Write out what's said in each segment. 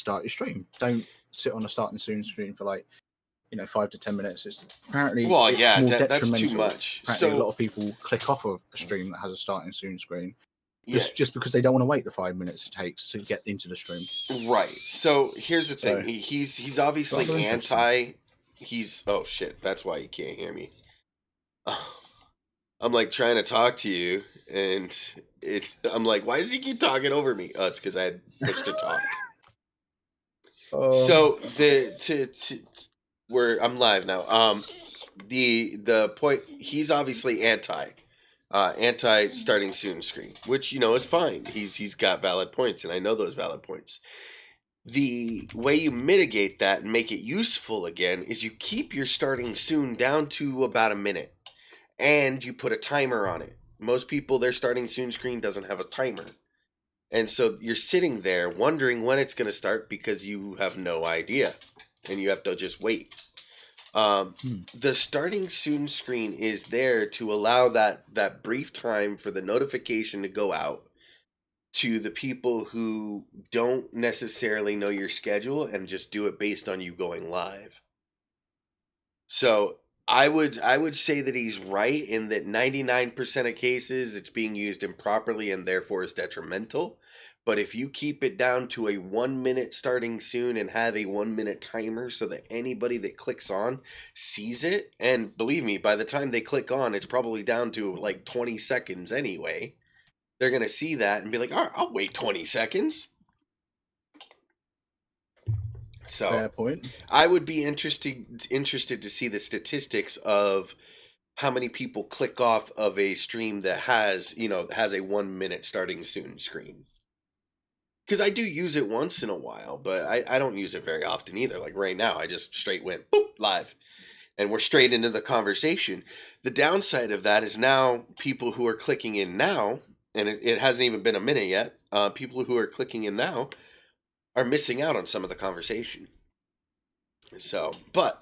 start your stream. Don't sit on a starting soon screen for like 5 to 10 minutes. It's apparently Well, it's yeah, more that's detrimental. too much. Apparently, So a lot of people click off of a stream that has a starting soon screen yeah, just because they don't want to wait the 5 minutes it takes to get into the stream. right. So here's the So, thing. He's obviously rather interesting. anti. Oh shit, that's why you can't hear me. I'm like trying to talk to you, and I'm like, why does he keep talking over me? Oh, it's because I had pushed to talk. So where I'm live now. The point, he's obviously anti starting soon screen, which is fine. He's got valid points, and I know those valid points. The way you mitigate that and make it useful again is you keep your starting soon down to about a minute, and you put a timer on it. Most people, their starting soon screen doesn't have a timer. And so you're sitting there wondering when it's going to start because you have no idea, and you have to just wait. The starting soon screen is there to allow that brief time for the notification to go out to the people who don't necessarily know your schedule and just do it based on you going live. So I would say that he's right in that 99% of cases it's being used improperly and therefore is detrimental. But if you keep it down to a 1 minute starting soon and have a 1 minute timer so that anybody that clicks on sees it, and believe me, by the time they click on, it's probably down to like 20 seconds anyway. They're going to see that and be like, all right, I'll wait 20 seconds. So fair point. I would be interested to see the statistics of how many people click off of a stream that has a 1 minute starting soon screen. Because I do use it once in a while, but I don't use it very often either. Like right now, I just straight went boop live, and we're straight into the conversation. The downside of that is now people who are clicking in now, and it hasn't even been a minute yet, people who are clicking in now are missing out on some of the conversation. So, but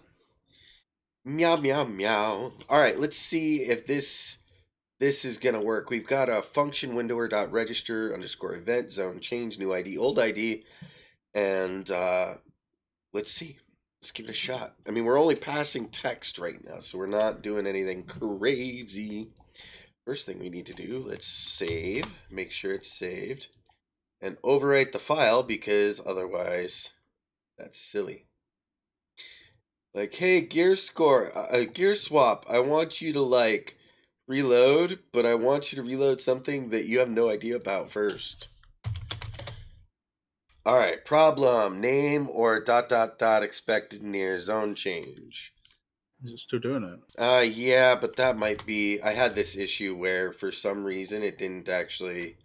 meow meow meow. All right, let's see if this is gonna work. We've got a function windower dot register underscore event zone change new ID old ID, and let's see. Let's give it a shot. I mean, we're only passing text right now, so we're not doing anything crazy. First thing we need to do, let's save, make sure it's saved, and overwrite the file because otherwise that's silly. Like, hey, Gearswap, I want you to like reload, but I want you to reload something that you have no idea about first. All right, problem, name or ... expected near zone change. Is it still doing it? Yeah, but that might be, I had this issue where for some reason it didn't actually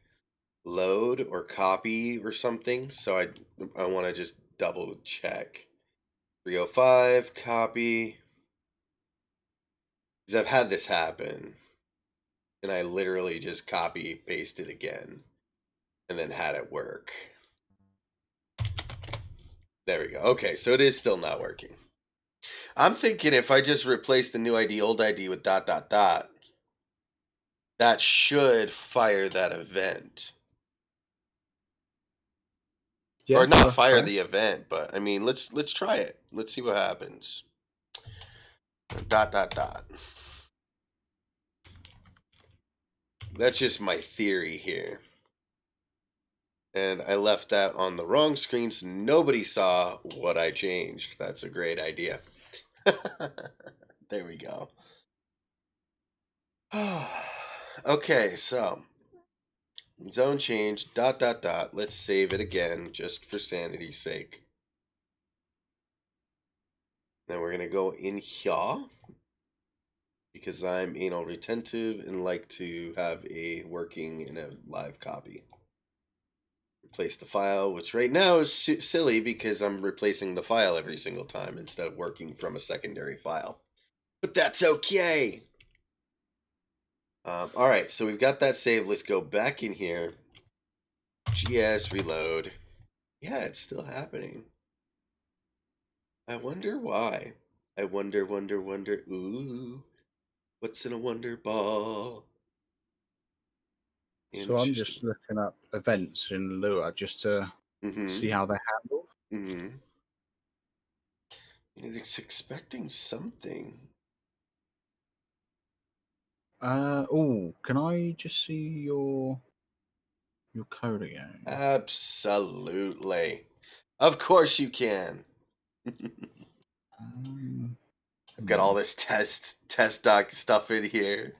load or copy or something, so I want to just double check. 305, copy. Because I've had this happen, and I literally just copy pasted again and then had it work. There we go. Okay, so it is still not working. I'm thinking if I just replace the new ID, old ID with ... that should fire that event. Yeah, Or not fire the event, but I mean, let's try it. Let's see what happens. ... That's just my theory here. And I left that on the wrong screen so nobody saw what I changed. That's a great idea. There we go. Okay, so zone change ... Let's save it again just for sanity's sake. Then we're gonna go in here because I'm anal retentive and like to have a working and a live copy. Replace the file, which right now is silly because I'm replacing the file every single time instead of working from a secondary file. But that's okay. All right, so we've got that saved. Let's go back in here. GS reload. Yeah, it's still happening. I wonder why. I wonder. Ooh, what's in a wonder ball? So I'm just looking up events in Lua just to see how they're handled. Mm-hmm. It's expecting something. Oh, can I just see your code again? Absolutely. Of course you can. Um, I've got all this test doc stuff in here.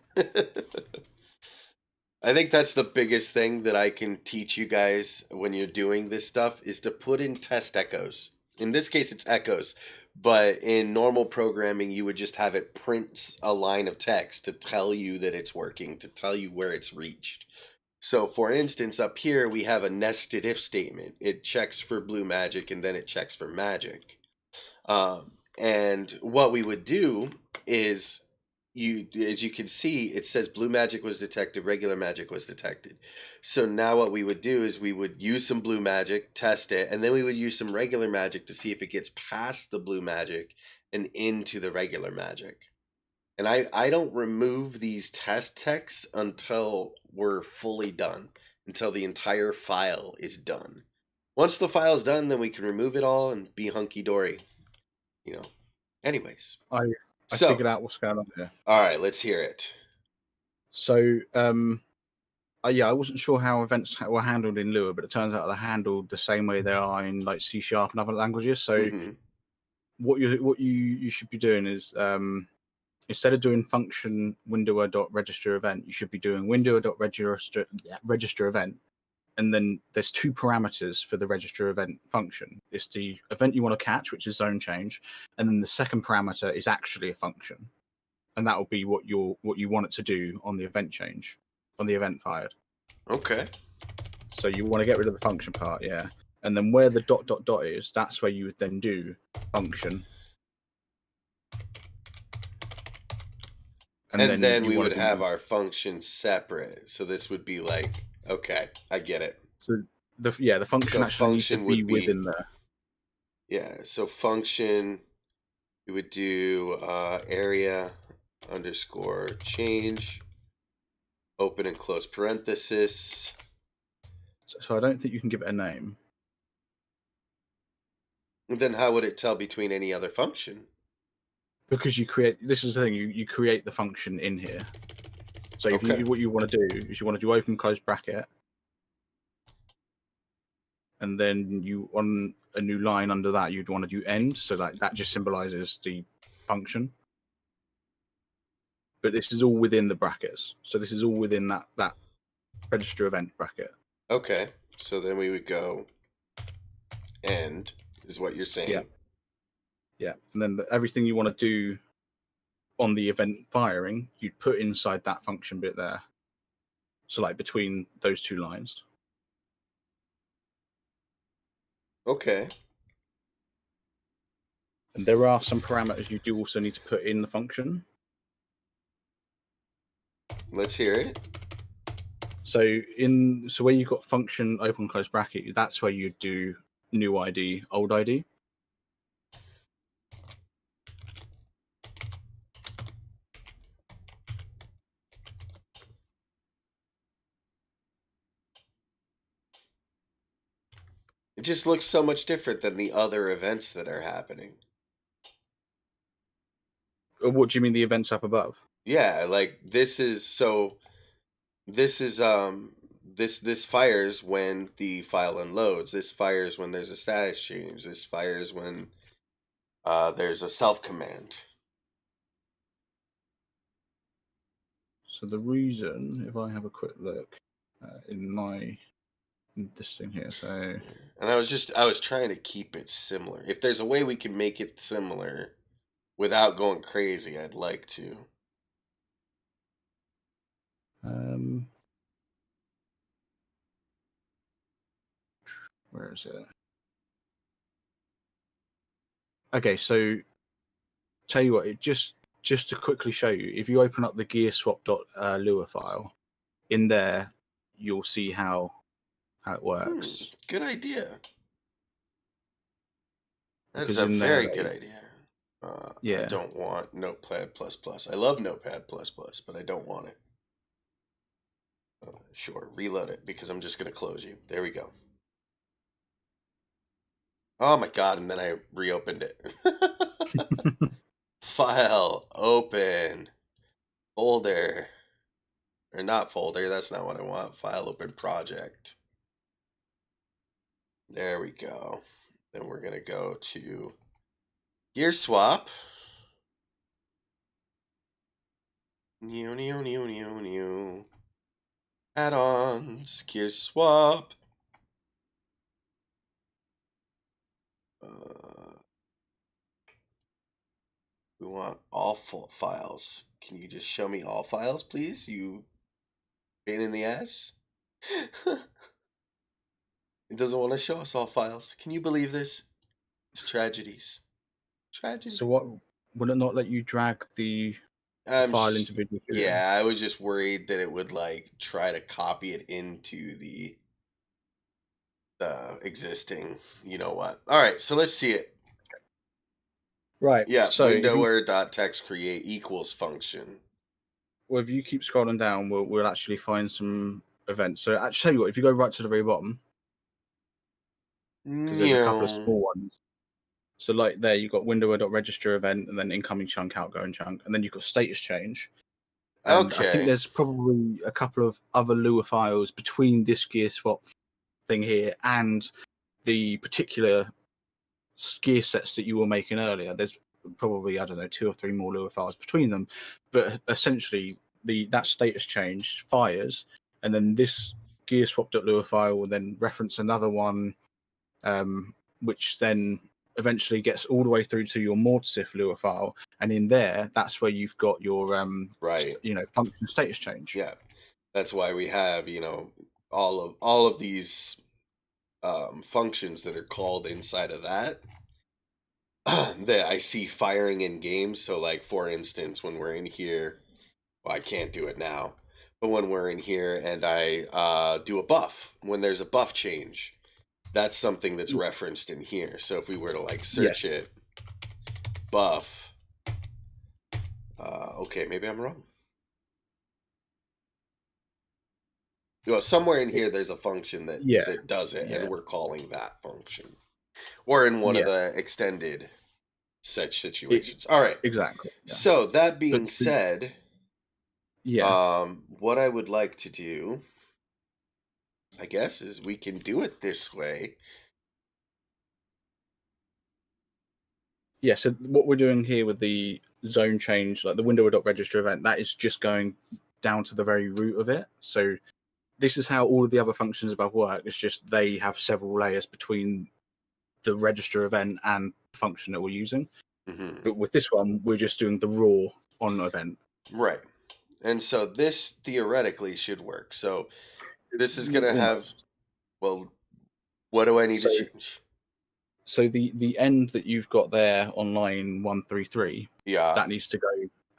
I think that's the biggest thing that I can teach you guys when you're doing this stuff is to put in test echoes. In this case, it's echoes, but in normal programming, you would just have it print a line of text to tell you that it's working, to tell you where it's reached. So, for instance, up here, we have a nested if statement. It checks for blue magic and then it checks for magic. And what we would do is as you can see, it says blue magic was detected, regular magic was detected. So now what we would do is we would use some blue magic, test it, and then we would use some regular magic to see if it gets past the blue magic and into the regular magic. And I don't remove these test texts until we're fully done, until the entire file is done. Once the file's done, then we can remove it all and be hunky dory, you know. Anyways, I so figured out what's going on here. all right, let's hear it. So, yeah, I wasn't sure how events were handled in Lua, but it turns out they're handled the same way they are in like C# and other languages. So, Mm-hmm. what you should be doing is instead of doing function window.register event, you should be doing window.register event, and then there's two parameters for the register event function. It's the event you want to catch, which is zone change, and then the second parameter is actually a function, and that will be what you want it to do on the event change, on the event fired. Okay. So you want to get rid of the function part, yeah. And then where the ... is, that's where you would then do function. And then you we want would to have do our function separate. So this would be like, okay, I get it. so the function So actually needs to function be would be, within there. yeah, so function, we would do area underscore change, open and close parenthesis. So I don't think you can give it a name. And then how would it tell between any other function? Because this is the thing, you create the function in here. So if Okay. what you want to do is you want to do open close bracket, and then you on a new line under that you'd want to do end, so like that just symbolizes the function. But this is all within the brackets, so this is all within that register event bracket. Okay. So then we would go end is what you're saying. Yeah, and then everything you want to do on the event firing, you'd put inside that function bit there. So like between those two lines. Okay. And there are some parameters you do also need to put in the function. Let's hear it. So where you've got function open close bracket, that's where you do new ID, old ID. It just looks so much different than the other events that are happening. What do you mean the events up above? Yeah, like this is so this is this fires when the file unloads. This fires when there's a status change. This fires when there's a self command. So the reason, if I have a quick look in this thing here, so And I was trying to keep it similar. If there's a way we can make it similar without going crazy, I'd like to. where is it? Okay, so tell you what, just to quickly show you, if you open up the Gearswap.lua file, in there you'll see how it works. Good idea. That is Because a in there, very good idea. I yeah, don't want Notepad++. I love Notepad++, but I don't want it. Sure, reload it because I'm just going to close you. There we go. Oh my god, and then I reopened it. File, open, folder. Or not folder, that's not what I want. File, open, project. There we go. Then we're going to go to Gearswap. New. Add-ons, Gearswap. We want all files. Can you just show me all files, please? You pain in the ass? It doesn't want to show us all files. Can you believe this? It's tragedies. Tragedy. So what will it not let you drag the file into Visual Studio? Yeah, I was just worried that it would like try to copy it into the existing, you know what. All right, so let's see it. Right. Yeah, So windower.text create equals function. well, if you keep scrolling down, we'll actually find some events. So actually, tell you what, if you go right to the very bottom, because there's a couple of small ones. So like there, you've got windower.register event, and then incoming chunk, outgoing chunk, and then you've got status change. And I think Okay. there's probably a couple of other Lua files between this Gearswap thing here and the particular gear sets that you were making earlier. There's probably, I don't know, 2 or 3 more Lua files between them. But essentially, that status change fires, and then this Gearswap.lua file will then reference another one, which then eventually gets all the way through to your Mordsif Lua file, and in there, that's where you've got your Right. function status change. Yeah. That's why we have, all of these functions that are called inside of that that I see firing in games. So like for instance, when we're in here, well, I can't do it now, but when we're in here and I do a buff, when there's a buff change, that's something that's referenced in here. So if we were to like search Yes. it, buff, okay, maybe I'm wrong. Somewhere in here there's a function Yeah. that does it, and Yeah. we're calling that function. Or in one of Yeah. the extended such It, situations. All right. exactly. Yeah. So that being But said, yeah. what I would like to do, I guess, is we can do it this way. Yeah. So what we're doing here with the zone change, like the window.register event, that is just going down to the very root of it. So this is how all of the other functions above work. It's just they have several layers between the register event and the function that we're using. Mm-hmm. But with this one, we're just doing the raw on event. Right. And so this theoretically should work. So this is going to have, Almost. well, what do I need to So change? so the end that you've got there on line 133, Yeah. that needs to go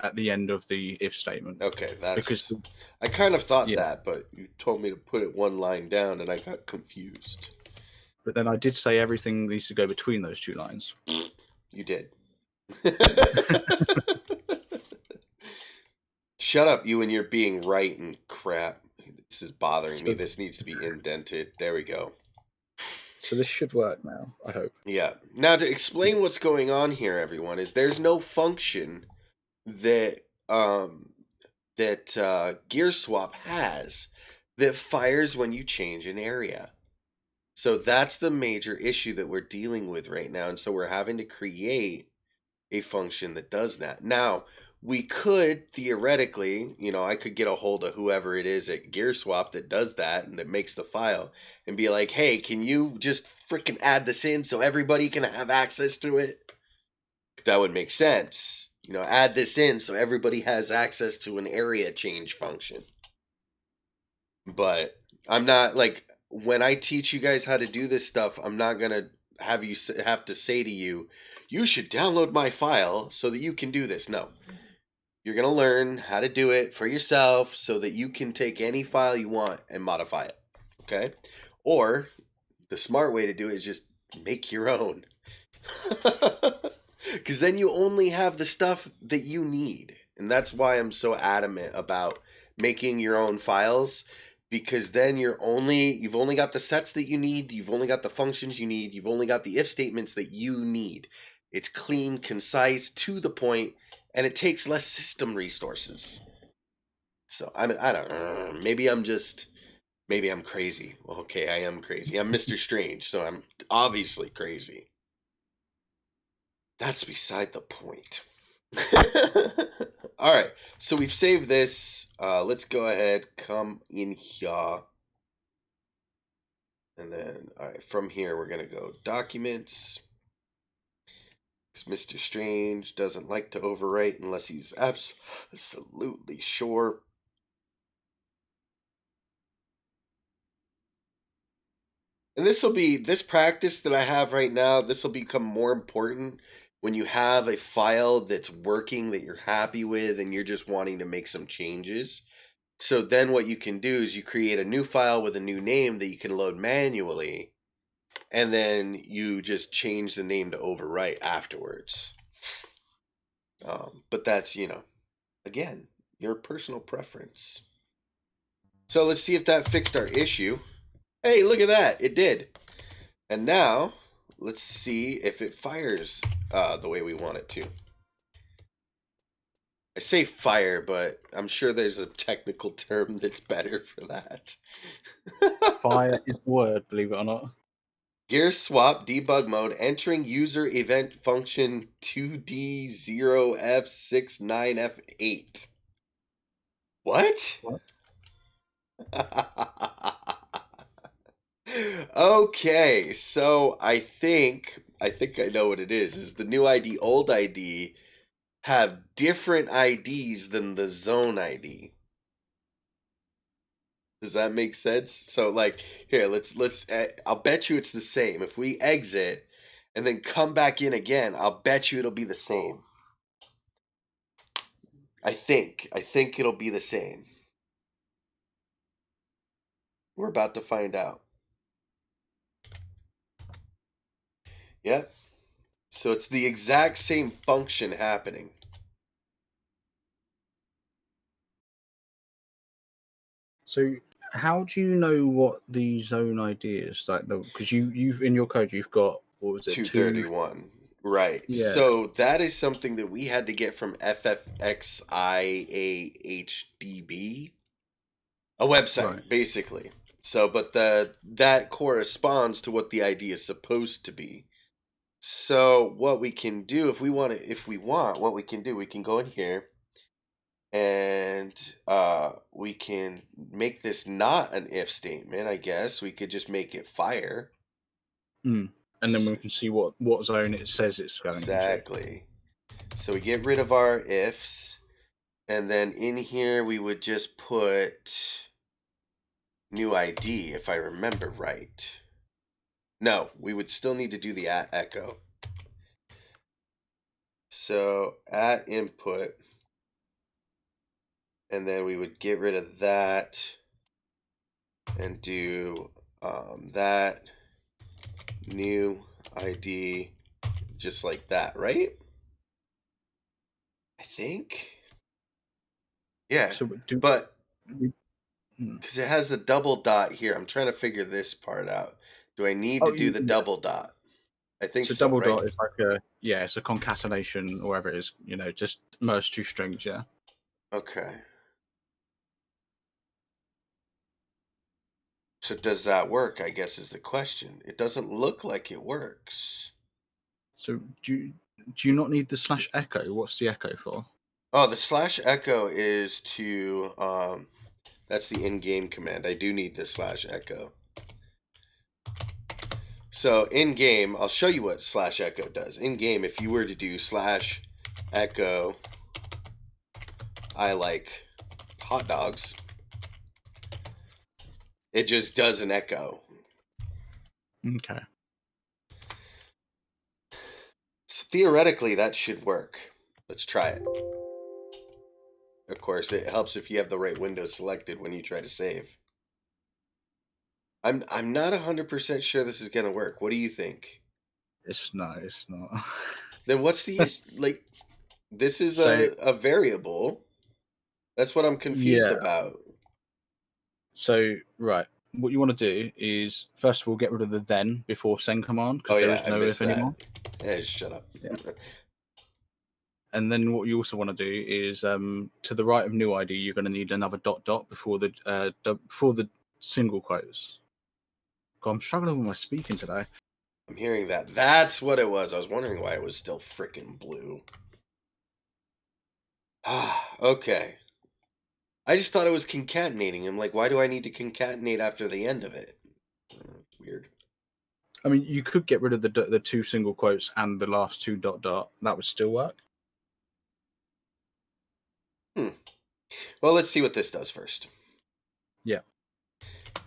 at the end of the if statement. Okay, Because I kind of thought yeah, that, but you told me to put it one line down and I got confused. but then I did say everything needs to go between those 2 lines. You did. Shut up, you and your being right and crap. This is bothering me. So This needs to be indented. There we go. so this should work now, I hope. Yeah. Now to explain what's going on here, everyone, is there's no function that Gearswap has that fires when you change an area. So that's the major issue that we're dealing with right now. And so we're having to create a function that does that. Now, we could theoretically, I could get a hold of whoever it is at Gearswap that does that and that makes the file and be like, hey, can you just freaking add this in so everybody can have access to it? That would make sense. Add this in so everybody has access to an area change function. But I'm not like, when I teach you guys how to do this stuff, I'm not going to have to say to you, you should download my file so that you can do this. No. You're going to learn how to do it for yourself so that you can take any file you want and modify it. Okay? Or the smart way to do it is just make your own. Because then you only have the stuff that you need. And that's why I'm so adamant about making your own files. because then you've only got the sets that you need, you've only got the functions you need, you've only got the if statements that you need. It's clean, concise, to the point, and it takes less system resources. So I mean, I don't. Maybe I'm crazy. Well, okay, I am crazy. I'm Mr. Strange, so I'm obviously crazy. That's beside the point. All right, so we've saved this. Let's go ahead, come in here. And then, all right, from here, we're going to go Documents. Because Mr. Strange doesn't like to overwrite unless he's absolutely sure. And this practice that I have right now, this will become more important when you have a file that's working that you're happy with and you're just wanting to make some changes. So then what you can do is you create a new file with a new name that you can load manually, and then you just change the name to overwrite afterwards. But that's, again, your personal preference. So let's see if that fixed our issue. Hey, look at that. It did. And now, let's see if it fires the way we want it to. I say fire, but I'm sure there's a technical term that's better for that. Fire is the word, believe it or not. Gearswap debug mode, entering user event function 2D0F69F8. What? What? Okay, so I think I know what it is. Is the new ID, old ID have different IDs than the zone ID? Does that make sense? So like here, let's I'll bet you it's the same. If we exit and then come back in again, I'll bet you it'll be the same. I think it'll be the same. We're about to find out. Yep. So it's the exact same function happening. So how do you know what the zone ID is? Like because you've in your code you've got, what was it, 231. Right. Yeah. So that is something that we had to get from FFXIAHDB, a website, Right. basically. So, but that corresponds to what the ID is supposed to be. So what we can do if we want, what we can do, we can go in here and we can make this not an if statement, I guess. We could just make it fire. And then we can see what zone it says it's going into. Exactly. So we get rid of our ifs, and then in here we would just put new ID, if I remember right. No, we would still need to do the at echo. So at input, and then we would get rid of that and do that new ID just like that, right? I think. Yeah, So but we, because it has the double dot here, I'm trying to figure this part out. Do I need to do the yeah. double dot? I think So so, double right? dot is like it's a concatenation or whatever it is, just merge two strings, yeah. Okay. So does that work, I guess is the question. It doesn't look like it works. So do you not need the slash echo? What's the echo for? Oh, the slash echo is to that's the in-game command. I do need the slash echo. So in-game, I'll show you what slash echo does. In-game, if you were to do slash echo I like hot dogs, it just does an echo. Okay. So theoretically, that should work. Let's try it. Of course, it helps if you have the right window selected when you try to save. I'm not 100% sure this is gonna work. What do you think? It's not. Then what's the issue? Like, this is So a variable. That's what I'm confused yeah. about. So, right, what you want to do is, first of all, get rid of the then before send command, Oh because there yeah, is I no missed if that. anymore. Hey, shut up. Yeah. And then what you also want to do is, to the right of new ID, you're going to need another dot dot before the single quotes. God, I'm struggling with my speaking today. I'm hearing that. That's what it was. I was wondering why it was still freaking blue. Ah, okay. I just thought it was concatenating. I'm like, why do I need to concatenate after the end of it? Weird. I mean, you could get rid of the two single quotes and the last two dot dot. That would still work. Well, let's see what this does first. Yeah.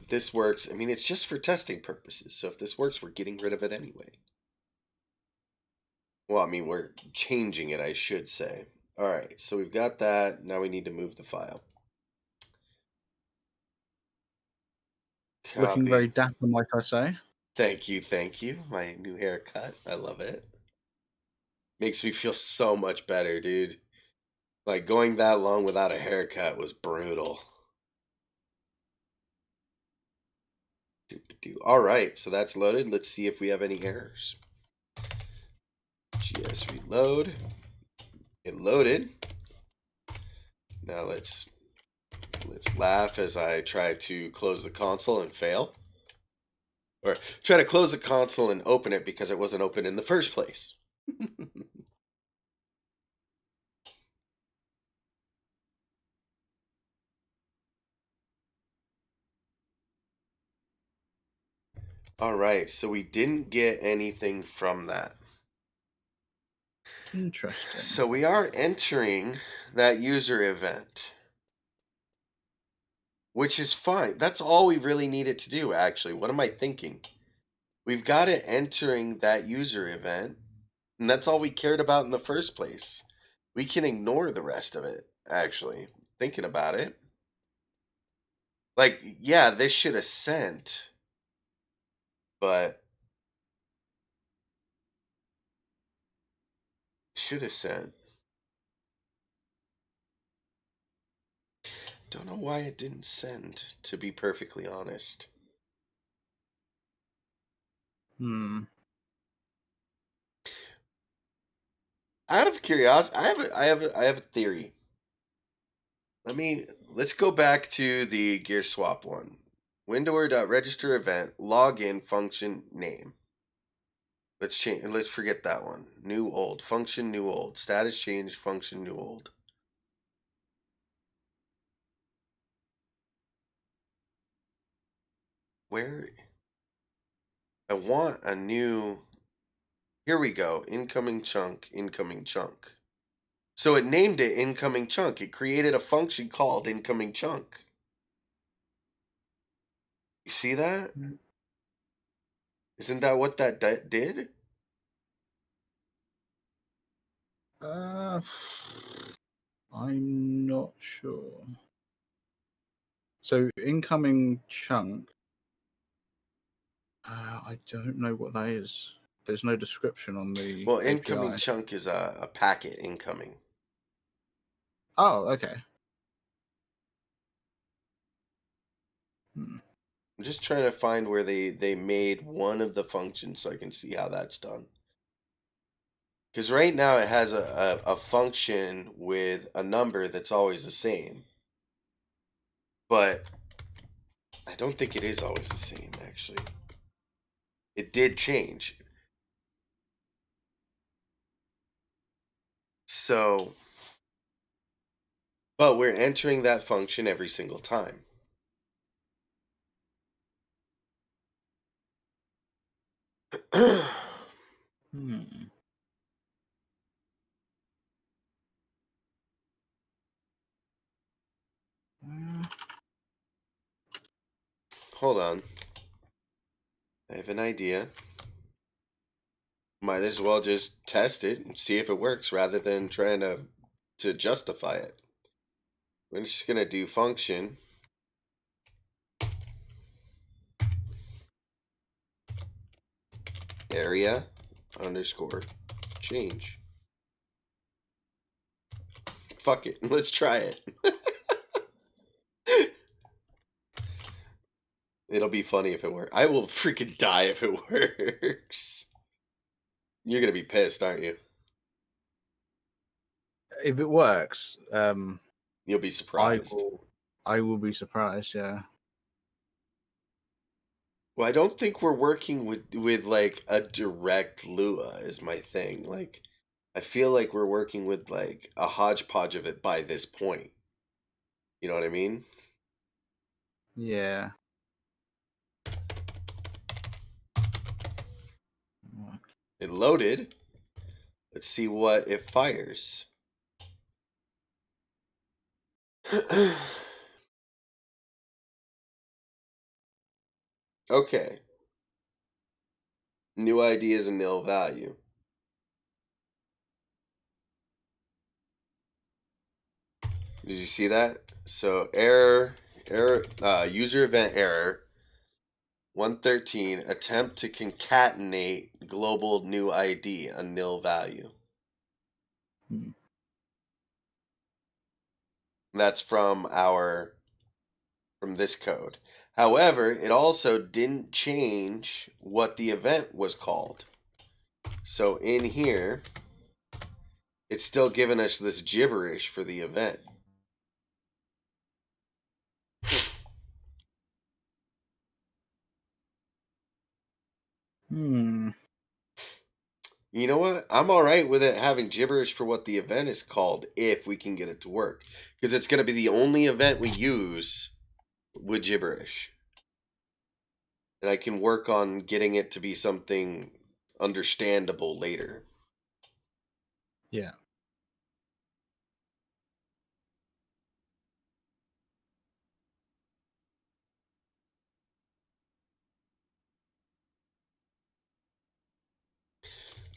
If this works, I mean, it's just for testing purposes. So if this works, we're getting rid of it anyway. Well, I mean, we're changing it, I should say. All right, so we've got that. Now we need to move the file. Looking very Copy. dapper, might I say. Thank you, thank you. My new haircut. I love it. Makes me feel so much better, dude. Like going that long without a haircut was brutal. All right, so that's loaded. Let's see if we have any errors. GS reload. It loaded. Now let's laugh as I try to close the console and fail. Or try to close the console and open it because it wasn't open in the first place. All right, so we didn't get anything from that. Interesting. So we are entering that user event, which is fine. That's all we really needed to do, actually. What am I thinking? We've got it entering that user event, and that's all we cared about in the first place. We can ignore the rest of it, actually, thinking about it. Like, yeah, this should have sent, but should have sent. Don't know why it didn't send, to be perfectly honest. Out of curiosity, I have a theory. Let's go back to the Gearswap one. Windower.register event login function name. Let's forget that one. New old function new old status change function new old. Where I want a new. Here we go. Incoming chunk, incoming chunk. So it named it incoming chunk. It created a function called incoming chunk. You see that? Isn't that what that did? I'm not sure. So incoming chunk. I don't know what that is. There's no description on the Well, incoming API. chunk is a packet incoming. Oh, okay. I'm just trying to find where they made one of the functions so I can see how that's done. Because right now it has a function with a number that's always the same. But I don't think it is always the same, actually. It did change. So, but we're entering that function every single time. Hmm. Hold on. I have an idea. Might as well just test it and see if it works rather than trying to justify it. We're just gonna do function area underscore change. Fuck it. Let's try it. It'll be funny if it works. I will freaking die if it works. You're gonna be pissed, aren't you? If it works, You'll be surprised. I will be surprised. Yeah. Well, I don't think we're working with like a direct Lua is my thing. Like, I feel like we're working with like a hodgepodge of it by this point. You know what I mean? Yeah. It loaded. Let's see what it fires. Okay. New ID is a nil value. Did you see that? So user event error 113, attempt to concatenate global new ID, a nil value. Hmm. That's from this code. However, it also didn't change what the event was called. So in here, it's still giving us this gibberish for the event. Hmm. You know what? I'm all right with it having gibberish for what the event is called if we can get it to work. Because it's going to be the only event we use with gibberish. And I can work on getting it to be something understandable later. Yeah.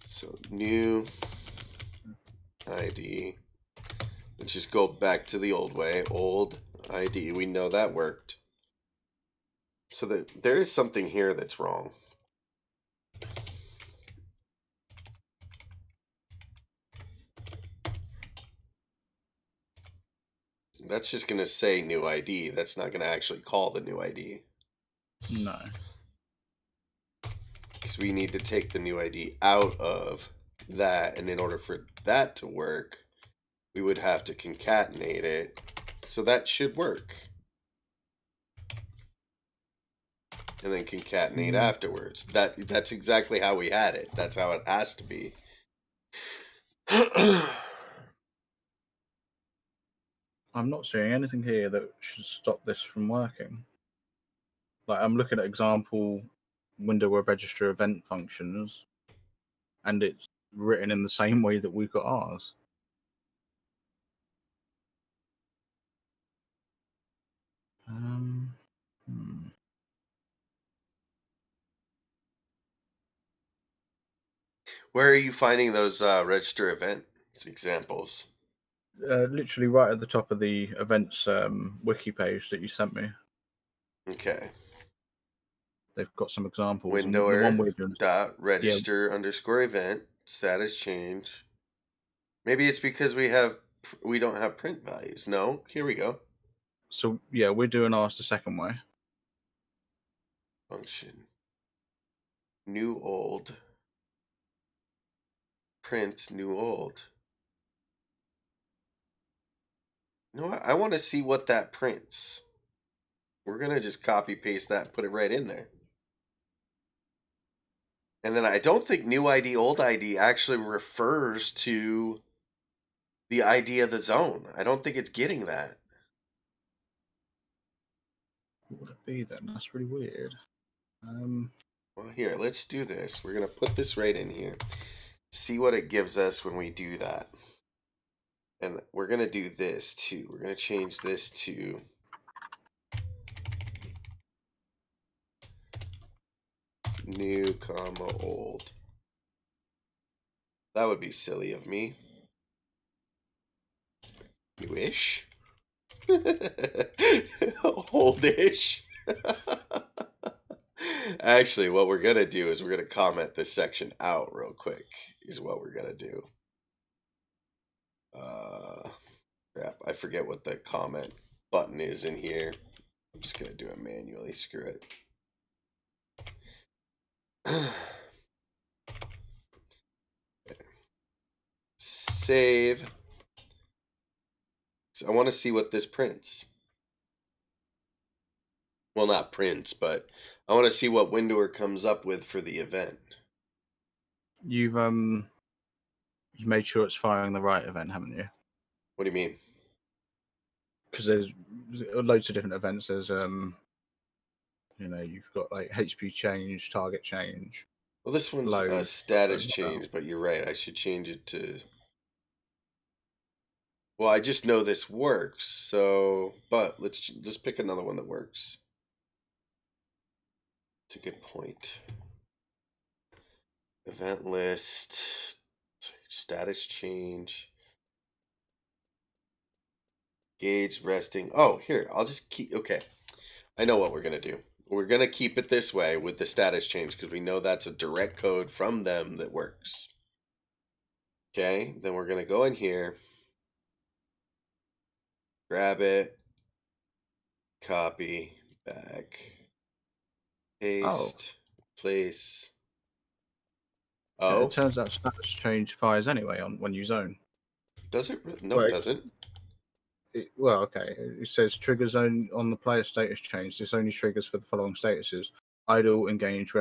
So new ID. Let's just go back to the old way. Old ID. We know that worked. So there is something here that's wrong. That's just going to say new ID. That's not going to actually call the new ID. No. Because we need to take the new ID out of that. And in order for that to work, we would have to concatenate it. So that should work. And then concatenate afterwards. That's exactly how we had it. That's how it has to be. I'm not seeing anything here that should stop this from working. Like I'm looking at example window where register event functions, and it's written in the same way that we've got ours. Hmm. Where are you finding those register event examples? Literally right at the top of the events wiki page that you sent me. Okay. They've got some examples, and the one Windower we're doing, dot yeah. register underscore event status change. Maybe it's because we don't have print values. No, here we go. So yeah, we're doing ours the second way. Function new old print new old. You know what? I want to see what that prints. We're gonna just copy paste that and put it right in there. And then I don't think new ID old ID actually refers to the ID of the zone. I don't think it's getting that. What would it be then? That's really weird. Well, here, let's do this. We're going to put this right in here. See what it gives us when we do that. And we're going to do this too. We're going to change this to new, comma, old. That would be silly of me. Newish? Oldish? Actually, what we're going to do is we're going to comment this section out real quick, is what we're going to do. Crap, I forget what the comment button is in here. I'm just going to do it manually. Screw it. Save. So I want to see what this prints. Well, not prints, but I want to see what windower comes up with for the event. You've made sure it's firing the right event, haven't you? What do you mean? Because there's loads of different events. There's you've got like HP change, target change, Well, this one's a load. status change, but you're right. I should change it to. Well, I just know this works, so. But let's pick another one that works. It's a good point. Event list, status change, gauge resting. Oh, here, I'll just keep. Okay, I know what we're gonna do. We're gonna keep it this way with the status change because we know that's a direct code from them that works. Okay, then we're gonna go in here, grab it, copy, back, paste, place. Yeah, Oh, it turns out status change fires anyway on when you zone. does it? No, Well, it doesn't. Okay. It says trigger zone on the player status change. This only triggers for the following statuses: idle, engaged,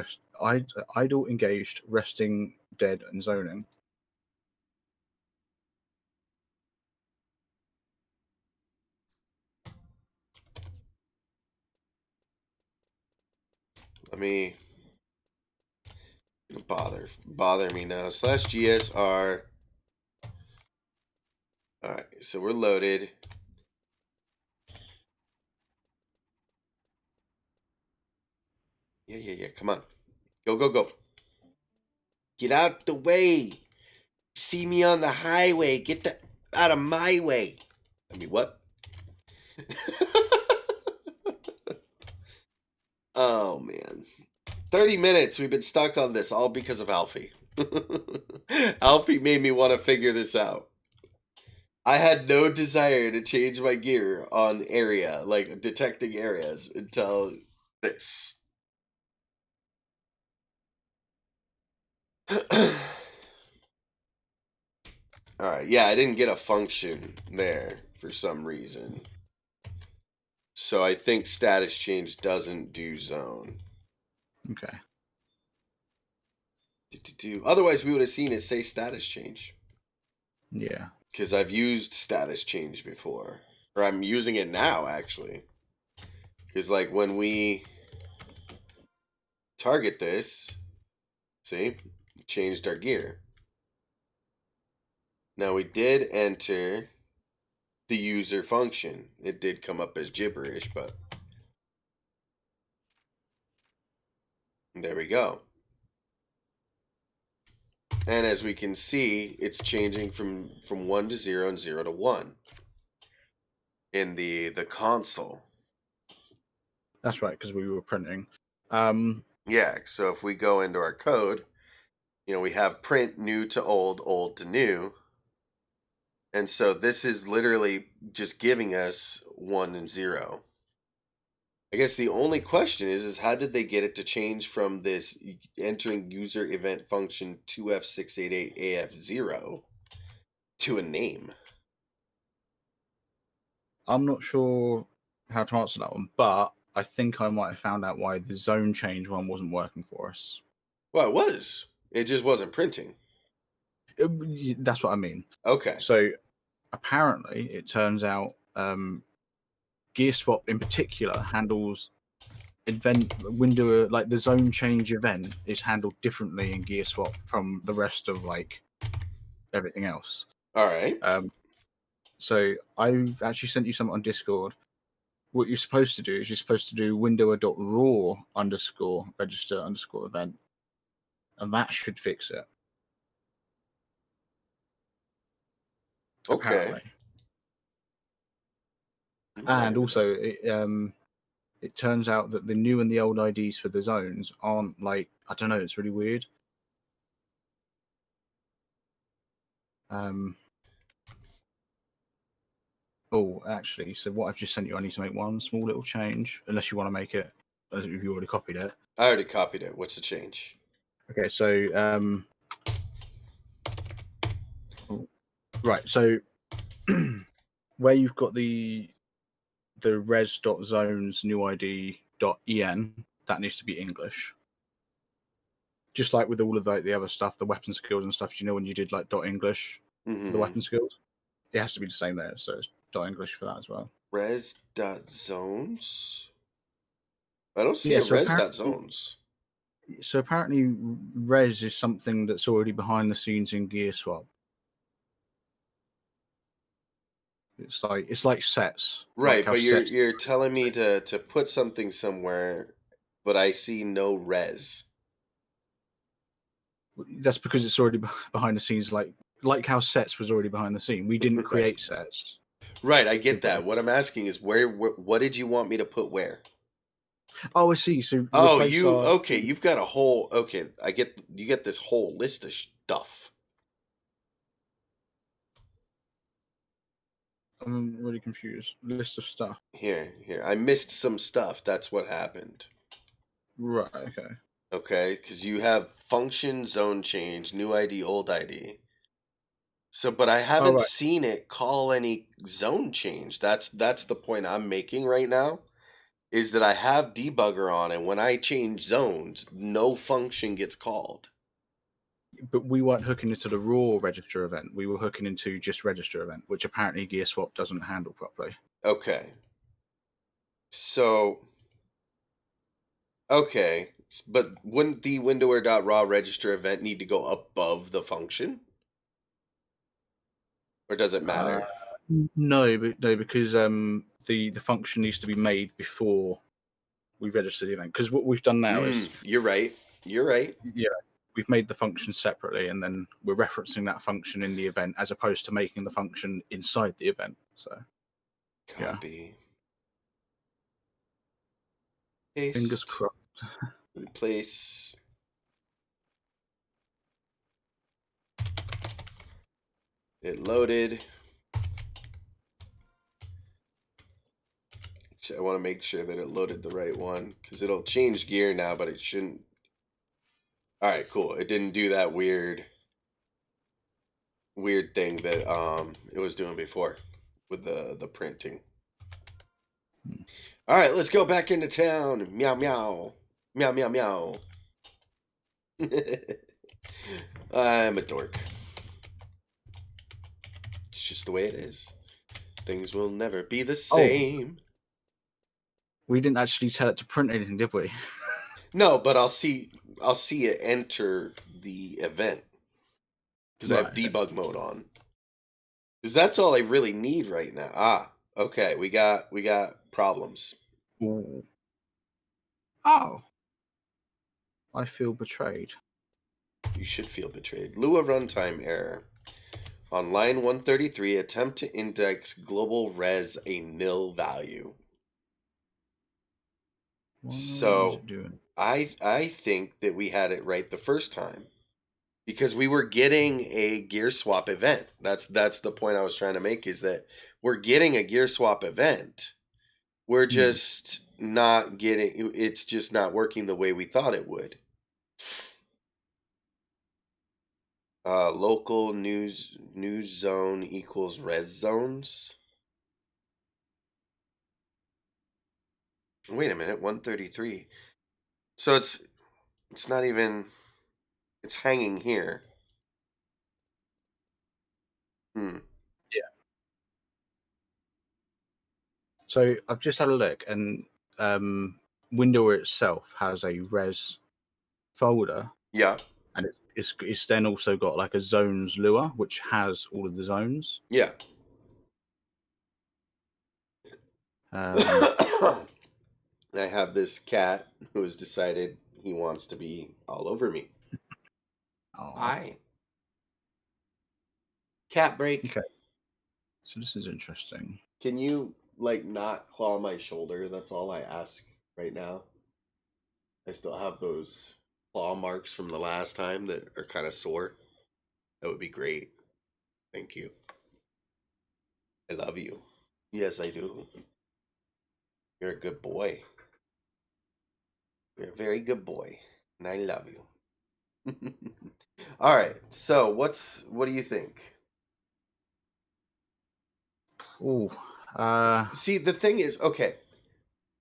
idle, engaged, resting, dead, and zoning. Let me bother me now. /GSR. All right, so we're loaded. Yeah. Come on. Go. Get out the way. See me on the highway. Get the out of my way. I mean, what? Oh, man. 30 minutes. We've been stuck on this all because of Alfie. Alfie made me want to figure this out. I had no desire to change my gear on area, like detecting areas, until this. Alright, yeah, I didn't get a function there for some reason. So I think status change doesn't do zone. Okay. Otherwise, we would have seen it say status change. Yeah. Because I've used status change before. Or I'm using it now, actually. Because, like, when we target this, see, we changed our gear. Now, we did enter the user function. It did come up as gibberish, but there we go. And as we can see, it's changing from 1 to 0 and 0 to 1 in the console. That's right, because we were printing. Yeah, so if we go into our code, we have print new to old, old to new. And so this is literally just giving us 1 and 0. I guess the only question is how did they get it to change from this entering user event function 2F688AF0 to a name? I'm not sure how to answer that one, but I think I might have found out why the zone change one wasn't working for us. Well, it was. It just wasn't printing. That's what I mean. Okay. So apparently, it turns out Gearswap in particular handles event window, like the zone change event is handled differently in Gearswap from the rest of like everything else. All right. So I've actually sent you something on Discord. What you're supposed to do is you're supposed to do windower.raw underscore register underscore event, and that should fix it. Okay. Apparently. And also, it turns out that the new and the old IDs for the zones aren't like, I don't know, it's really weird. Oh, actually, so what I've just sent you, I need to make one small little change, unless you want to make it, as if you already copied it. I already copied it. What's the change? Okay, so right, so where you've got the res.zones new ID.en, that needs to be English. Just like with all of the other stuff, the weapon skills and stuff, when you did like .english for the weapon skills, it has to be the same there. So it's .english for that as well. Res.zones? I don't see Yeah, a res.zones. So apparently res is something that's already behind the scenes in Gearswap. It's like sets. Like Right, how but sets. you're telling me to put something somewhere, but I see no res. That's because it's already behind the scenes, like how sets was already behind the scene. We didn't Right. create sets. Right, I get that. What I'm asking is what did you want me to put where? Oh, I see. So Oh, replace our. okay, you've got a whole okay, you get this whole list of stuff. I'm really confused. List of stuff. Here. I missed some stuff. That's what happened. Right. Okay. Okay, because you have function zone change, new ID, old ID. So, but I Oh, haven't right. seen it call any zone change. That's the point I'm making right now, is that I have debugger on, and when I change zones, no function gets called. But we weren't hooking into the raw register event. We were hooking into just register event, which apparently Gearswap doesn't handle properly. Okay. So, okay, but wouldn't the windower.raw register event need to go above the function? Or does it Uh, matter? no, because the function needs to be made before we register the event. Because what we've done now is, You're right. You're right. yeah, we've made the function separately, and then we're referencing that function in the event as opposed to making the function inside the event. So yeah, Copy. fingers Paste. crossed. Replace. It loaded. I want to make sure that it loaded the right one because it'll change gear now, but it shouldn't. All right, cool. It didn't do that weird thing that it was doing before with the printing. All right, let's go back into town. Meow meow. Meow meow meow. I'm a dork. It's just the way it is. Things will never be the Oh, same. we didn't actually tell it to print anything, did we? No, but I'll see it enter the event because I have Right. Okay. debug mode on. Because that's all I really need right now. Ah, okay. We got problems. Ooh. Oh, I feel betrayed. You should feel betrayed. Lua runtime error. On line 133, attempt to index global res a nil value. Why is So it doing? I think that we had it right the first time because we were getting a gear swap event. That's the point I was trying to make, is that we're getting a gear swap event. We're just not getting, it's just not working the way we thought it would. Local news zone equals res zones. Wait a minute, 133. So it's not even, it's hanging here. Hmm. Yeah. So I've just had a look, and Windower itself has a res folder, Yeah. and it's then also got like a zones Lua, which has all of the zones. Yeah. Um, I have this cat who has decided he wants to be all over me. oh, Hi. Cat break. okay. So this is interesting. Can you like not claw my shoulder? That's all I ask right now. I still have those claw marks from the last time that are kind of sore. That would be great. Thank you. I love you. Yes, I do. You're a good boy. You're a very good boy. And I love you. All right. So what do you think? Oh, See, the thing is, okay,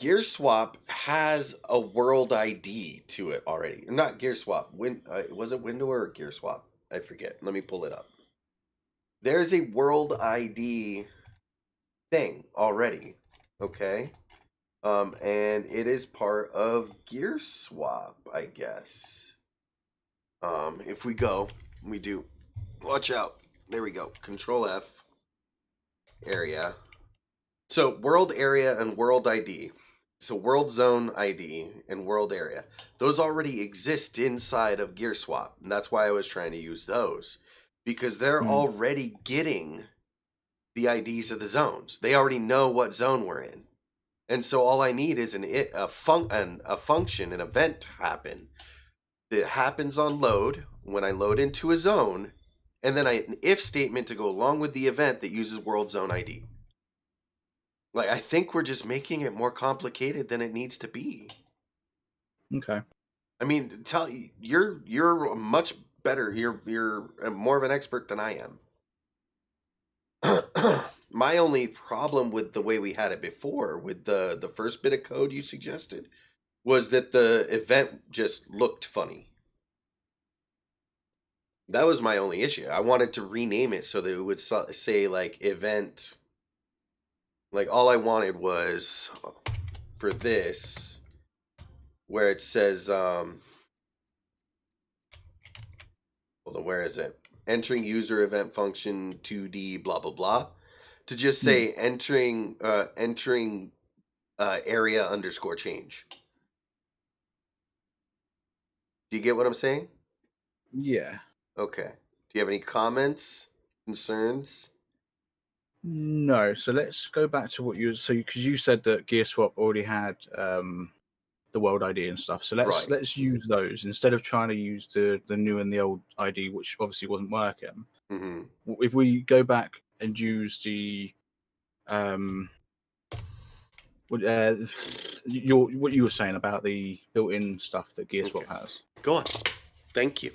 Gearswap has a world ID to it already. Not Gearswap. Was it Window or Gearswap? I forget. Let me pull it up. There's a world ID thing already. Okay. And it is part of Gearswap, I guess. If we go, we do. Watch out. There we go. Control F. Area. So world area and world ID. So world zone ID and world area. Those already exist inside of Gearswap. And that's why I was trying to use those. Because they're hmm. already getting the IDs of the zones. They already know what zone we're in. And so all I need is a function, an event to happen. That happens on load when I load into a zone, and then an if statement to go along with the event that uses world zone ID. Like, I think we're just making it more complicated than it needs to be. Okay. I mean, you're much better. You're more of an expert than I am. My only problem with the way we had it before, with the first bit of code you suggested, was that the event just looked funny. That was my only issue. I wanted to rename it so that it would say like event. Like all I wanted was for this where it says hold on, where is it? Entering user event function 2D blah blah blah, to just Hmm. say entering area underscore change. Do you get what I'm saying? Yeah. Okay. Do you have any comments, concerns? No. So let's go back to what you because you said that GearSwap already had the world ID and stuff. So Right. let's use those instead of trying to use the new and the old ID, which obviously wasn't working. Mm-hmm. If we go back and use the um what what you were saying about the built-in stuff that Okay. GearSwap has. Go on. Thank you.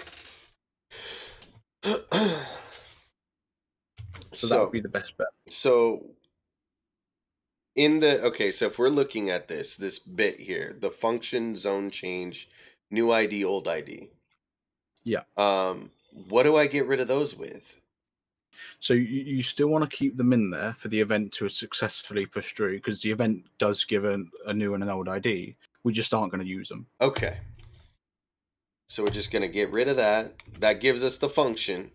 So that would so be the best bet. so so if we're looking at this bit here, the function zone change, new ID, old ID. Yeah. What do I get rid of those with? So you still want to keep them in there for the event to successfully push through because the event does give a new and an old ID. We just aren't going to use them. Okay. So we're just gonna get rid of that. That gives us the function.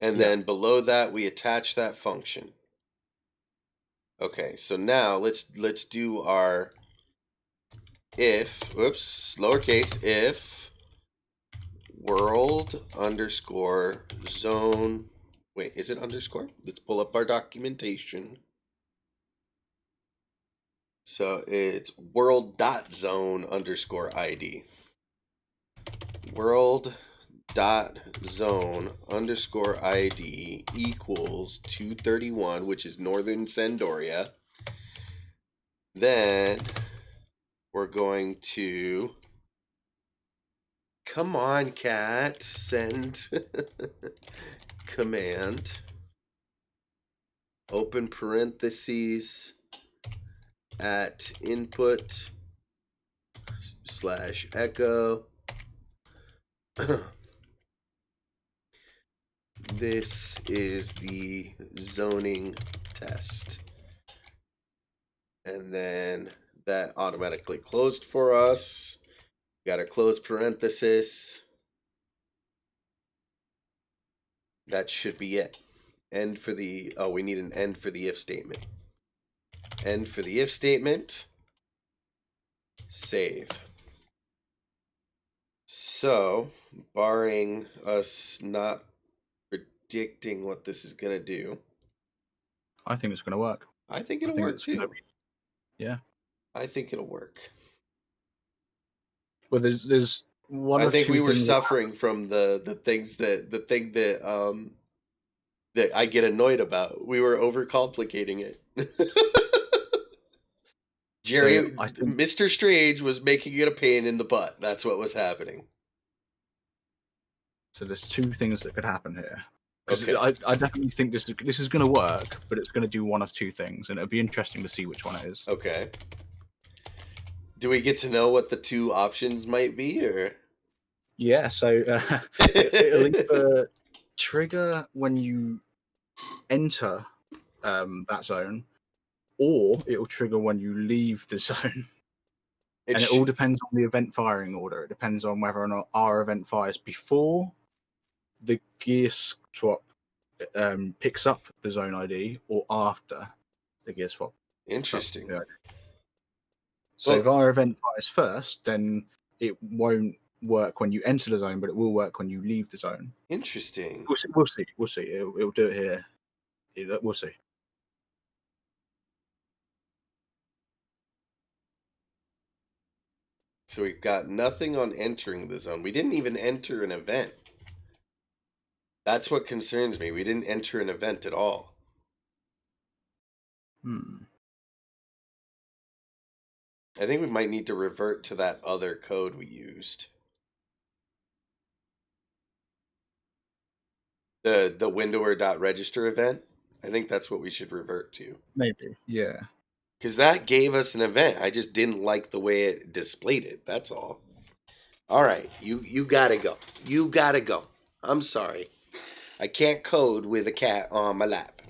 And Yeah. then below that we attach that function. Okay, so now let's do our lowercase if world underscore zone. Wait, is it underscore? Let's pull up our documentation. So it's world dot zone underscore ID. World dot zone underscore ID equals 231, which is Northern Sandoria. Then we're going to, come on, cat, send command, open parentheses, at input slash echo. This is the zoning test. And then that automatically closed for us. Got a close parenthesis. That should be it. End for the, oh, we need an end for the if statement. End for the if statement. Save. So, barring us not predicting what this is going to do, I think it's going to work. I think I it'll think work it's going to too. be, yeah. I think it'll work. Well, there's one I of think two we were things that suffering from the thing that I get annoyed about. We were overcomplicating it. so Jerry, I think Mr. Strange was making it a pain in the butt. That's what was happening. So there's two things that could happen here. Because Okay. I definitely think this is going to work, but it's going to do one of two things, and it'll be interesting to see which one it is. Okay. Do we get to know what the two options might be, or? Yeah, so it'll either trigger when you enter that zone, or it'll trigger when you leave the zone. And it all depends on the event firing order. It depends on whether or not our event fires before the Gearswap picks up the zone ID or after the Gearswap picks up Interesting. the ID. So if our event fires first, then it won't work when you enter the zone, but it will work when you leave the zone. Interesting. We'll see. It'll do it here. We'll see. So we've got nothing on entering the zone. We didn't even enter an event. That's what concerns me. We didn't enter an event at all. I think we might need to revert to that other code we used. The windower.register event. I think that's what we should revert to. Maybe, yeah. Because that gave us an event. I just didn't like the way it displayed it. That's all. All right, you gotta go. You gotta go. I'm sorry. I can't code with a cat on my lap.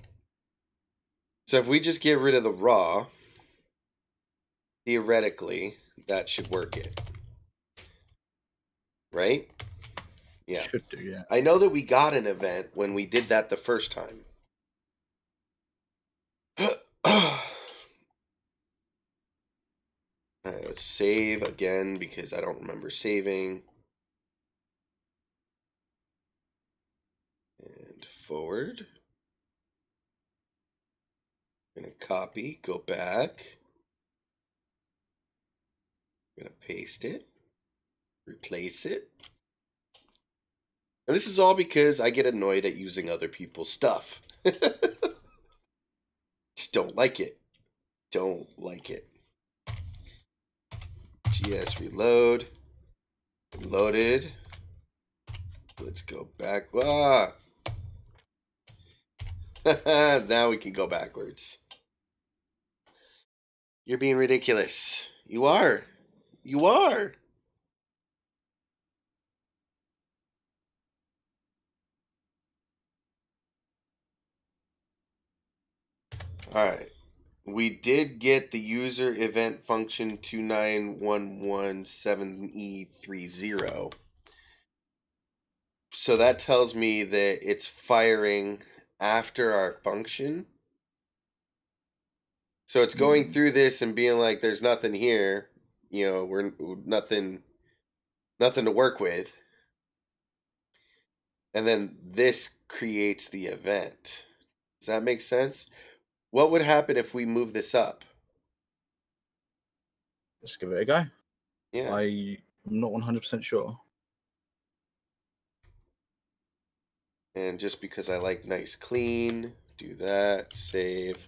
So if we just get rid of the raw, theoretically, that should work it. Right? Yeah. Should do, yeah. I know that we got an event when we did that the first time. Alright, let's save again because I don't remember saving. And forward. I'm going to copy, go back. I'm going to paste it. Replace it. And this is all because I get annoyed at using other people's stuff. Just don't like it. Don't like it. GS reload. Loaded. Let's go back. Ah! Now we can go backwards. You're being ridiculous. You are. You are. Alright. We did get the user event function 29117E30. So that tells me that it's firing after our function. So it's going through this and being like, there's nothing here. You know, we're nothing to work with. And then this creates the event. Does that make sense? What would happen if we move this up? Let's give it a go. Yeah. I'm not 100% sure. And just because I like nice clean, do that, save.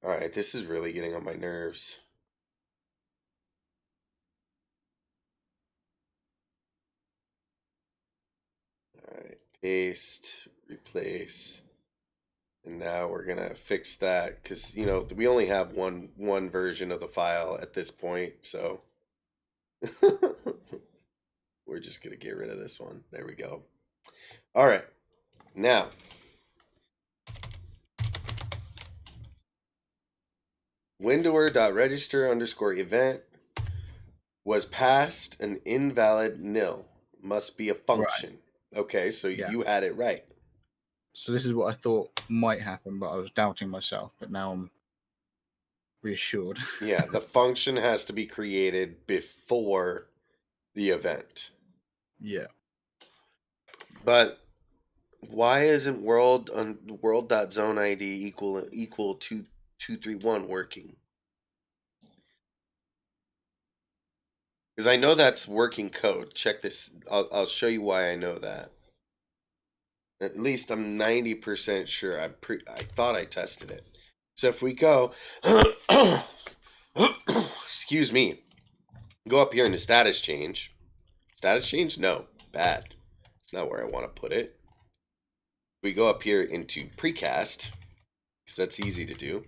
Alright, this is really getting on my nerves. Alright, paste, replace. And now we're gonna fix that because you know we only have one version of the file at this point, so we're just gonna get rid of this one. There we go. All right, now windower.register_event was passed an invalid nil. Must be a function. Right. Okay, so you had it right. So this is what I thought might happen, but I was doubting myself. But now I'm reassured. Yeah, the function has to be created before the event. Yeah. But why isn't world.zone ID equal 231 working? Because I know that's working code. Check this. I'll show you why I know that. At least I'm 90% sure. I thought I tested it. So if we go, excuse me, go up here in the status change, Status change? No. Bad. It's not where I want to put it. We go up here into precast, because that's easy to do.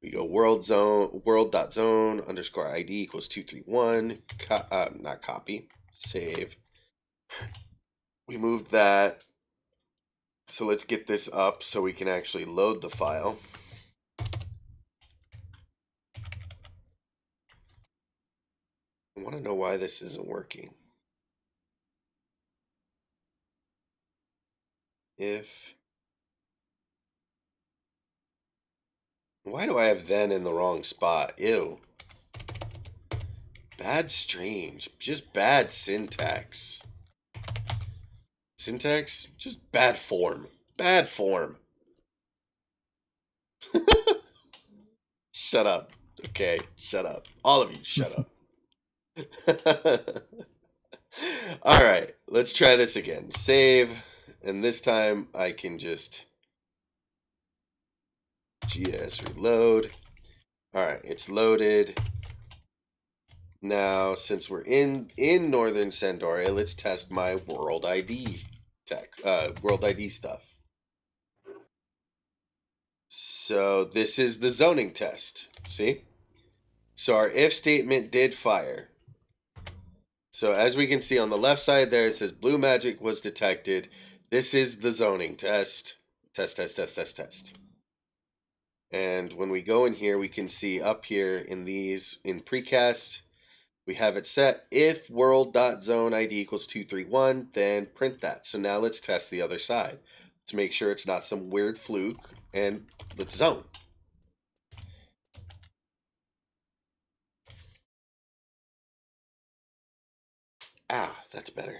We go world.zone underscore ID equals 231. Not copy. Save. We moved that. So let's get this up so we can actually load the file. I want to know why this isn't working. Why do I have then in the wrong spot? Ew. Bad strange. Just bad syntax. Syntax? Just bad form. Bad form. Shut up. Okay, shut up. All of you, shut up. Alright, let's try this again. Save, and this time I can just GS reload. Alright, it's loaded. Now, since we're in Northern Sandoria, let's test my world ID world ID stuff. So this is the zoning test. See? So our if statement did fire. So as we can see on the left side there, it says blue magic was detected. This is the zoning test. Test, test, test, test, test. And when we go in here, we can see up here in these, in precast, we have it set. If world.zone ID equals 231, then print that. So now let's test the other side. Let's make sure it's not some weird fluke, and let's zone. Ah, that's better.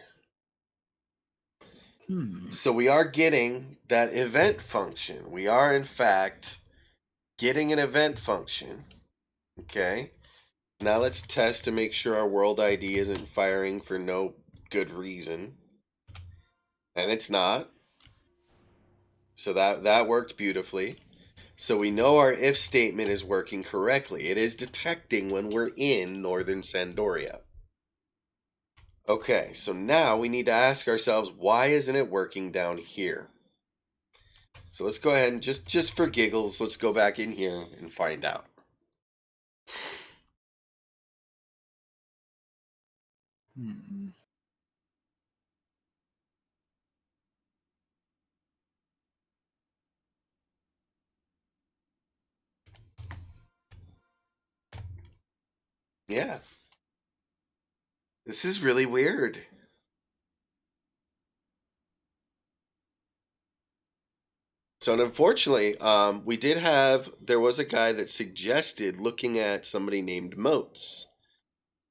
So we are getting that event function. We are, in fact, getting an event function. Okay. Now let's test to make sure our world ID isn't firing for no good reason. And it's not. So that worked beautifully. So we know our if statement is working correctly. It is detecting when we're in Northern Sandoria. Okay, so now we need to ask ourselves, why isn't it working down here? So let's go ahead and just for giggles, let's go back in here and find out. Yeah. This is really weird. So unfortunately, there was a guy that suggested looking at somebody named Moats.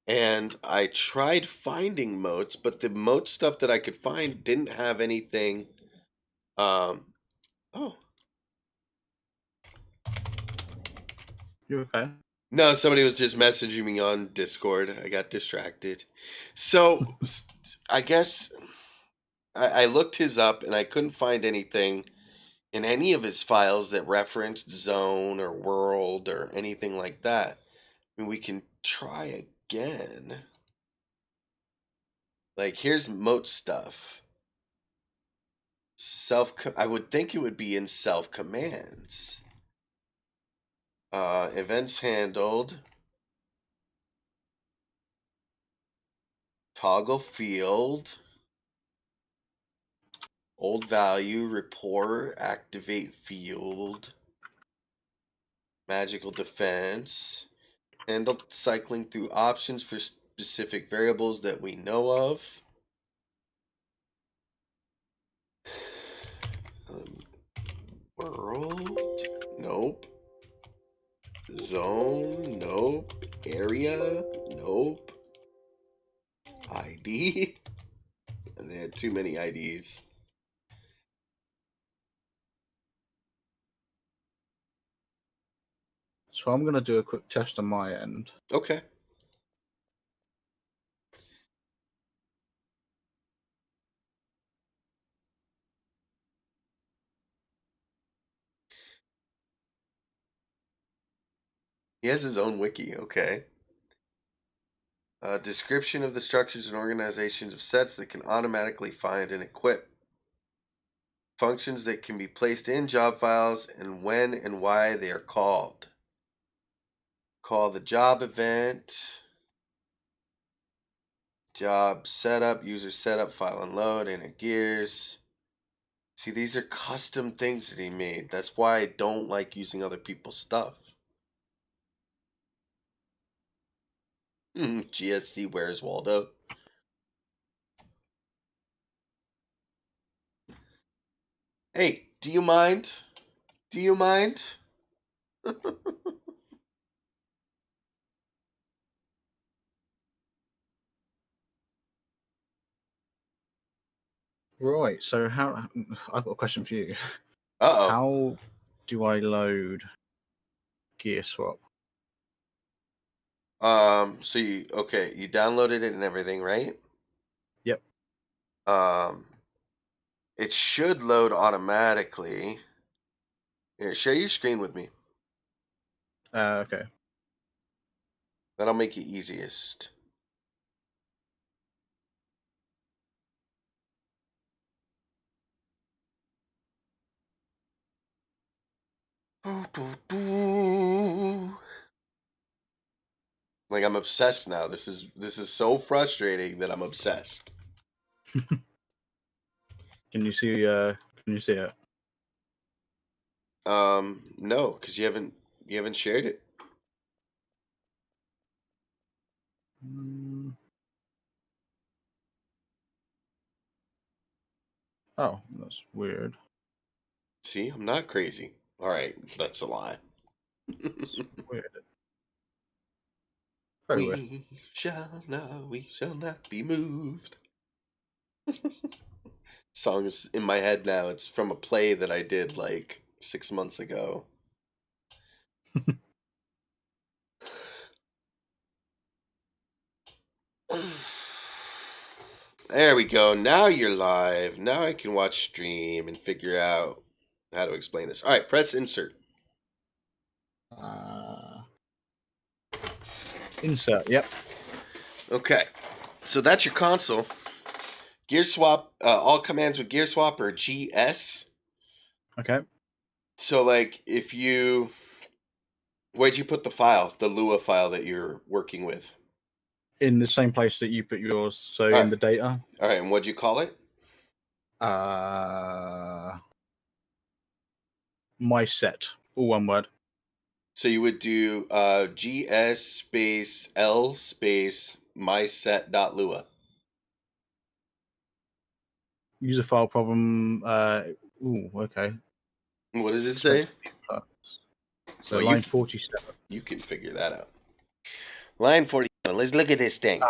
And I tried finding Moats, but the Moat stuff that I could find didn't have anything. Oh. You okay? No, somebody was just messaging me on Discord. I got distracted. So I guess I looked his up and I couldn't find anything in any of his files that referenced zone or world or anything like that. I mean, we can try again. Like, here's Moat stuff. I would think it would be in self commands. Events handled. Toggle field. Old value, report, activate field. Magical defense. Handle cycling through options for specific variables that we know of. World? Nope. Zone? Nope. Area? Nope. ID? And they had too many IDs. So I'm going to do a quick test on my end. Okay. He has his own wiki. Okay. Description of the structures and organizations of sets that can automatically find and equip. Functions that can be placed in job files and when and why they are called. Call the job event. Job setup, user setup, file unload, inner gears. See, these are custom things that he made. That's why I don't like using other people's stuff. GSC, where's Waldo? Hey, do you mind? Do you mind? Right. So how? I've got a question for you. Uh-oh. How do I load Gearswap? So you downloaded it and everything, right? Yep. It should load automatically. Here, share your screen with me. Okay. That'll make it easiest. Boo, boo, boo. Like I'm obsessed now. This is so frustrating that I'm obsessed. Can you see? Can you see it? No, because you haven't shared it. Oh, that's weird. See, I'm not crazy. All right, that's a lie. It's weird. Very weird. We shall not be moved. Song is in my head now. It's from a play that I did like 6 months ago. There we go. Now you're live. Now I can watch stream and figure out how to explain this. All right, press insert. Insert. Yep. Okay, so that's your console. Gearswap, all commands with Gearswap are GS. Okay. So like where'd you put the file, the Lua file that you're working with? In the same place that you put yours. So All in right. the data. All right, and what'd you call it? My set. All one word. So you would do GS space L space myset.lua. User file problem. Okay. What does it say? Expected plus. So Well, line 47. you can figure that out. Line 47. Let's look at this thing.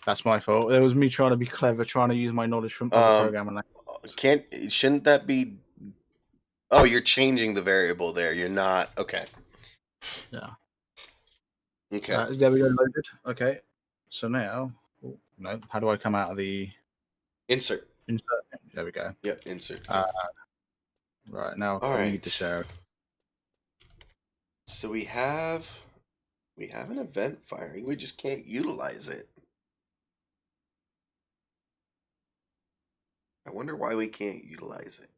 That's my fault. It was me trying to be clever, trying to use my knowledge from other programming languages. Shouldn't that be? Oh, you're changing the variable there. You're not. Okay. Yeah. Okay. There we go, loaded. Okay. So now, no, how do I come out of the Insert. insert? There we go. Yep, insert. Right, now All I'll right. leave the share. So we have an event firing. We just can't utilize it. I wonder why we can't utilize it.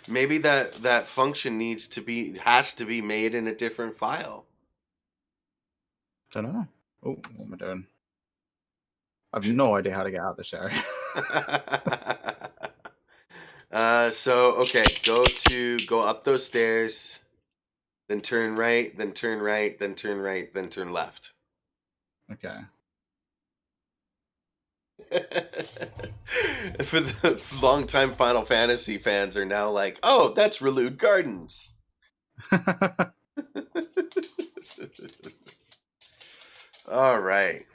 Maybe that function has to be made in a different file. Don't know. Oh, what am I doing? I have no idea how to get out of this area. So okay, go up those stairs, then turn right, then turn right, then turn right, then turn left. Okay. For the longtime Final Fantasy fans are now like, oh, that's Relude Gardens. All right.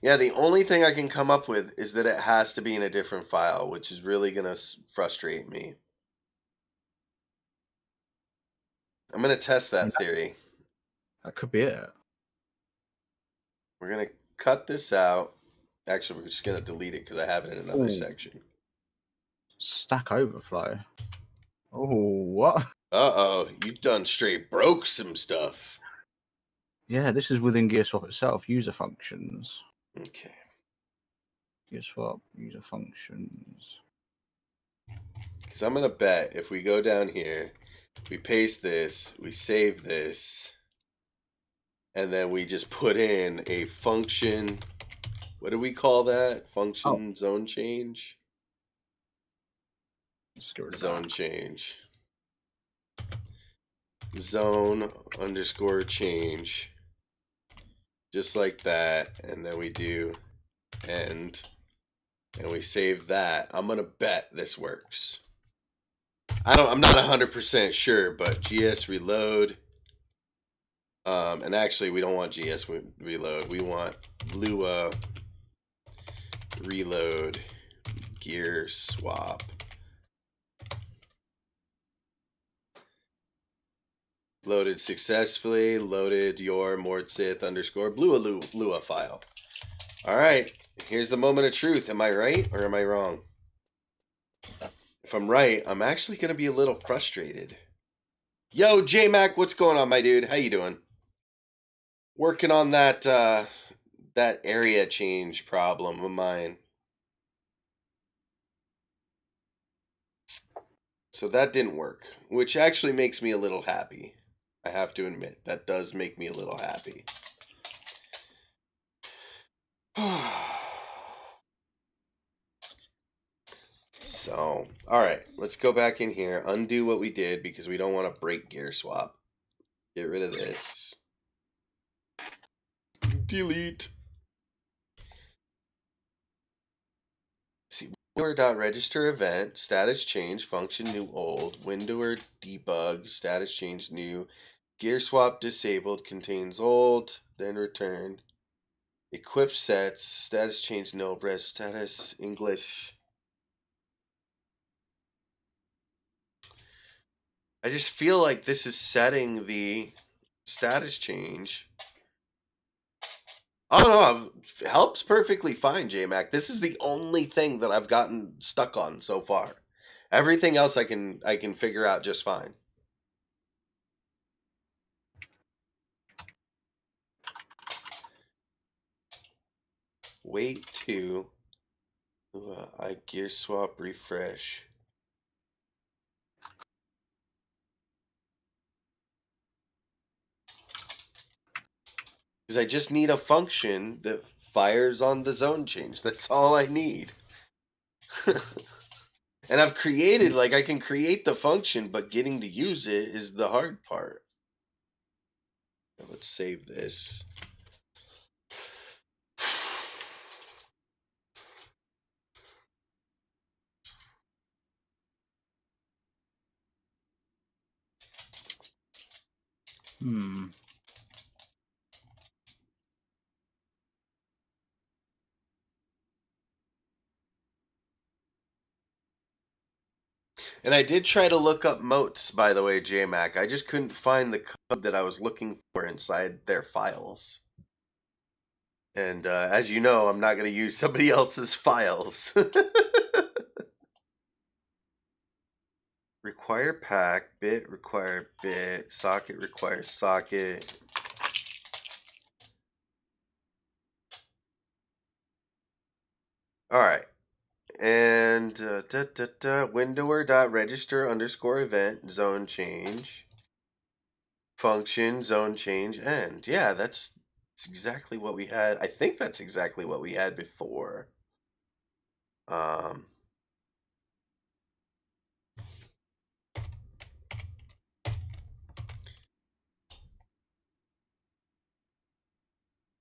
Yeah, the only thing I can come up with is that it has to be in a different file, which is really going to frustrate me. I'm going to test that theory. That could be it. We're going to cut this out. Actually, we're just going to delete it because I have it in another Ooh. section. Stack Overflow. Oh, what? Uh-oh, you done straight broke some stuff. Yeah, this is within Gearswap itself. User functions. Okay. Gearswap, user functions. Because I'm going to bet if we go down here, we paste this, we save this, and then we just put in a function. What do we call that? Function zone change? Let's get rid of Zone that. change. Zone underscore change. Just like that. And then we do end. And we save that. I'm going to bet this works. I'm not 100% sure, but GS reload. And actually, we don't want GS reload. We want Lua reload Gearswap. Loaded successfully. Loaded your Mordsith underscore Lua file. All right. Here's the moment of truth. Am I right or am I wrong? If I'm right, I'm actually going to be a little frustrated. Yo, J-Mac, what's going on, my dude? How you doing? Working on that that area change problem of mine. So that didn't work, which actually makes me a little happy. I have to admit, that does make me a little happy. So, all right, let's go back in here, undo what we did because we don't want to break Gearswap. Get rid of this. Delete. See, windower.register event, status change, function new old, windower debug, status change new, Gearswap disabled, contains old, then return. Equip sets, status change no, res status English. I just feel like this is setting the status change. I don't know. It helps perfectly fine, JMac. This is the only thing that I've gotten stuck on so far. Everything else I can figure out just fine. Wait to I Gearswap refresh. Because I just need a function that fires on the zone change. That's all I need. And I've created, like, I can create the function, but getting to use it is the hard part. Let's save this. And I did try to look up moats, by the way, JMac. I just couldn't find the code that I was looking for inside their files. And as you know, I'm not going to use somebody else's files. Require pack, bit require bit, socket requires socket. All right. And windower.register underscore event zone change function zone change end. Yeah, that's exactly what we had. I think that's exactly what we had before.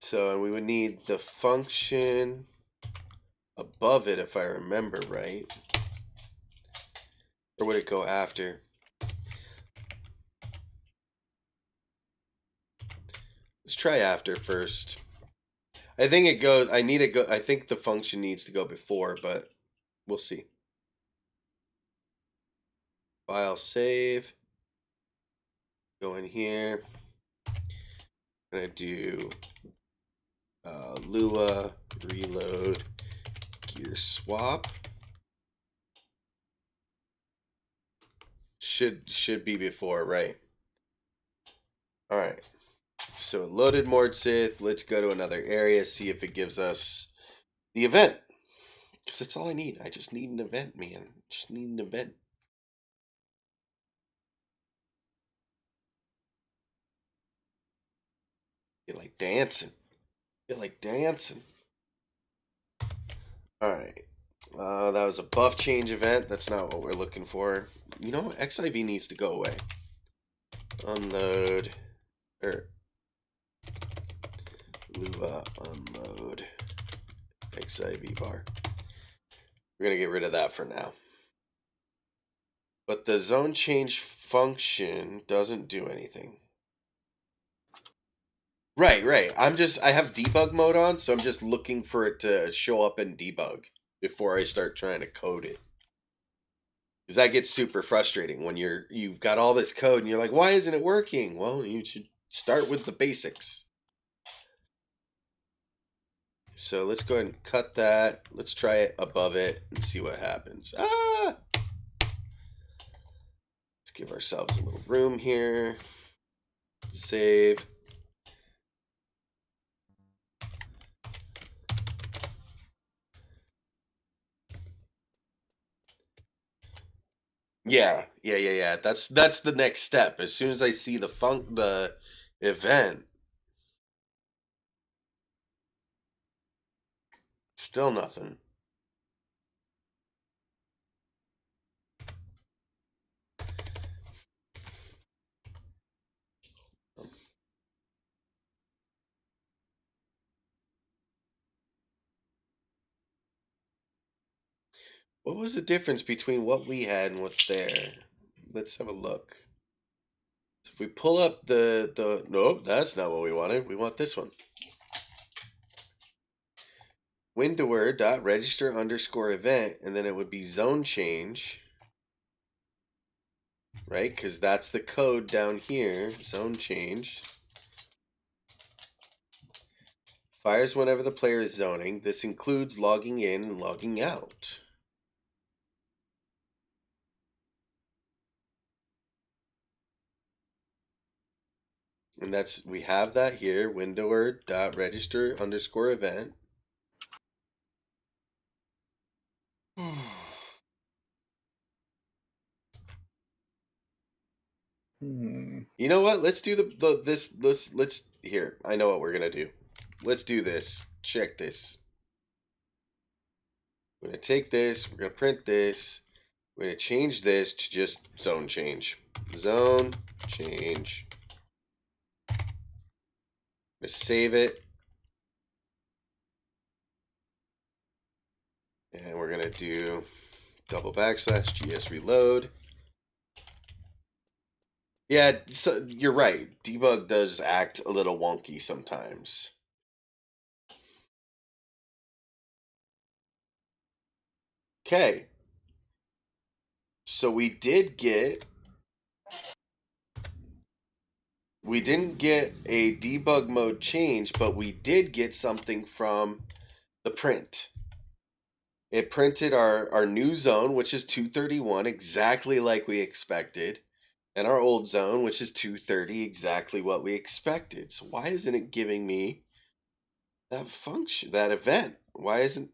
So, and we would need the function above it, if I remember right. Or would it go after? Let's try after first. I think it goes, I think the function needs to go before, but we'll see. File save. Go in here. I'm gonna do Lua reload Gearswap. Should be before, right? All right. So it loaded Mordsith. Let's go to another area, see if it gives us the event. Because that's all I need. I just need an event, man. Just need an event. Feel like dancing. Feel like dancing. All right. That was a buff change event. That's not what we're looking for. You know, XIV needs to go away. Unload. Lua unload. XIV bar. We're going to get rid of that for now. But the zone change function doesn't do anything. Right. I have debug mode on, so I'm just looking for it to show up in debug before I start trying to code it. Because that gets super frustrating when you've got all this code and you're like, why isn't it working? Well, you should start with the basics. So let's go ahead and cut that. Let's try it above it and see what happens. Ah! Let's give ourselves a little room here. Save. Yeah. That's the next step. As soon as I see the event, still nothing. What was the difference between what we had and what's there? Let's have a look. So if we pull up the nope, that's not what we wanted. We want this one. Windower.register_event, and then it would be zone change, right? Because that's the code down here. Zone change. Fires whenever the player is zoning. This includes logging in and logging out. And we have that here, windower.register_event. You know what? Let's do let's here. I know what we're gonna do. Let's do this. Check this. We're gonna take this, we're gonna print this, we're gonna change this to just zone change. Zone change. I'm gonna save it. And we're gonna do /GS reload. Yeah, so you're right. Debug does act a little wonky sometimes. Okay. So we didn't get a debug mode change, but we did get something from the print. It printed our new zone, which is 231, exactly like we expected, and our old zone, which is 230, exactly what we expected. So why isn't it giving me that function, that event? Why isn't,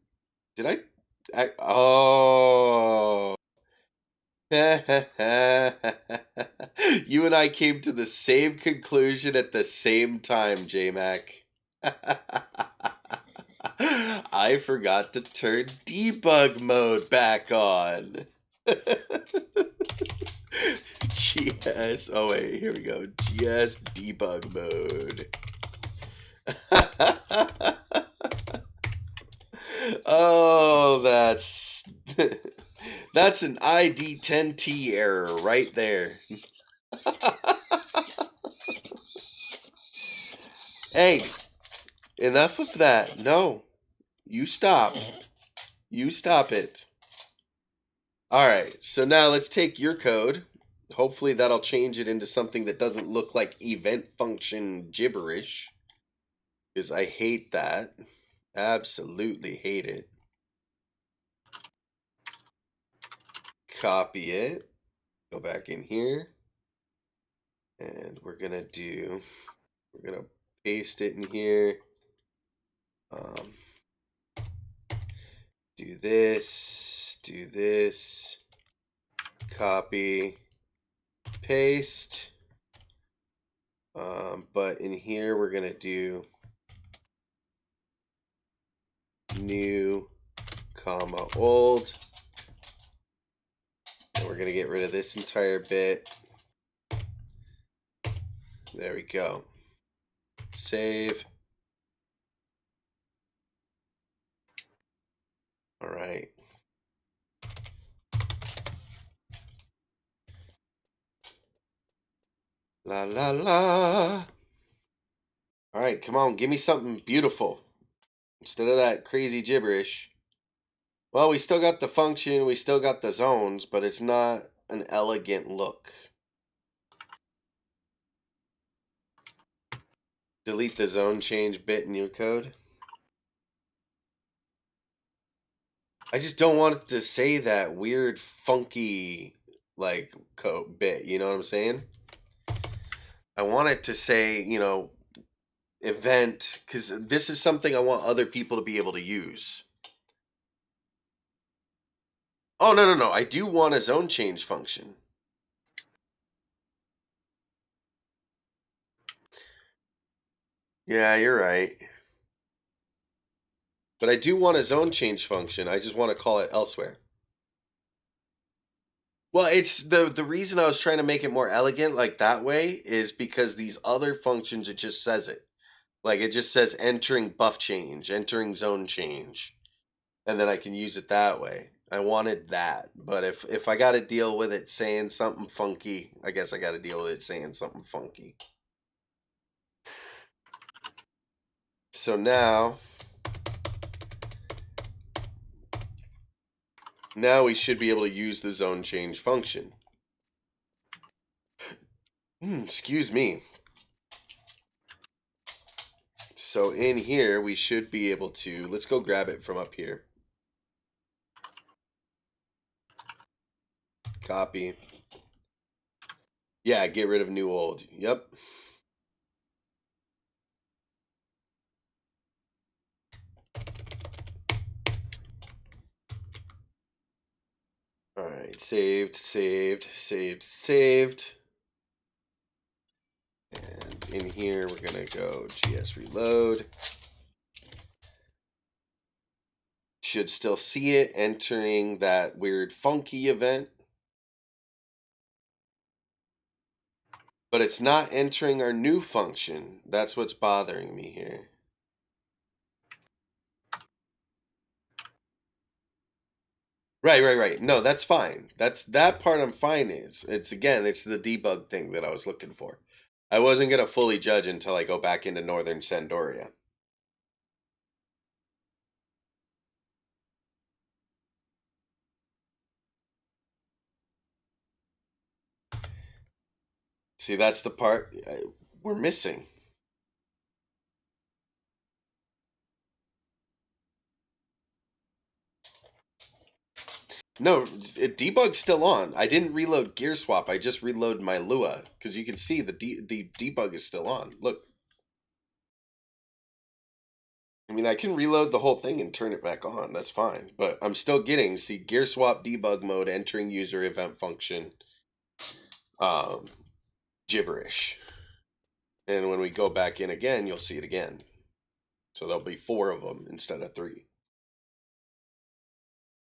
oh. You and I came to the same conclusion at the same time, J-Mac. I forgot to turn debug mode back on. GS. Oh, wait, here we go. GS debug mode. Oh, that's an ID10T error right there. Hey, enough of that. No, you stop. You stop it. All right, so now let's take your code. Hopefully that'll change it into something that doesn't look like event function gibberish. because I hate that. Absolutely hate it. Copy it. Go back in here. And we're going to paste it in here. Do this, copy, paste. But in here, we're going to do new, comma, old. And we're going to get rid of this entire bit. There we go. Save. All right. La la la. All right, come on, give me something beautiful instead of that crazy gibberish. Well, we still got the function, we still got the zones, but it's not an elegant look. Delete the zone change bit in your code. I just don't want it to say that weird, funky, like, code bit, you know what I'm saying? I want it to say, you know, event, because this is something I want other people to be able to use. Oh, no. I do want a zone change function. Yeah, you're right. But I do want a zone change function. I just want to call it elsewhere. Well, it's the reason I was trying to make it more elegant like that way is because these other functions, it just says it. Like it just says entering buff change, entering zone change. And then I can use it that way. I wanted that. But if I got to deal with it saying something funky, I guess I got to deal with it saying something funky. So now we should be able to use the zone change function. Excuse me. So in here, we should be able to, let's go grab it from up here. Copy. Yeah, get rid of new old. Yep. All right, saved. And in here, we're going to go GS reload. Should still see it entering that weird funky event. But it's not entering our new function. That's what's bothering me here. Right. No, that's fine. That part I'm fine is. It's the debug thing that I was looking for. I wasn't gonna fully judge until I go back into Northern Sandoria. See, that's the part we're missing. No, debug's still on. I didn't reload Gearswap. I just reload my Lua because you can see the debug is still on. Look. I mean, I can reload the whole thing and turn it back on. That's fine. But I'm still getting, see, Gearswap debug mode, entering user event function, gibberish. And when we go back in again, you'll see it again. So there'll be 4 of them instead of 3.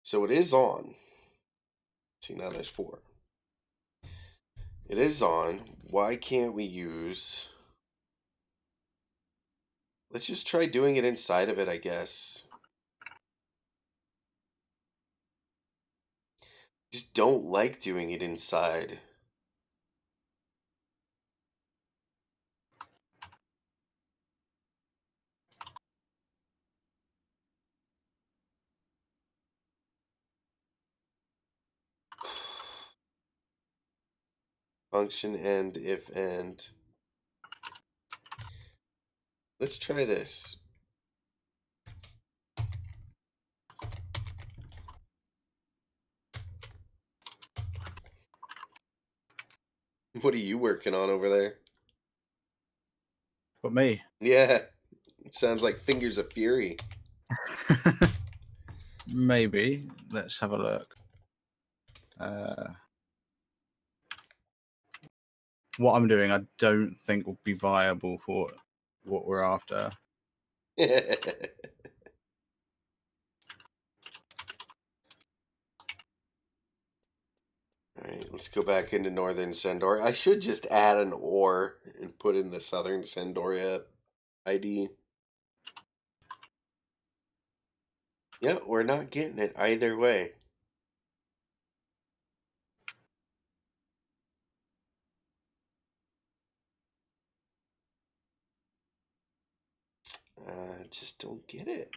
So it is on. See, now there's 4. It is on. Why can't we use... Let's just try doing it inside of it, I guess. Just don't like doing it inside. Function end, if end. Let's try this. What are you working on over there? But me. Yeah, sounds like Fingers of Fury. Maybe. Let's have a look. What I'm doing, I don't think will be viable for what we're after. Alright, let's go back into Northern Sendoria. I should just add an OR and put in the Southern Sendoria ID. Yeah, we're not getting it either way. I just don't get it.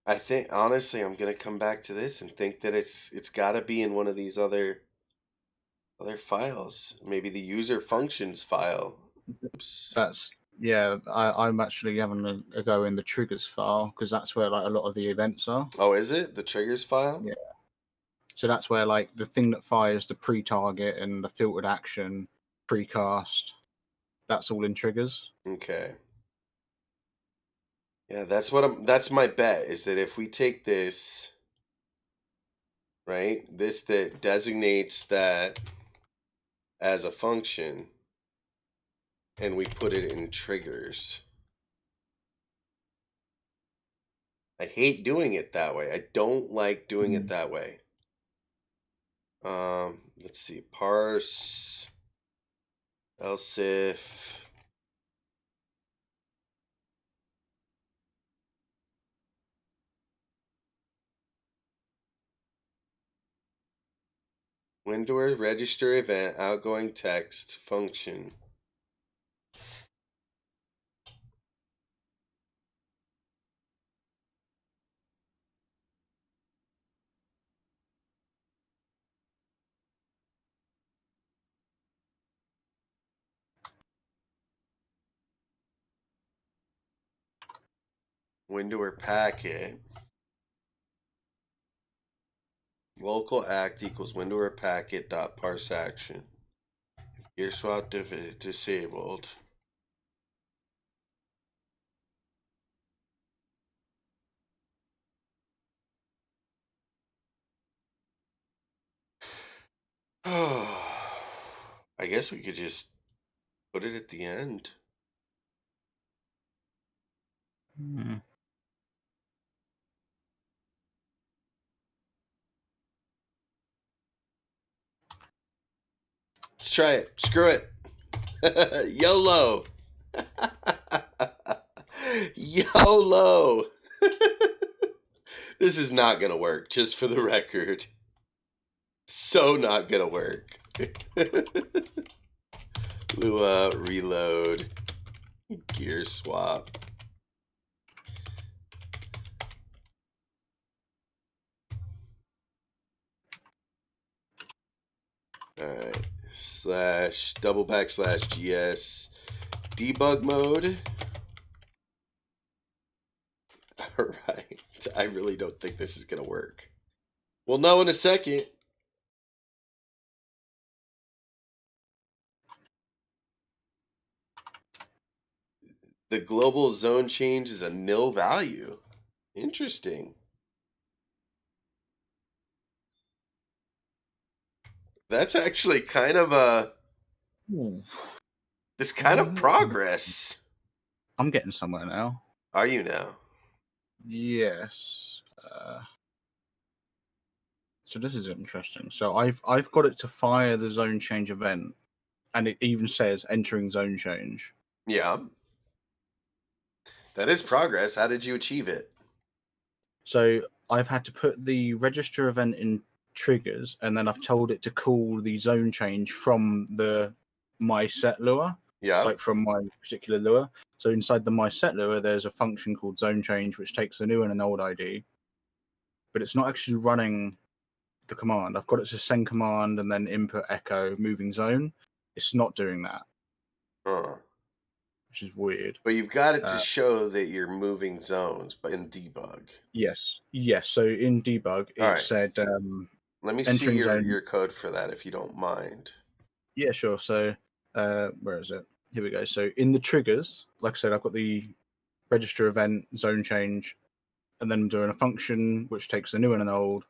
I think honestly, I'm gonna come back to this and think that it's got to be in one of these other files. Maybe the user functions file. Oops. That's yeah. I'm actually having a go in the triggers file because that's where like a lot of the events are. Oh, is it the triggers file? Yeah. So that's where like the thing that fires the pre-target and the filtered action, precast, that's all in triggers. Okay. Yeah, that's my bet is that if we take this, right, this that designates that as a function and we put it in triggers. I hate doing it that way. I don't like doing it that way. Let's see, parse, else if. Window register event outgoing text function. Window packet. Local act equals window packet dot parse action. Gearswap disabled. I guess we could just put it at the end. Let's try it. Screw it. YOLO. YOLO. This is not going to work, just for the record. So not going to work. Lua, reload, Gearswap. Alright, slash double backslash GS debug mode. Alright, I really don't think this is going to work. We'll know in a second. The global zone change is a nil value. Interesting. That's actually kind of a this kind of progress. I'm getting somewhere now. Are you now? Yes. So this is interesting. So I've got it to fire the zone change event, and it even says entering zone change. Yeah. That is progress. How did you achieve it? So I've had to put the register event in triggers, and then I've told it to call the zone change from the my set lure, Yeah. like from my particular lure. So inside the my set lure, there's a function called zone change, which takes a new and an old ID, but it's not actually running the command. I've got it to send command and then input echo moving zone, it's not doing that, Huh. which is weird. But you've got it to Uh, show that you're moving zones, but in debug. yes. So in debug, All it right. said Let me see entering zone. your code for that if you don't mind. Yeah, sure. So where is it? Here we go. So in the triggers, like I said, I've got the register event, zone change, and then I'm doing a function which takes the new and an old,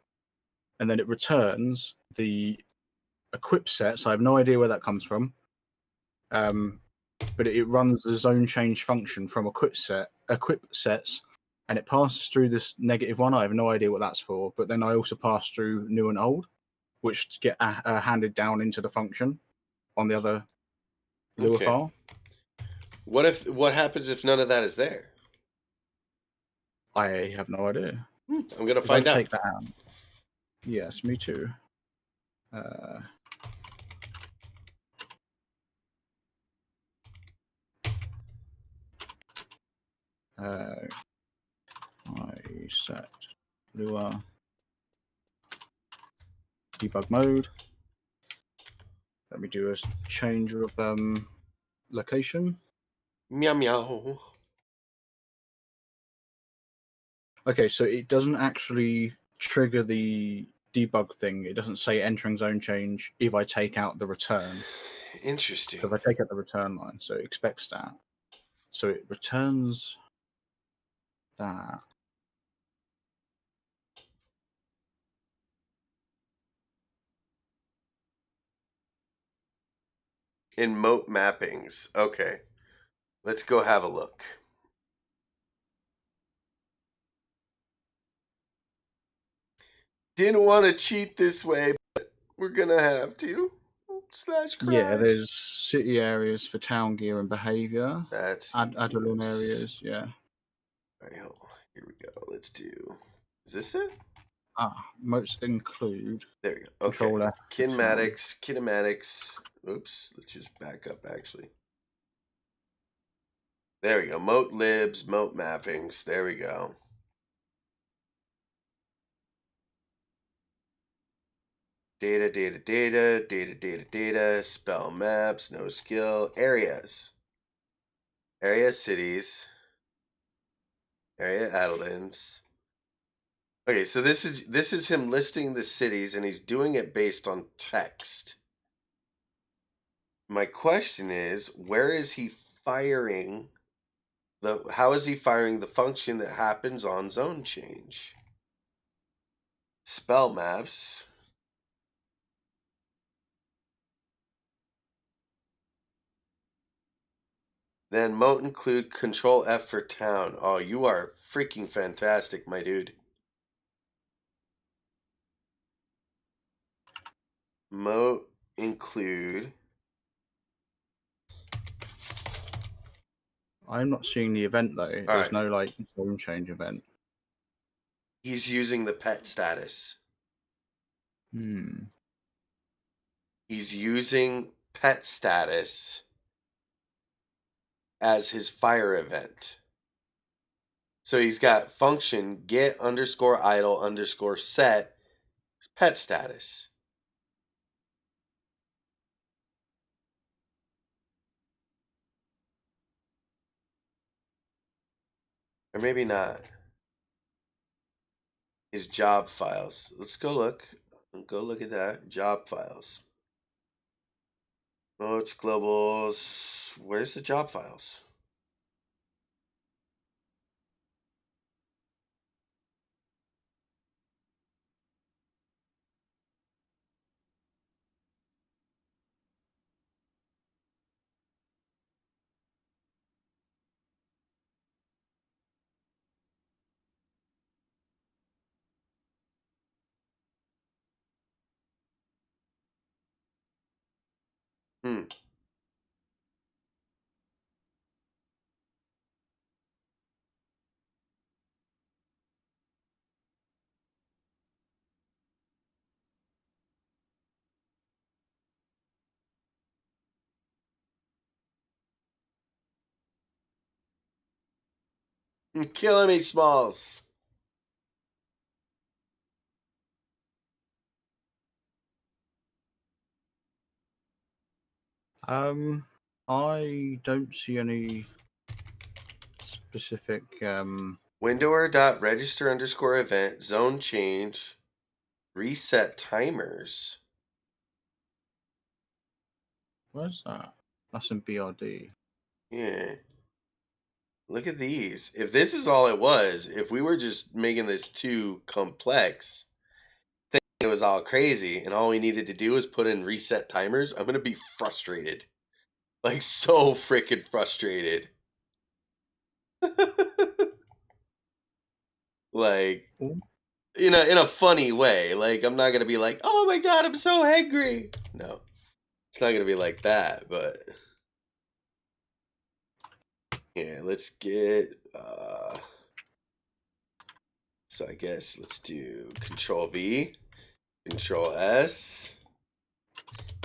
and then it returns the equip set. So I have no idea where that comes from. But it runs the zone change function from equip sets, and it passes through this -1. I have no idea what that's for. But then I also pass through new and old, which get handed down into the function on the other Lua Okay. file. What happens if none of that is there? I have no idea. I'm gonna If I find out. take that out, yes, me too. Uh, I set Lua debug mode. Let me do a change of location. Meow meow. Okay, so it doesn't actually trigger the debug thing. It doesn't say entering zone change if I take out the return. So Interesting. if I take out the return line, so it expects that. So it returns that. In moat mappings. Okay. Let's go have a look. Didn't want to cheat this way, but we're gonna have to. Slash Yeah, cry. there's city areas for town gear and behavior. That's Adalon gross. areas, yeah. All right, here we go. Let's do. Is this it? Most include There we go. Okay. Control F for town. Kinematics. Oops. Let's just back up actually. There we go. Moat libs, moat mappings. There we go. Data, spell maps, no skill, areas. Area cities. Area Adelins. Okay, so this is him listing the cities and he's doing it based on text. My question is, where is he firing how is he firing the function that happens on zone change? Spell maps. Then moat include control F for town. Oh, you are freaking fantastic, my dude. Moat include. I'm not seeing the event though. All There's right. no like zone change event. He's using the pet status. Hmm. He's using pet status as his fire event. So he's got function get underscore idle underscore set pet status. Or maybe not. His job files. Let's go look. Go look at that. Job files. Modes, globals. Where's the job files? Hmm. You're killing me, Smalls. I don't see any specific. Windower.register_event zone change reset timers. Where's that? That's in BRD. Yeah. Look at these. If this is all it was, if we were just making this too complex, thinking it was all crazy, and all we needed to do was put in reset timers, I'm gonna be frustrated. Like so freaking frustrated. Like Ooh. in a funny way. Like I'm not gonna be like, oh my god, I'm so angry. No. It's not gonna be like that, but yeah, let's get so I guess let's do Control V, Control S.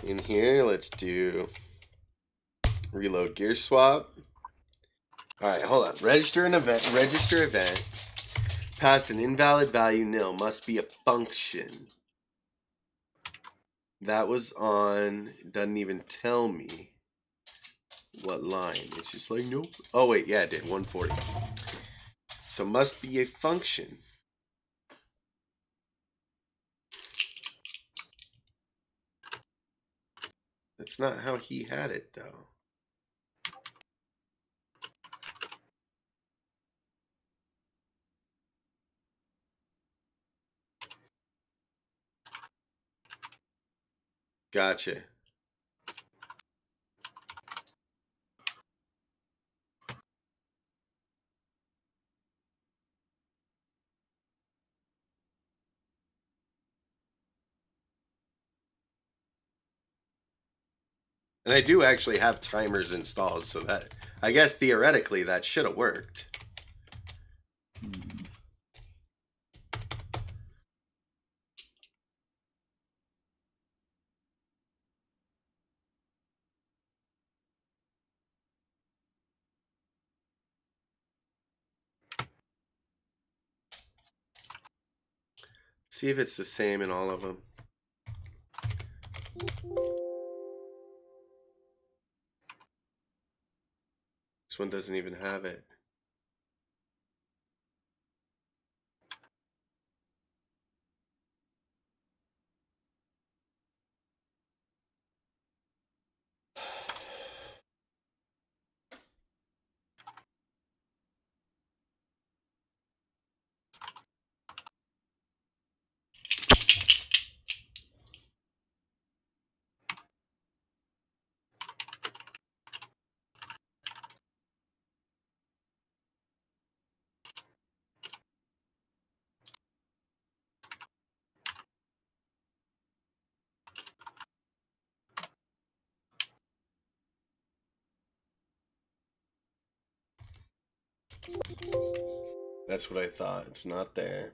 In here, let's do reload Gearswap. Alright, hold on. Register event. Passed an invalid value nil. Must be a function. That was on, doesn't even tell me what line. It's just like, nope. Oh wait, yeah, it did, 140. So must be a function. That's not how he had it though. Gotcha. And I do actually have timers installed, so that I guess theoretically that should have worked. See if it's the same in all of them. This one doesn't even have it. That's what I thought. It's not there.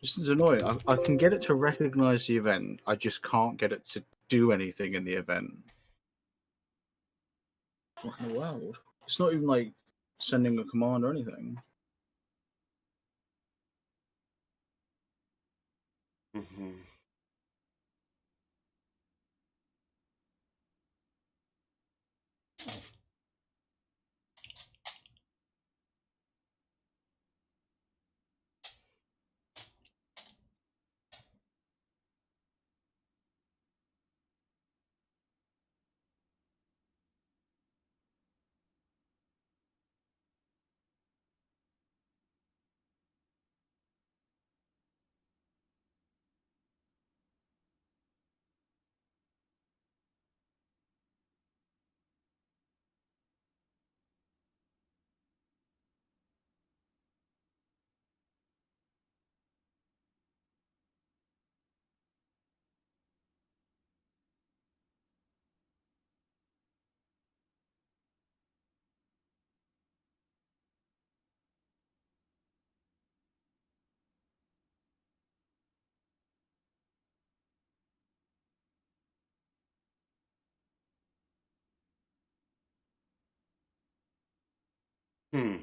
This is annoying. I can get it to recognize the event. I just can't get it to do anything in the event. What in the world? It's not even like sending a command or anything. Mm-hmm. Hmm.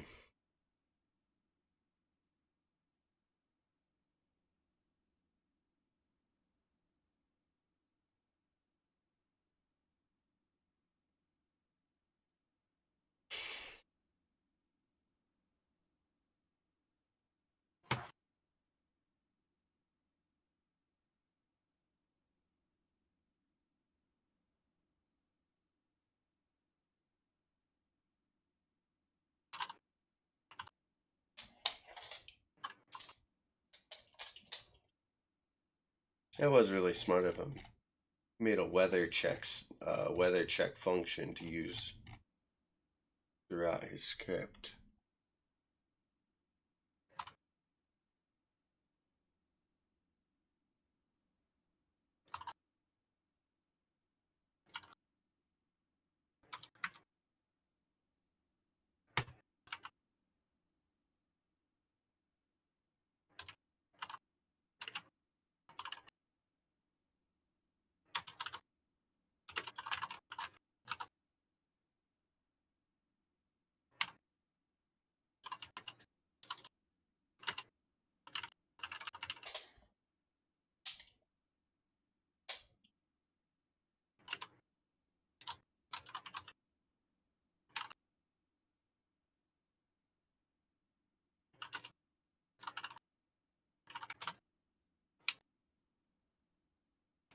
That was really smart of him. He made a weather check function to use throughout his script.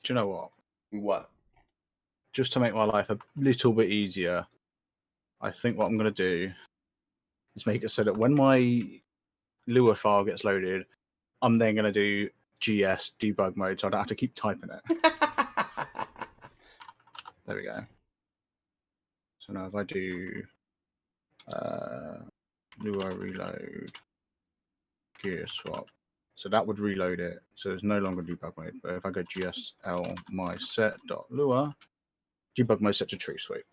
Do you know what? What? Just to make my life a little bit easier, I think what I'm going to do is make it so that when my Lua file gets loaded, I'm then going to do GS debug mode, so I don't have to keep typing it. There we go. So now if I do Lua reload Gearswap, so that would reload it. So it's no longer debug mode. But if I go GSL my set.lua, debug mode set to true. Sweet.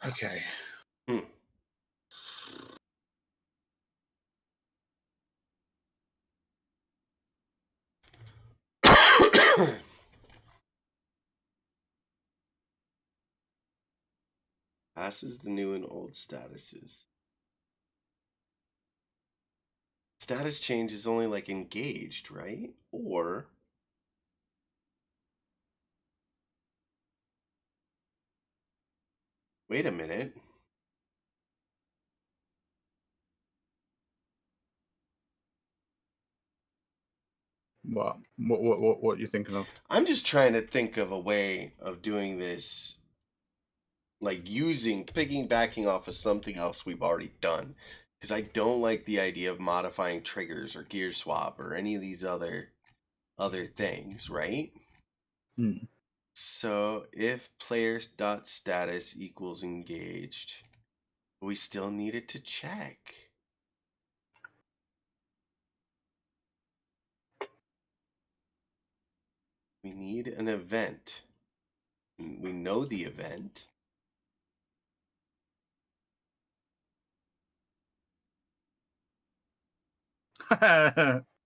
Okay. Passes the new and old statuses. Status change is only like engaged, right? Or wait a minute. What are you thinking of? I'm just trying to think of a way of doing this, like piggybacking off of something else we've already done. Because I don't like the idea of modifying triggers or Gearswap or any of these other things, right? Hmm. So if players.status equals engaged, we still need it to check. We need an event. We know the event.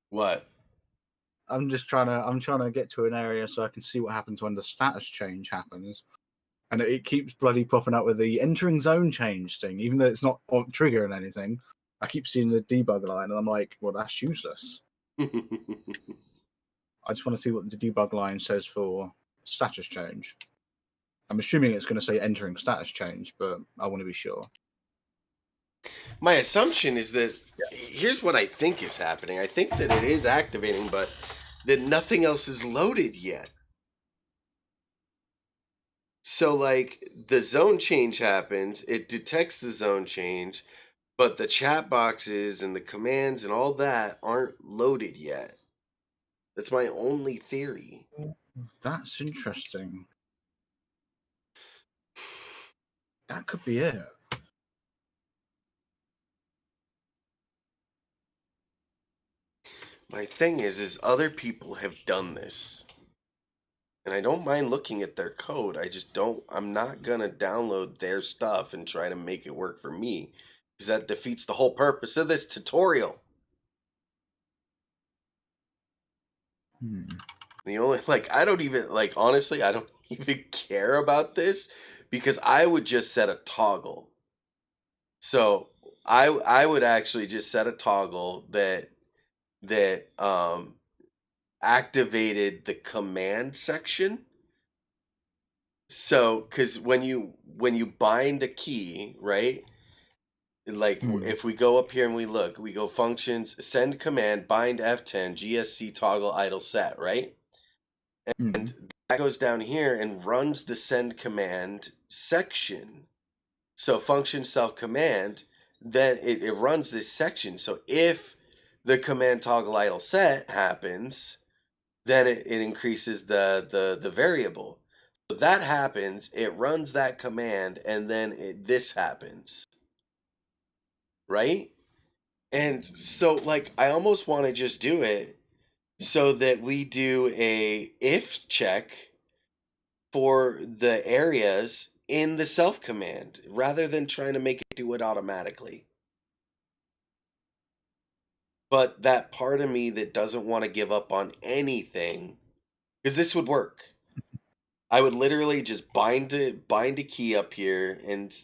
What? I'm trying to get to an area so I can see what happens when the status change happens. And it keeps bloody popping up with the entering zone change thing, even though it's not triggering anything. I keep seeing the debug line, and I'm like, well, that's useless. I just want to see what the debug line says for status change. I'm assuming it's going to say entering status change, but I want to be sure. My assumption is that here's what I think is happening. I think that it is activating, but that nothing else is loaded yet. So, like, the zone change happens, it detects the zone change, but the chat boxes and the commands and all that aren't loaded yet. That's my only theory. That's interesting. That could be it. My thing is other people have done this. And I don't mind looking at their code. I'm not going to download their stuff and try to make it work for me. Because that defeats the whole purpose of this tutorial. The only, I don't even, honestly, I don't even care about this because I would just set a toggle. So I would actually just set a toggle that activated the command section. So, because when you bind a key, right? Like if we go up here and we look, we go functions, send command, bind F10, GSC toggle idle set, right? And that goes down here and runs the send command section. So function self command, then it runs this section. So if the command toggle idle set happens, then it increases the variable. So that happens, it runs that command, and then this happens, right? And so, like, I almost want to just do it so that we do a if check for the areas in the self command rather than trying to make it do it automatically. But that part of me that doesn't want to give up on anything, because this would work. I would literally just bind a key up here and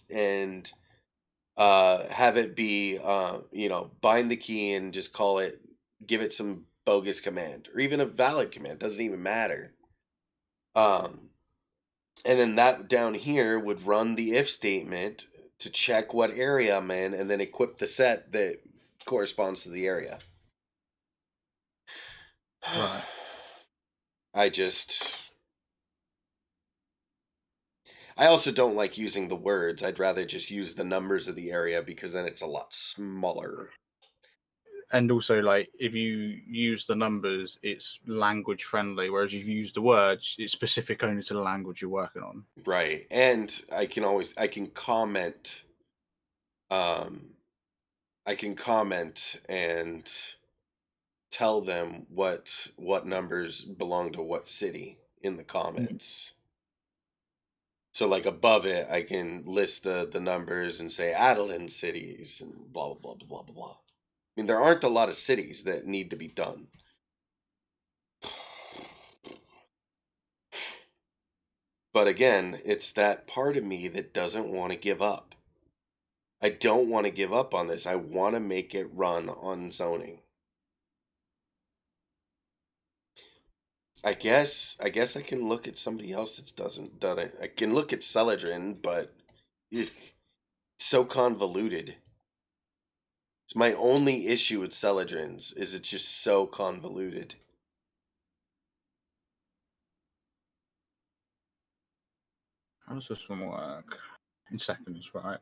have it be bind the key and just call it, give it some bogus command or even a valid command, doesn't even matter. Um and then that down here would run the if statement to check what area I'm in and then equip the set that corresponds to the area. Right. I just I also don't like using the words. I'd rather just use the numbers of the area because then it's a lot smaller. And also, like, if you use the numbers, it's language friendly, whereas if you use the words, it's specific only to the language you're working on. Right. And I can comment um and tell them what numbers belong to what city in the comments. So like above it, I can list the numbers and say Adeline cities and blah blah blah blah blah blah. I mean, there aren't a lot of cities that need to be done. But again, it's that part of me that doesn't want to give up. I don't want to give up on this. I want to make it run on zoning. I guess I can look at somebody else that doesn't done it. I can look at Celadrin, but it's so convoluted. It's my only issue with Celadrin's is it's just so convoluted. How does this one work? In seconds, right?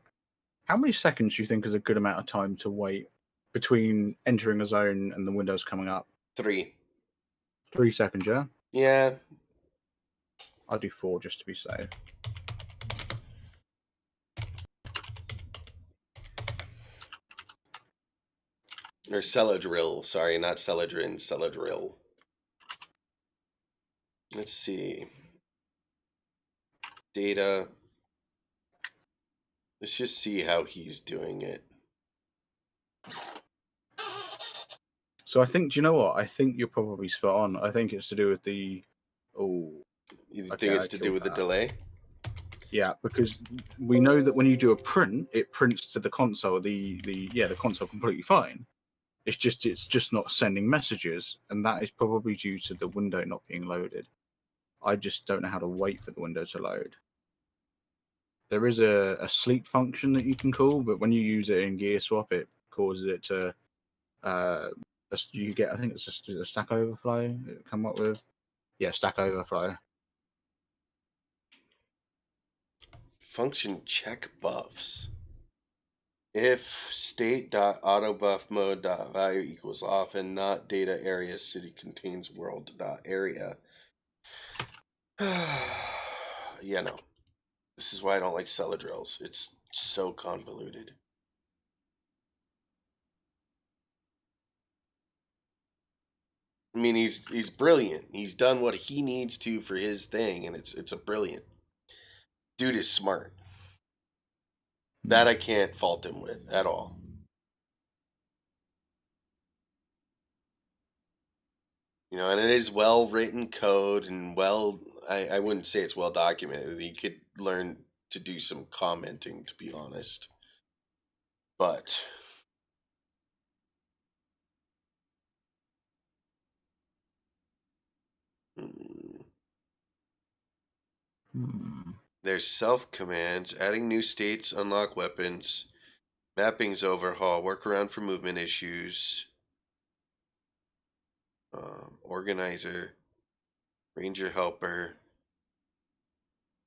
How many seconds do you think is a good amount of time to wait between entering a zone and the windows coming up? 3. 3 seconds, yeah? Yeah. I'll do 4 just to be safe. Or Celadrill. Sorry, not Celadrin. Celadrill. Let's see. Data. Let's just see how he's doing it. So I think, do you know what? I think you're probably spot on. I think it's to do with the. Oh, You okay, think it's I to do killed with the that. delay? Yeah, because we know that when you do a print, it prints to the console. The console completely fine. It's just not sending messages, and that is probably due to the window not being loaded. I just don't know how to wait for the window to load. There is a sleep function that you can call, but when you use it in Gearswap, it causes it to you get, I think it's just a stack overflow it come up with. Yeah, stack overflow. Function check buffs. If state.autobuffMode.value equals off and not data area city contains world.area. Yeah, no. This is why I don't like Celadrills. It's so convoluted. I mean, he's brilliant. He's done what he needs to for his thing, and it's a brilliant. Dude is smart. That I can't fault him with at all. You know, and it is well written code and I wouldn't say it's well documented. He could learn to do some commenting, to be honest. But there's self commands, adding new states, unlock weapons, mappings overhaul, workaround for movement issues, organizer, ranger helper,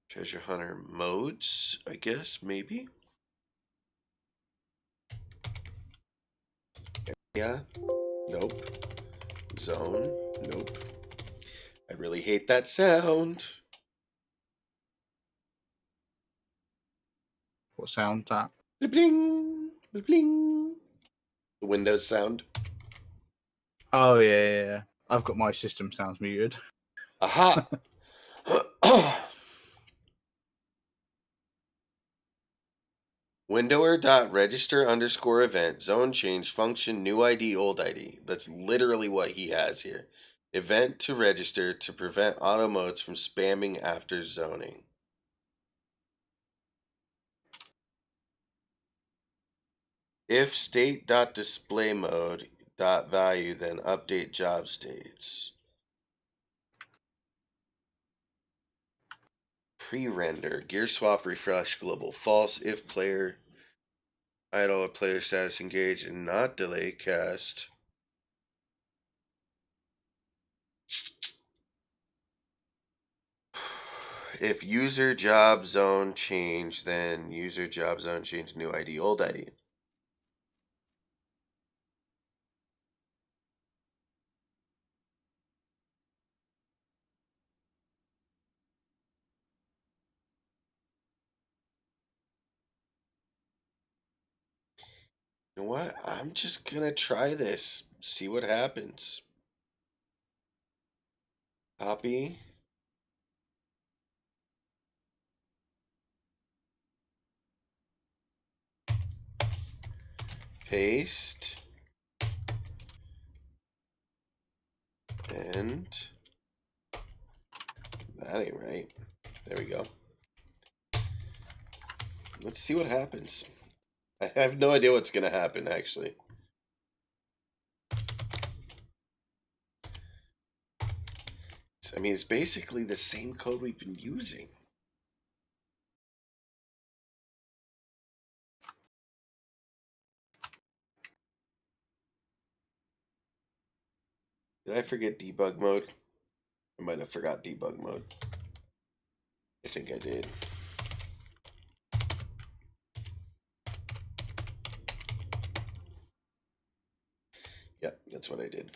treasure hunter modes, I guess, maybe. Yeah, nope. Zone, nope. I really hate that sound. What sound that? Bling, bling. The Windows sound. Oh yeah. I've got my system sounds muted. Aha! Windower.register_event zone change function new ID old ID. That's literally what he has here. Event to register to prevent auto modes from spamming after zoning. If state.displayMode.value, then update job states. Pre-render Gearswap refresh global false if player idle or player status engaged and not delay cast. If user job zone change, then user job zone change new ID old ID. You know what? I'm just gonna try this. See what happens. Copy. Paste. And that ain't right. There we go. Let's see what happens. I have no idea what's gonna happen actually. I mean, it's basically the same code we've been using. Did I forget debug mode? I might have forgot debug mode. I think I did. Yep, that's what I did.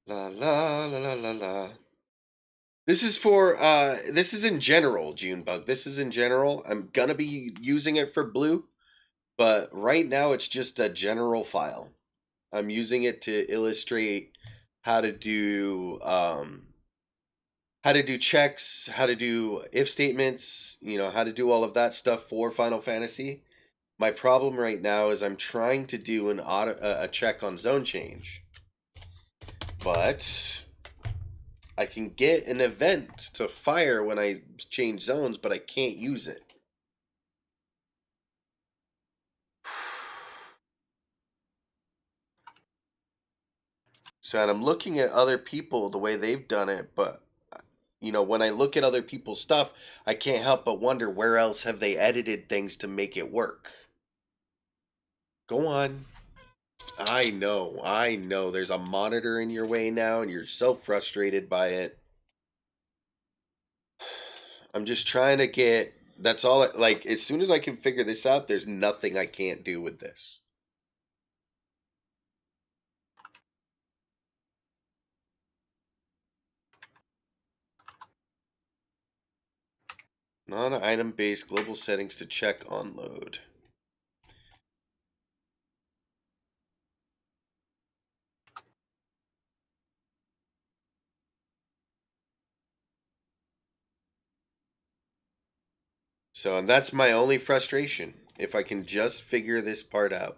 La la la la la la. This is for this is in general, Junebug. This is in general. I'm gonna be using it for blue, but right now it's just a general file. I'm using it to illustrate how to do checks, how to do if statements, how to do all of that stuff for Final Fantasy. My problem right now is I'm trying to do a check on zone change, but I can get an event to fire when I change zones, but I can't use it. So, and I'm looking at other people the way they've done it, but when I look at other people's stuff, I can't help but wonder where else have they edited things to make it work. Go on. I know. There's a monitor in your way now, and you're so frustrated by it. I'm just trying to get. That's all. Like, as soon as I can figure this out, there's nothing I can't do with this. Non-item based global settings to check on load. So, and that's my only frustration. If I can just figure this part out.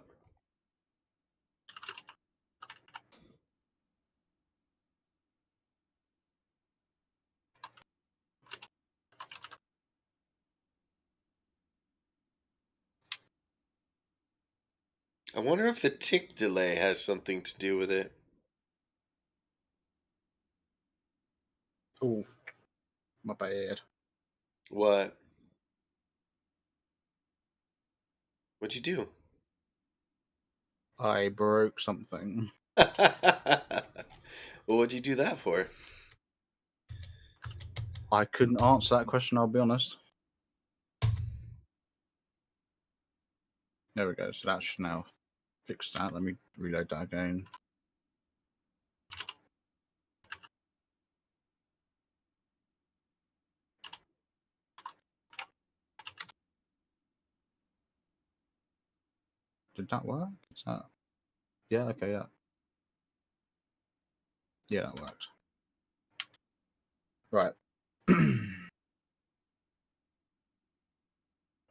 I wonder if the tick delay has something to do with it. Oh, my bad. What? What'd you do? I broke something. Well, what'd you do that for? I couldn't answer that question, I'll be honest. There we go. So that should now fix that. Let me reload that again. Did that work? Is that? Yeah. Okay. Yeah. Yeah, that worked. Right.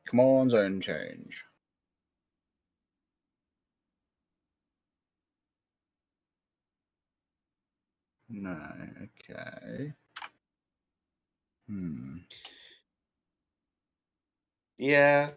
Come on, zone change. No. Okay. Yeah.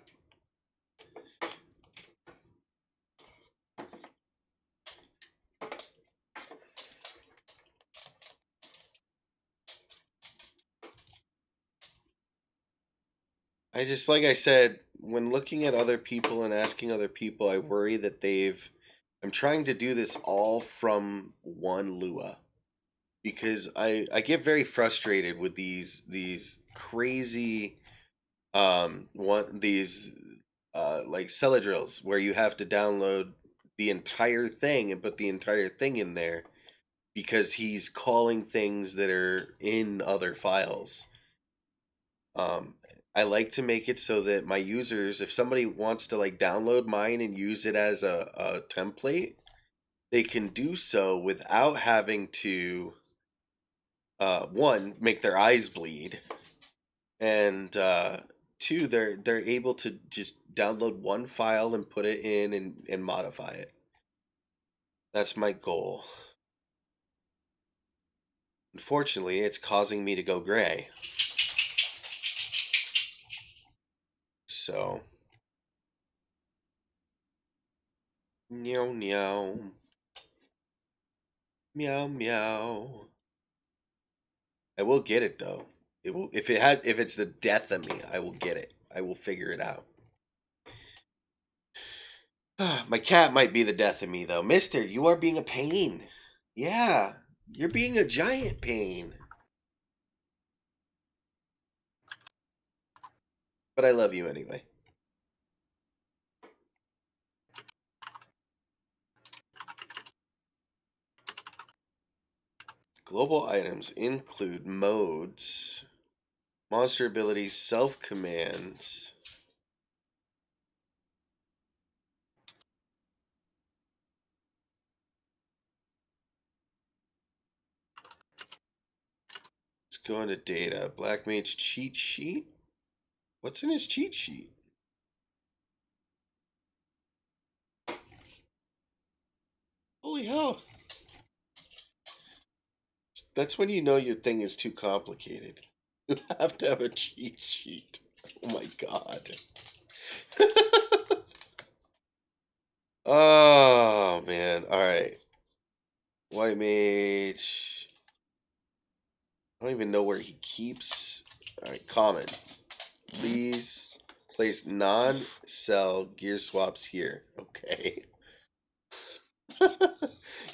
I just, like I said, when looking at other people and asking other people, I worry that I'm trying to do this all from one Lua. Because I get very frustrated with these crazy these like Celadrills where you have to download the entire thing and put the entire thing in there because he's calling things that are in other files. Um, I like to make it so that my users, if somebody wants to like download mine and use it as a template, they can do so without having to one, make their eyes bleed, and two, they're able to just download one file and put it in and modify it. That's my goal. Unfortunately, it's causing me to go gray. So, meow meow, meow meow. I will get it though. It will if it's the death of me, I will get it. I will figure it out. My cat might be the death of me though. Mister, you are being a pain. Yeah, you're being a giant pain. But I love you anyway. Global items include modes, monster abilities, self-commands. Let's go into data. Black Mage cheat sheet? What's in his cheat sheet? Holy hell. That's when you know your thing is too complicated. You have to have a cheat sheet. Oh my god. Oh man. Alright. White Mage. I don't even know where he keeps. Alright, common. Please place non-cell gear swaps here. Okay.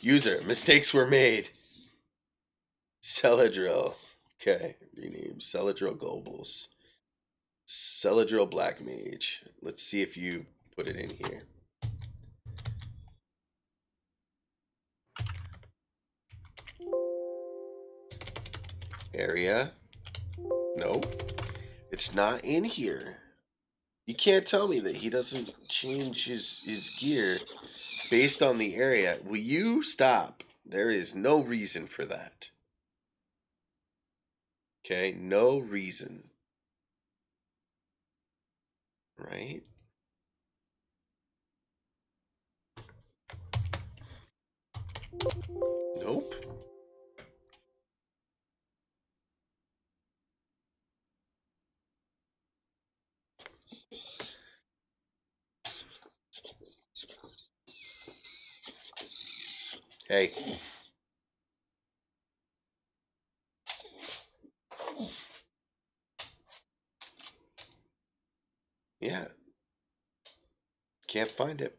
User, mistakes were made. Celadrill. Okay, rename Celadrill Globals. Celadrill Black Mage. Let's see if you put it in here. Area. No, it's not in here. You can't tell me that he doesn't change his gear based on the area. Will you stop? There is no reason for that. Okay, no reason. Right? Nope. Hey. Yeah. Can't find it.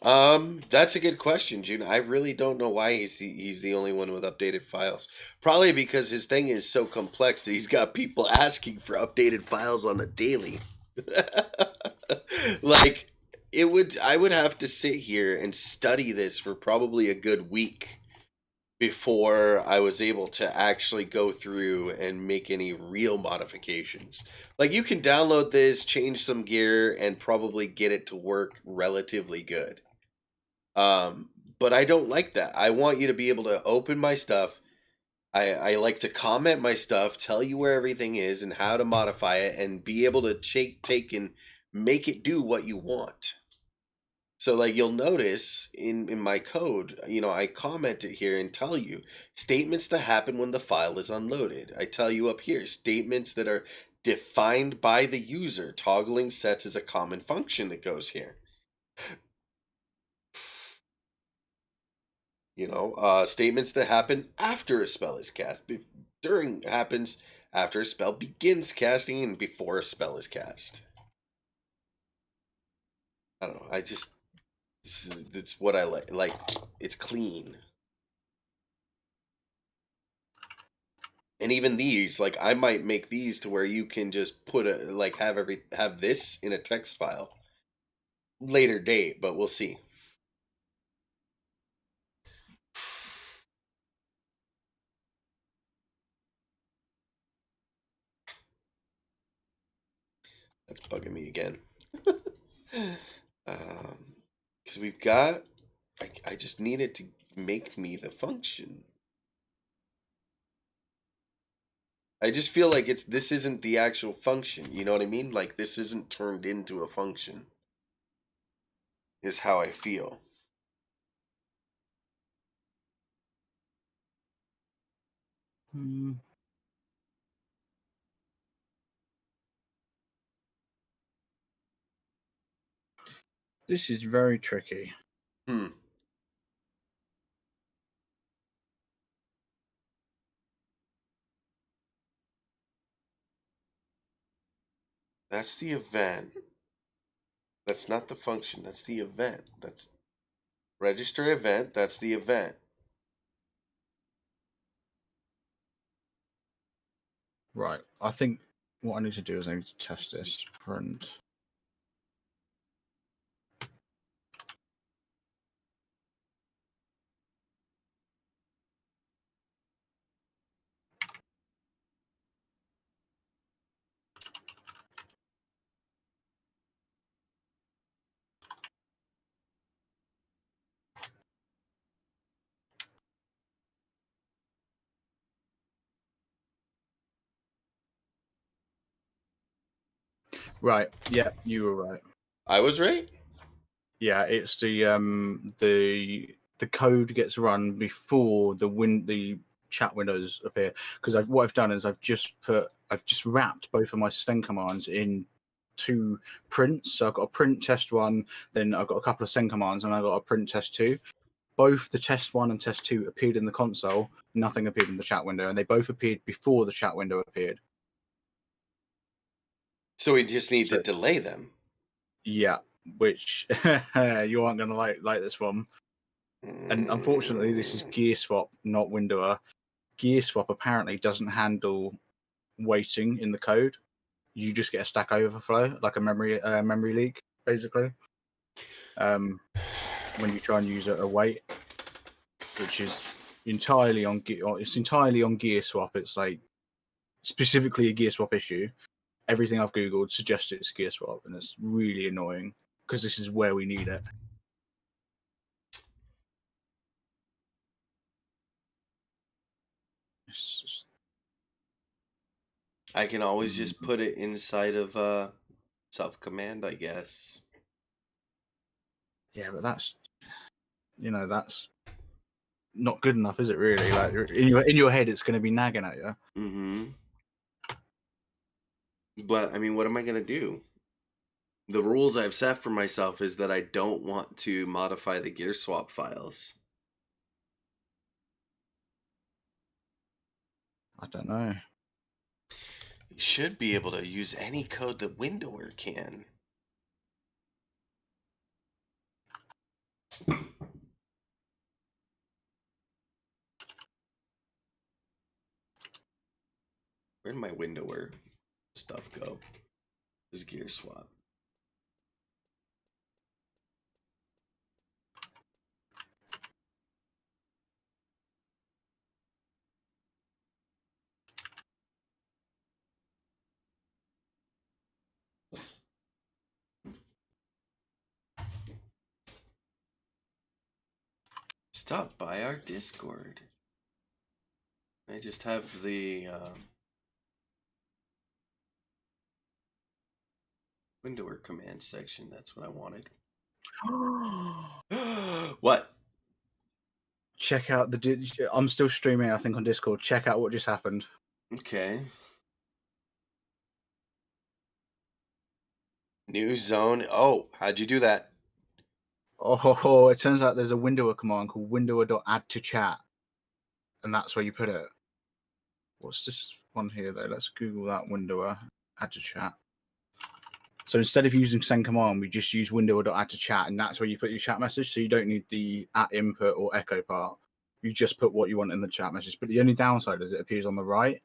That's a good question, June. I really don't know why he's the only one with updated files. Probably because his thing is so complex that he's got people asking for updated files on the daily. Like I would have to sit here and study this for probably a good week before I was able to actually go through and make any real modifications. Like you can download this, change some gear, and probably get it to work relatively good. Um, but I don't like that. I want you to be able to open my stuff. I like to comment my stuff, tell you where everything is and how to modify it, and be able to take and make it do what you want. So like you'll notice in my code, I comment it here and tell you statements that happen when the file is unloaded. I tell you up here statements that are defined by the user. Toggling sets is a common function that goes here. Statements that happen after a spell is cast. During happens after a spell begins casting and before a spell is cast. I don't know. It's what I like. Like it's clean. And even these, like I might make these to where you can just put have this in a text file later date, but we'll see. That's bugging me again. Because we've got, I just need it to make me the function. I just feel like this isn't the actual function. You know what I mean? Like this isn't turned into a function. Is how I feel. Hmm. This is very tricky. Hmm. That's the event. That's not the function. That's the event. That's register event. That's the event. Right. I think what I need to do is I need to test this. Print. Right. Yeah, you were right. I was right. Yeah, it's the code gets run before the chat windows appear. Because what I've done is I've just wrapped both of my send commands in two prints. So I've got a print test one, then I've got a couple of send commands, and I've got a print test two. Both the test one and test two appeared in the console. Nothing appeared in the chat window, and they both appeared before the chat window appeared. So we just need to So delay them. yeah, which you aren't going to like this one. And unfortunately, this is Gearswap, not Windower. Gearswap apparently doesn't handle waiting in the code. You just get a stack overflow, like a memory leak, basically. When you try and use a wait, which is entirely on Gearswap. It's like specifically a Gearswap issue. Everything I've googled suggests it's Gearswap, and it's really annoying because this is where we need it. It's just, I can always just put it inside of self command, I guess. yeah, but that's not good enough, is it? Really, like in your head, it's going to be nagging at you. Mm-hmm. But I mean, what am I gonna do? The rules I've set for myself is that I don't want to modify the gear swap files. I don't know. You should be able to use any code that Windower can. Where'd my windower stuff go? This is Gearswap. Stop by our Discord. I just have the windower command section. That's what I wanted. What? Check out the. I'm still streaming, I think, on Discord. Check out what just happened. Okay. New zone. Oh, how'd you do that? Oh, it turns out there's a windower command called windower.add to chat, and that's where you put it. What's this one here though? Let's Google that windower add to chat. So instead of using send command, we just use windower.add to chat, and that's where you put your chat message. So you don't need the at input or echo part. You just put what you want in the chat message. But the only downside is it appears on the right.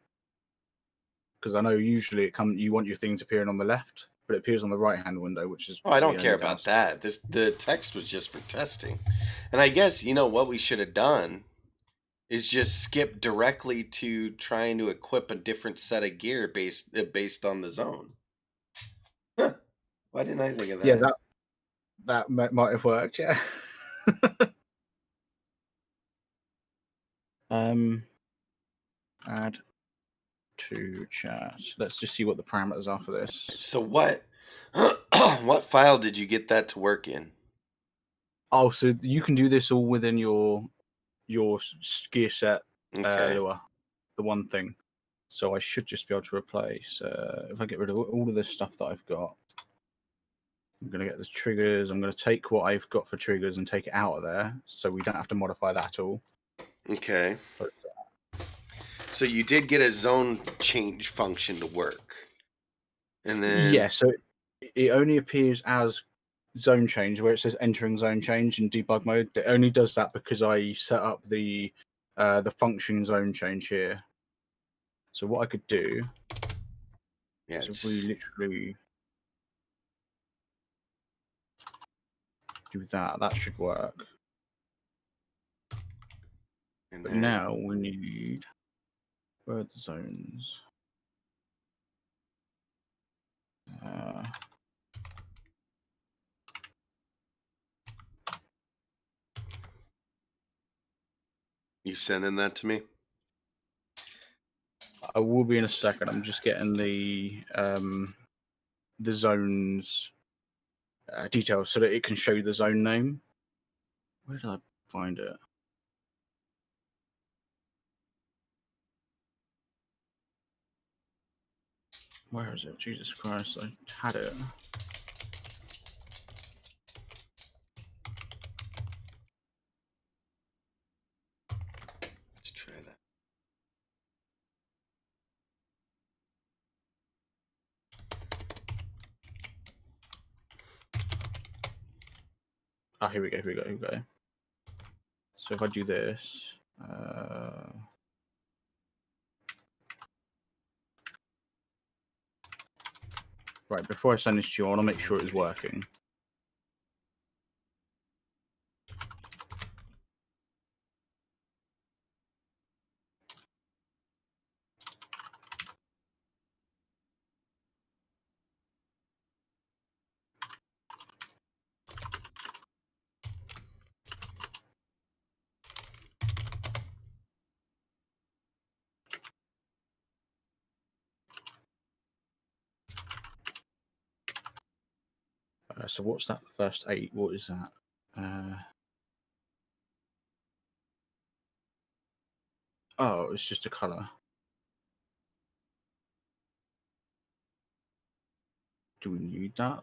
Because I know usually you want your things appearing on the left, but it appears on the right hand window, which is Oh, I don't the care only about downside. that. The text was just for testing. And I guess what we should have done is just skip directly to trying to equip a different set of gear based on the zone. Huh. Why didn't I think of that? Yeah, that might have worked. Yeah. Add to chat. Let's just see what the parameters are for this. So what what file did you get that to work in? Oh, so you can do this all within your gear set Okay. lure, the one thing. So I should just be able to replace. If I get rid of all of this stuff that I've got, I'm going to get the triggers. I'm going to take what I've got for triggers and take it out of there, so we don't have to modify that at all. Okay. So you did get a zone change function to work. And then Yeah, so it only appears as zone change where it says entering zone change in debug mode. It only does that because I set up the function zone change here. So what I could do is if we literally do that, that should work. But now we need where are the zones? You sending that to me? I will be in a second. I'm just getting the zones details so that it can show you the zone name. Where did I find it? Where is it? Jesus Christ, I had it. Let's try that. Ah, here we go. So if I do this, right, before I send this to you, I want to make sure it is working. So what's that first 8? What is that? Oh, it's just a color. Do we need that?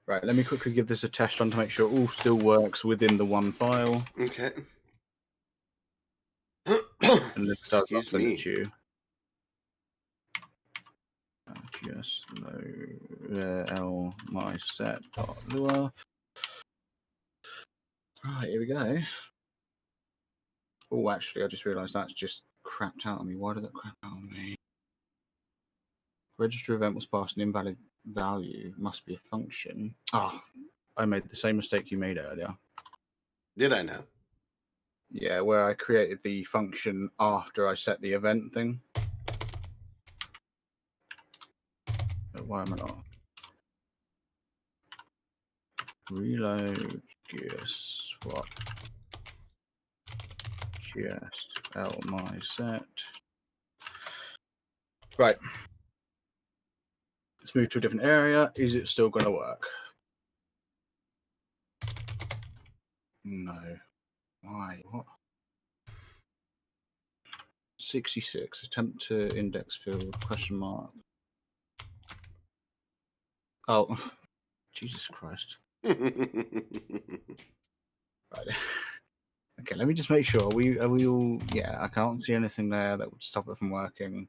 Right, let me quickly give this a test run to make sure it all still works within the one file. Okay. And if it does, I'll Excuse send it me. to you. Just l my set dot lua. Right, here we go. Oh, actually, I just realised that's just crapped out on me. Why did that crap out on me? Register event was passed an invalid value. Must be a function. Oh, I made the same mistake you made earlier. Did I now? Yeah, where I created the function after I set the event thing. Why am I not? Reload Gearswap. Just my set. Right. Let's move to a different area. Is it still going to work? No. Why? What? 66. Attempt to index field, question mark. Oh, Jesus Christ. Right. Okay, let me just make sure. Are we all... Yeah, I can't see anything there that would stop it from working.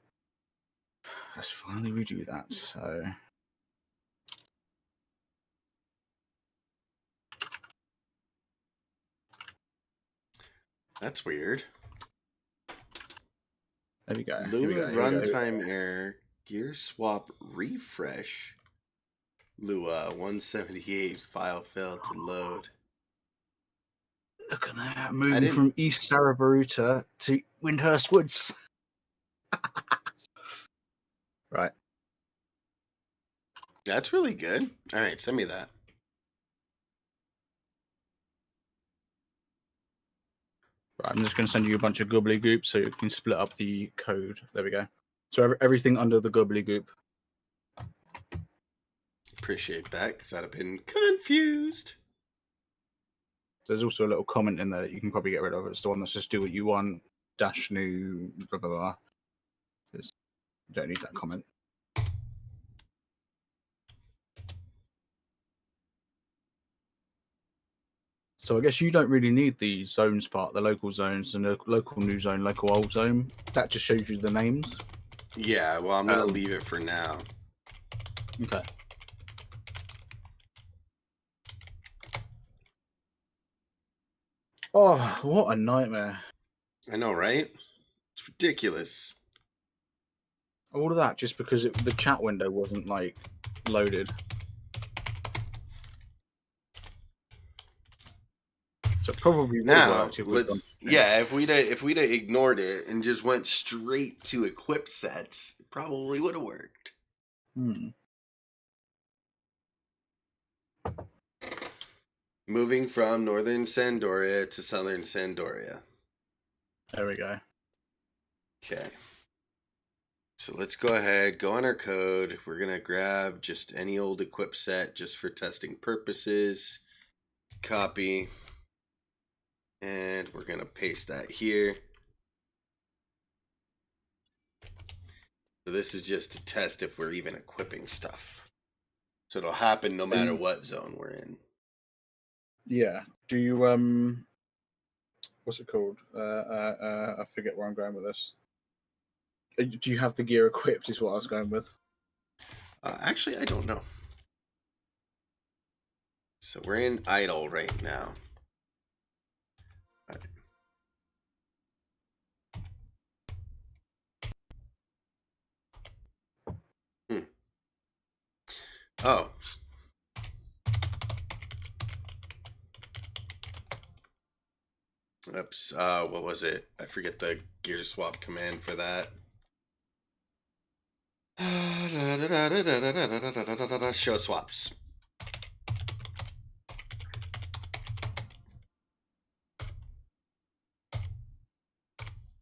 Let's finally redo that. So... That's weird. There we go. Lua runtime error. Gearswap refresh. Lua 178 file failed to load. Look at that. Moving from East Sarabaruta to Windhurst Woods. Right. That's really good. All right, send me that. Right, I'm just going to send you a bunch of gobbledygoops so you can split up the code. There we go. So everything under the gobbledygook. Appreciate that, because I'd have been confused. There's also a little comment in there that you can probably get rid of. It's the one that's just do what you want, dash new, blah, blah, blah. You don't need that comment. So I guess you don't really need the zones part, the local zones, and the local new zone, local old zone. That just shows you the names. Yeah, well, I'm going to leave it for now. Okay. Oh, what a nightmare. I know, right? It's ridiculous. All of that just because the chat window wasn't, like, loaded. So it probably would have worked if we'd if we'd have ignored it and just went straight to equip sets, it probably would have worked. Moving from northern Sandoria to southern Sandoria. There we go. Okay. So let's go ahead, go on our code. We're going to grab just any old equip set just for testing purposes. Copy. And we're going to paste that here. So this is just to test if we're even equipping stuff. So it'll happen no matter what zone we're in. Yeah. Do you what's it called? I forget where I'm going with this. Do you have the gear equipped? Is what I was going with. Actually, I don't know. So we're in idle right now. Oh. Oops. What was it? I forget the Gearswap command for that. Show swaps.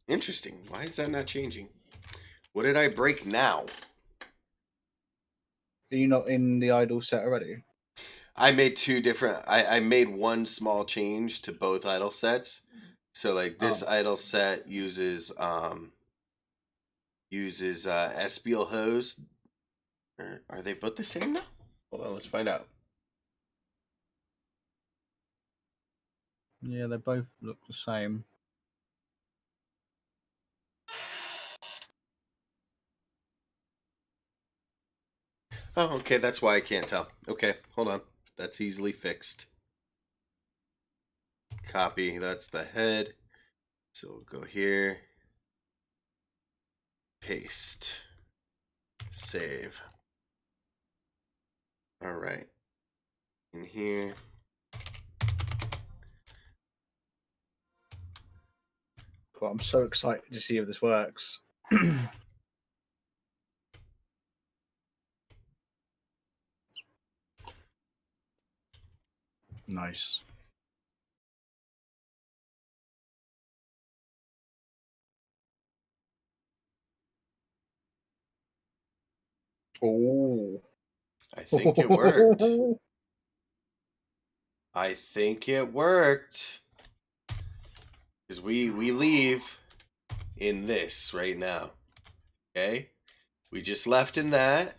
Interesting. Why is that not changing? What did I break now? Are you not in the idle set already? I made two different. I made one small change to both idle sets. So like this idle set uses Espial hose. Are they both the same now? Hold on, let's find out. Yeah, they both look the same. Oh, okay, that's why I can't tell. Okay, hold on. That's easily fixed. Copy, that's the head. So we'll go here, paste, save. All right. In here. Cool. I'm so excited to see if this works. Nice. Oh. I think it worked. I think it worked. Because we leave in this right now. Okay? We just left in that.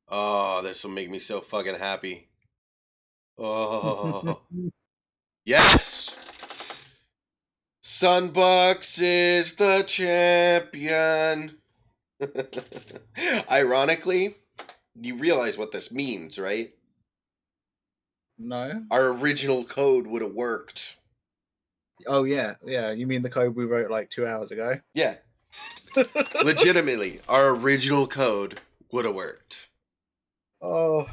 Oh, this will make me so fucking happy. Oh. Yes! Sunbucks is the champion. Ironically, you realize what this means, right? No. Our original code would have worked. Oh yeah, yeah. You mean the code we wrote like 2 hours ago? Yeah. Legitimately, our original code would have worked. Oh.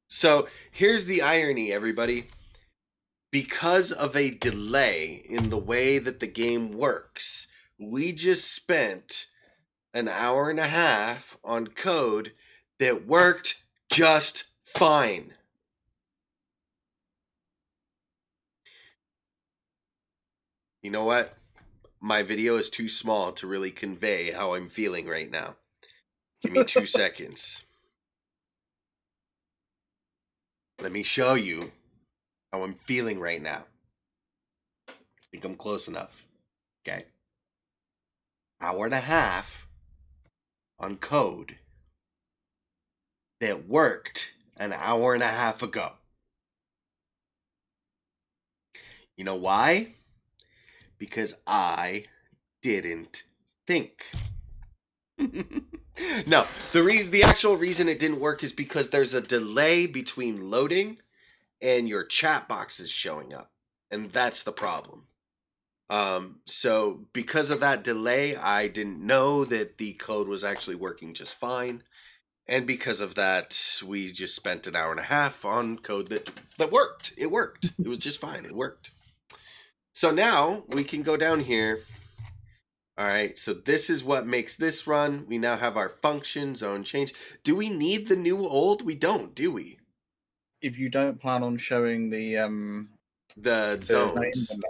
So here's the irony, everybody. Because of a delay in the way that the game works, we just spent an hour and a half on code that worked just fine. You know what? My video is too small to really convey how I'm feeling right now. Give me 2 seconds. Let me show you how I'm feeling right now. I think I'm close enough. Okay. Hour and a half on code that worked an hour and a half ago. You know why? Because I didn't think. No, the actual reason it didn't work is because there's a delay between loading and your chat boxes showing up. And that's the problem. So because of that delay, I didn't know that the code was actually working just fine. And because of that, we just spent an hour and a half on code that worked. It worked. It was just fine. It worked. So now we can go down here. All right, so this is what makes this run. We now have our function, zone change. Do we need the new old? We don't, do we? If you don't plan on showing the zones. name,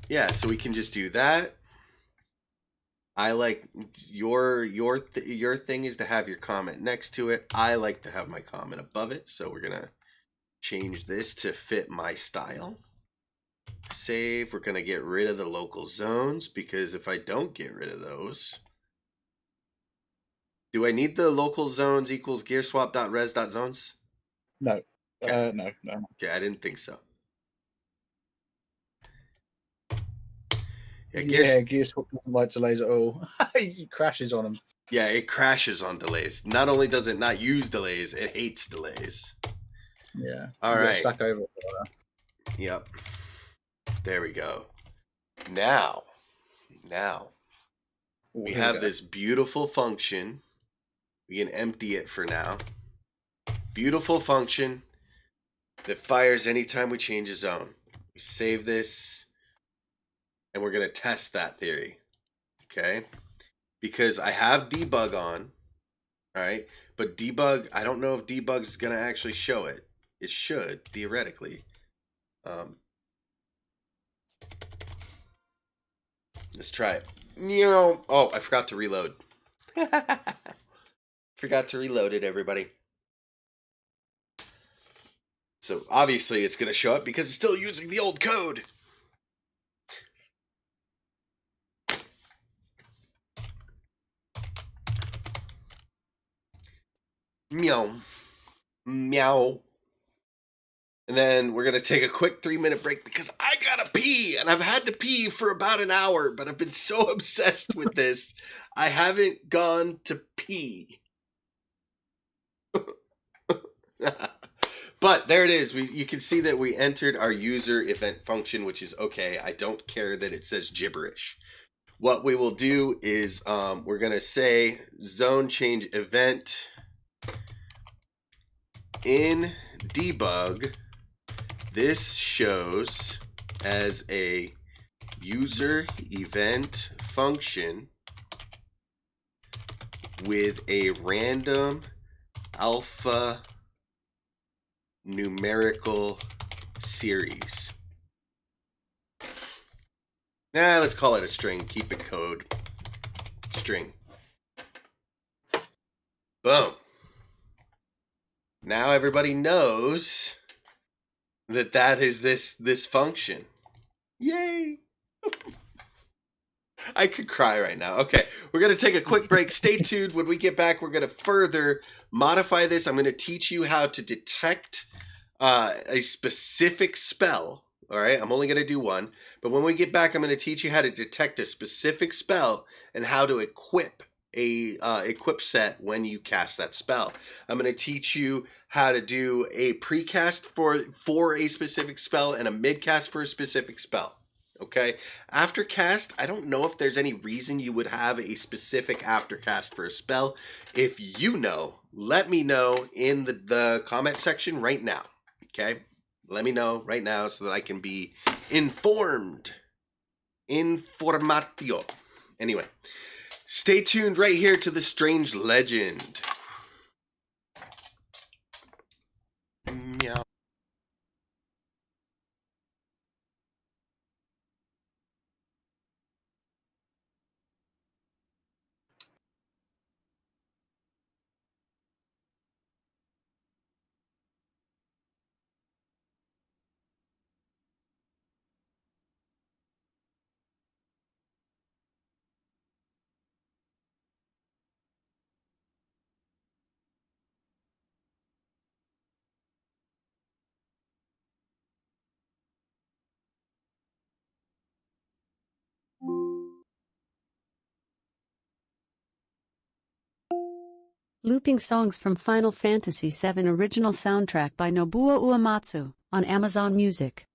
Yeah, so we can just do that. I like your thing is to have your comment next to it. I like to have my comment above it, so we're gonna change this to fit my style. Save. We're gonna get rid of the local zones because if I don't get rid of those, do I need the local zones equals gearswap.res.zones? no. Okay. No. Okay, I didn't think so. Yeah, Gearswap doesn't like delays at all. He crashes on them. Yeah, it crashes on delays. Not only does it not use delays, it hates delays. Yeah. All right. Stack over. Yep. There we go. Now, we have this beautiful function. We can empty it for now. Beautiful function that fires anytime we change a zone. We save this, and we're going to test that theory. Okay? Because I have debug on. All right? But debug, I don't know if debug is going to actually show it. It should, theoretically. Let's try it. Oh, I forgot to reload. Forgot to reload it, everybody. So obviously it's going to show up because it's still using the old code. Meow. Meow. And then we're going to take a quick 3-minute break because I got to pee. And I've had to pee for about an hour, but I've been so obsessed with this, I haven't but But there it is. You can see that we entered our user event function, which is okay. I don't care that it says gibberish. What we will do is we're going to say zone change event in debug. This shows as a user event function with a random alpha numerical series. Let's call it a string. Keep it code. String. Boom. Now everybody knows that is this function. Yay! I could cry right now. Okay, we're going to take a quick break. Stay tuned. When we get back, we're going to further modify this. I'm going to teach you how to detect a specific spell. All right, I'm only going to do one. But when we get back, I'm going to teach you how to detect a specific spell and how to equip a equip set when you cast that spell. I'm going to teach you how to do a precast for a specific spell and a midcast for a specific spell. Okay, aftercast, I don't know if there's any reason you would have a specific aftercast for a spell. If you know, let me know in the comment section right now. Okay, let me know right now so that I can be informed. Informatio. Anyway, stay tuned right here to the strange legend. Meow. Looping songs from Final Fantasy VII original soundtrack by Nobuo Uematsu on Amazon Music.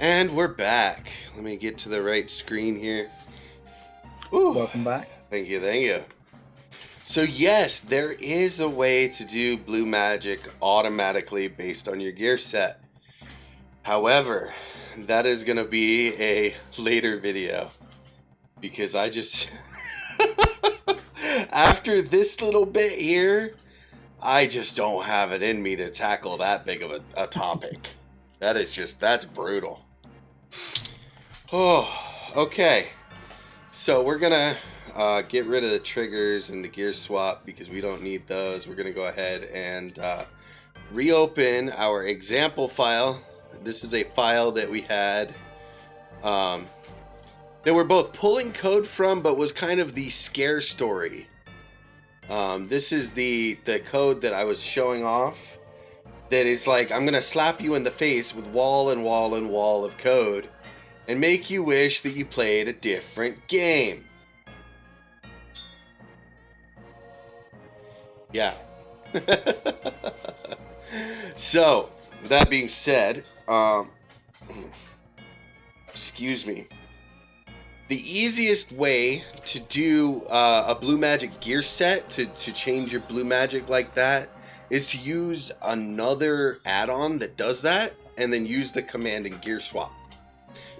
And we're back. Let me get to the right screen here. Ooh. Welcome back. Thank you, thank you. So yes, there is a way to do blue magic automatically based on your gear set. However, that is going to be a later video. Because I just... After this little bit here, I just don't have it in me to tackle that big of a topic. That's brutal. Oh, okay. So we're gonna get rid of the triggers and the Gearswap because we don't need those. We're gonna go ahead and reopen our example file. This is a file that we had that we're both pulling code from, but was kind of the scare story. This is the code that I was showing off. That is like, I'm gonna slap you in the face with wall and wall and wall of code and make you wish that you played a different game. Yeah. So, that being said, excuse me. The easiest way to do a blue magic gear set, to change your blue magic like that, is to use another add-on that does that, and then use the command in Gearswap.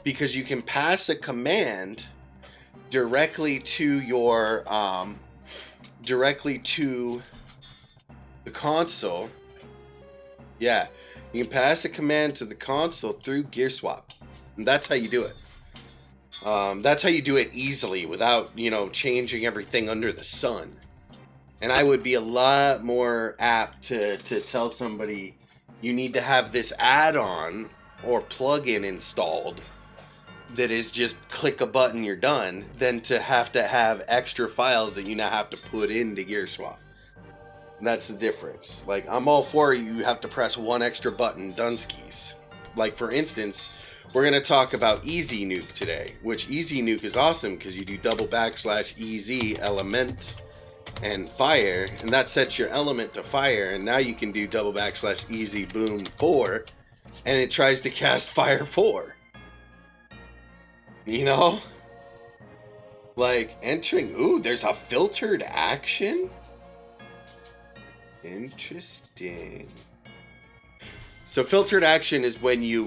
Because you can pass a command directly to your directly to the console. Yeah, you can pass a command to the console through Gearswap, and that's how you do it. That's how you do it easily without, changing everything under the sun. And I would be a lot more apt to tell somebody you need to have this add-on or plugin installed that is just click a button, you're done, than to have extra files that you now have to put into Gearswap. And that's the difference. Like, I'm all for you have to press one extra button, dunskies. Like, for instance, we're going to talk about Easy Nuke today, which Easy Nuke is awesome because you do /easy element and fire, and that sets your element to fire, and now you can do /easy boom 4, and it tries to cast fire 4. You know? Like, entering... Ooh, there's a filtered action? Interesting. So filtered action is when you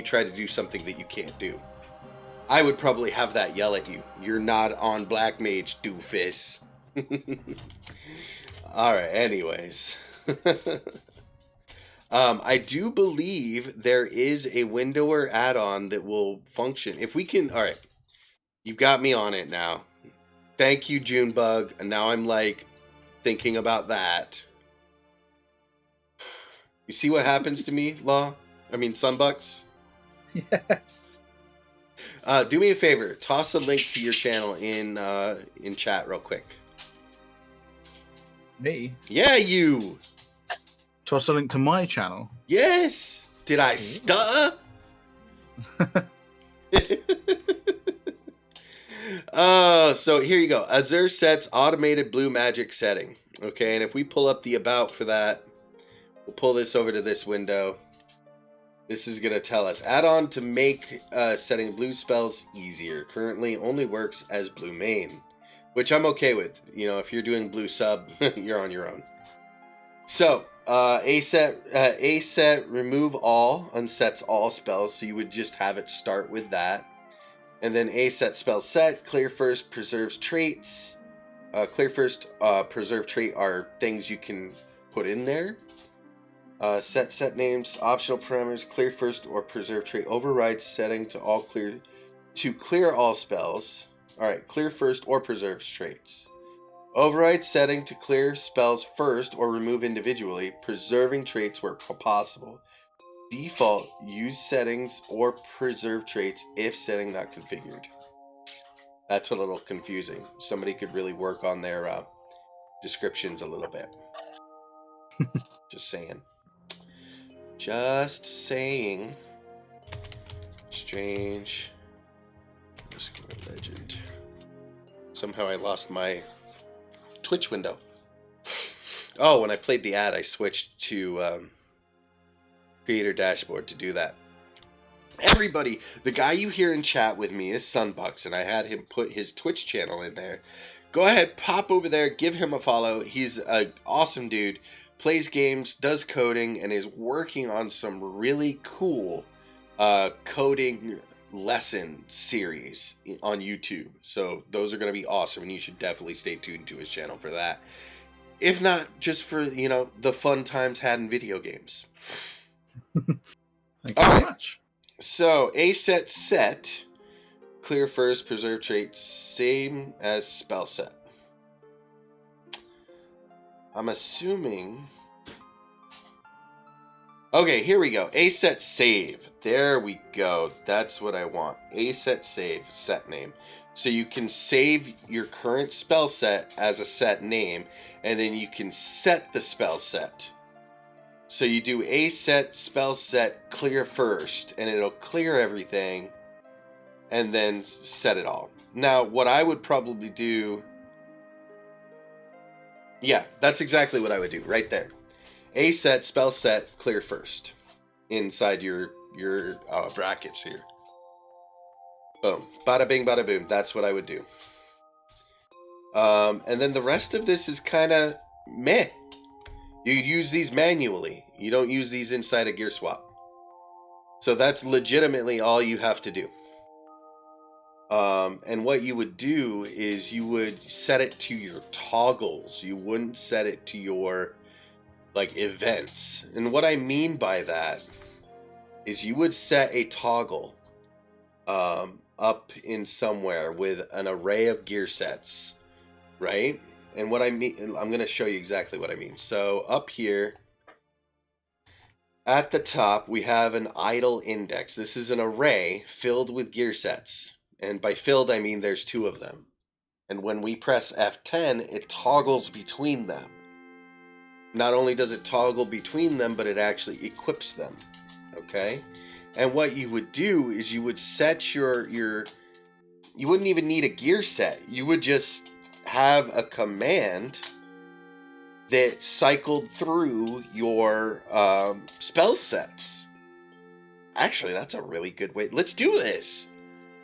try to do something that you can't do. I would probably have that yell at you. You're not on Black Mage, doofus. Alright, anyways. I do believe there is a windower add-on that will function. If we can... Alright. You've got me on it now. Thank you, Junebug. And now I'm like thinking about that. You see what happens to me, Sunbucks? Yeah. Do me a favor. Toss a link to your channel in chat real quick. Me? Yeah, you! Toss a link to my channel? Yes! Did I stutter? So here you go. Azure sets automated blue magic setting. Okay, and if we pull up the about for that, we'll pull this over to this window. This is going to tell us add-on to make setting blue spells easier. Currently only works as blue main, which I'm okay with. If you're doing blue sub, you're on your own. So A set remove all unsets all spells, so you would just have it start with that. And then A set spell set, clear first, preserves traits. Clear first, preserve trait are things you can put in there. Set names, optional parameters, clear first or preserve trait overrides setting to clear all spells. Alright, clear first or preserves traits. Override setting to clear spells first or remove individually, preserving traits where possible. Default, use settings or preserve traits if setting not configured. That's a little confusing. Somebody could really work on their descriptions a little bit. Just saying. Just saying. Strange. Legend. Somehow I lost my Twitch window. Oh, when I played the ad, I switched to Creator Dashboard to do that. Everybody, the guy you hear in chat with me is Sunbucks, and I had him put his Twitch channel in there. Go ahead, pop over there, give him a follow. He's an awesome dude, plays games, does coding, and is working on some really cool coding lesson series on YouTube. So those are going to be awesome, and you should definitely stay tuned to his channel for that. If not, just for, you know, the fun times had in video games. Thank you All very right. much. So, a set, clear first, preserve trait, same as spell set. I'm assuming... Okay, here we go. A set save. There we go. That's what I want. A set save, set name. So you can save your current spell set as a set name, and then you can set the spell set. So you do a set, spell set, clear first, and it'll clear everything, and then set it all. Now, what I would probably do... Yeah, that's exactly what I would do, right there. A set, spell set, clear first. Inside your brackets here. Boom. Bada bing, bada boom. That's what I would do. And then the rest of this is kind of meh. You use these manually. You don't use these inside a Gearswap. So that's legitimately all you have to do. And what you would do is you would set it to your toggles. You wouldn't set it to your like events. And what I mean by that is you would set a toggle up in somewhere with an array of gear sets, right? And what I mean, I'm going to show you exactly what I mean. So up here at the top, we have an idle index. This is an array filled with gear sets. And by filled, I mean there's 2 of them. And when we press F10, it toggles between them. Not only does it toggle between them, but it actually equips them. Okay? And what you would do is you would set your you wouldn't even need a gear set. You would just have a command that cycled through your spell sets. Actually, that's a really good way. Let's do this.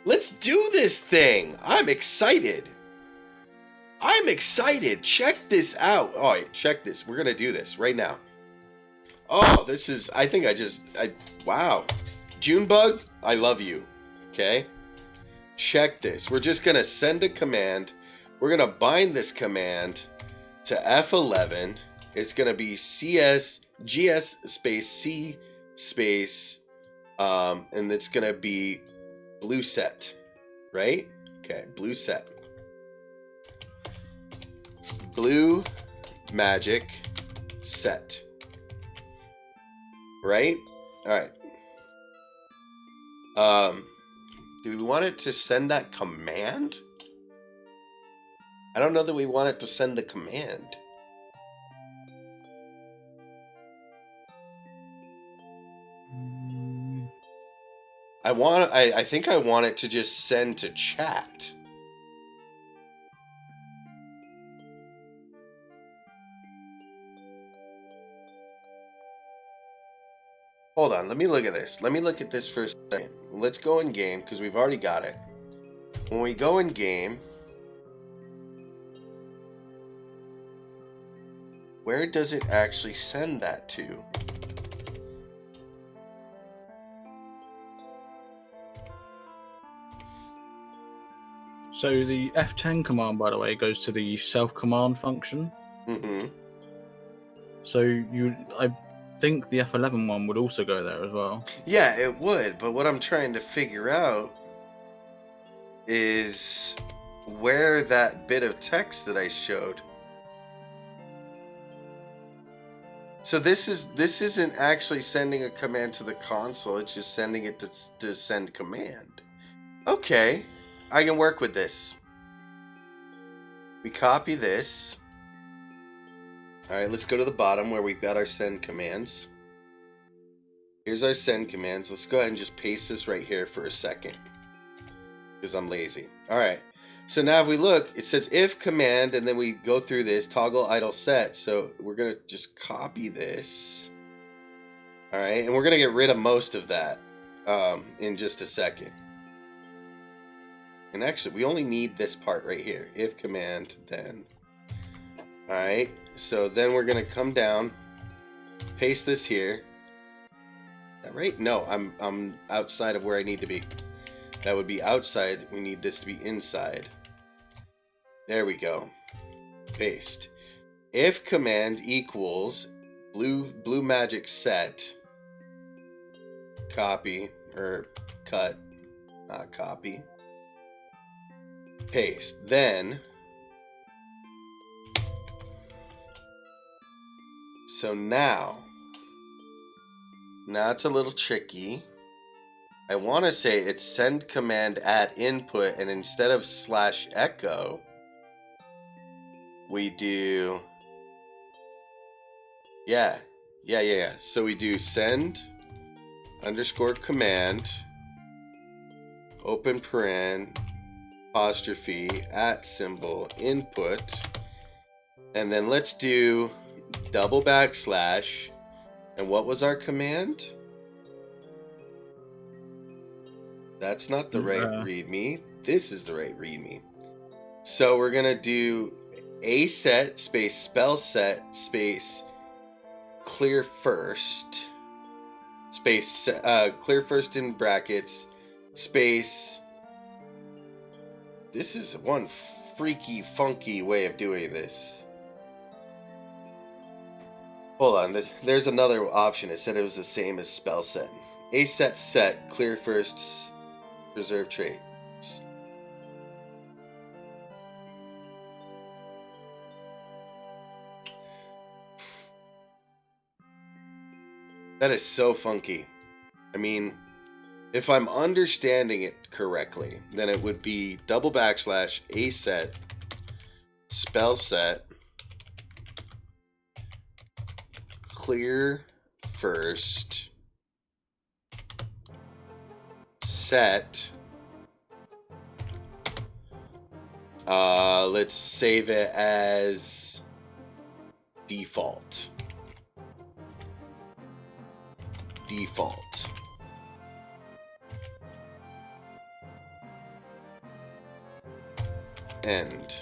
Let's do this thing. I'm excited. I'm excited. Check this out. All right, check this. We're going to do this right now. Oh, this is, wow. Junebug, I love you. Okay? Check this. We're just going to send a command. We're going to bind this command to F11. It's going to be GS space C space, and it's going to be blue set, right? Okay, blue set. Blue magic set. Right? Alright. Do we want it to send that command? I don't know that we want it to send the command. I think I want it to just send to chat. Hold on, let me look at this. Let me look at this for a second. Let's go in game, because we've already got it. When we go in game, where does it actually send that to? So the F10 command, by the way, goes to the self-command function. Mm-hmm. So I think the F11 one would also go there as well. Yeah, it would, but what I'm trying to figure out is where that bit of text that I showed. So this isn't actually sending a command to the console, it's just sending it to send command. Okay, I can work with this. We copy this. Alright, let's go to the bottom where we've got our send commands. Here's our send commands. Let's go ahead and just paste this right here for a second, because I'm lazy. Alright, so now if we look, it says if command, and then we go through this, toggle idle set. So we're going to just copy this. Alright, and we're going to get rid of most of that. in just a second. And actually, we only need this part right here. If command, then. Alright, so then we're going to come down, paste this here. Is that right? No, I'm outside of where I need to be. That would be outside. We need this to be inside. There we go. Paste. If command equals blue magic set, copy, or cut, not copy, paste. Then, so now it's a little tricky. I want to say it's send command at input, and instead of /echo, we do, yeah. So we do send underscore command, open paren, apostrophe, at symbol, input, and then let's do double backslash, and what was our command? That's not the right readme. This is the right readme. So we're gonna do a set space spell set space clear first space clear first in brackets space. This is one freaky funky way of doing this. Hold on, there's another option. It said it was the same as spell set. A set clear first reserve trait. That is so funky. I mean, if I'm understanding it correctly, then it would be double backslash a set spell set clear first set. Let's save it as default. End.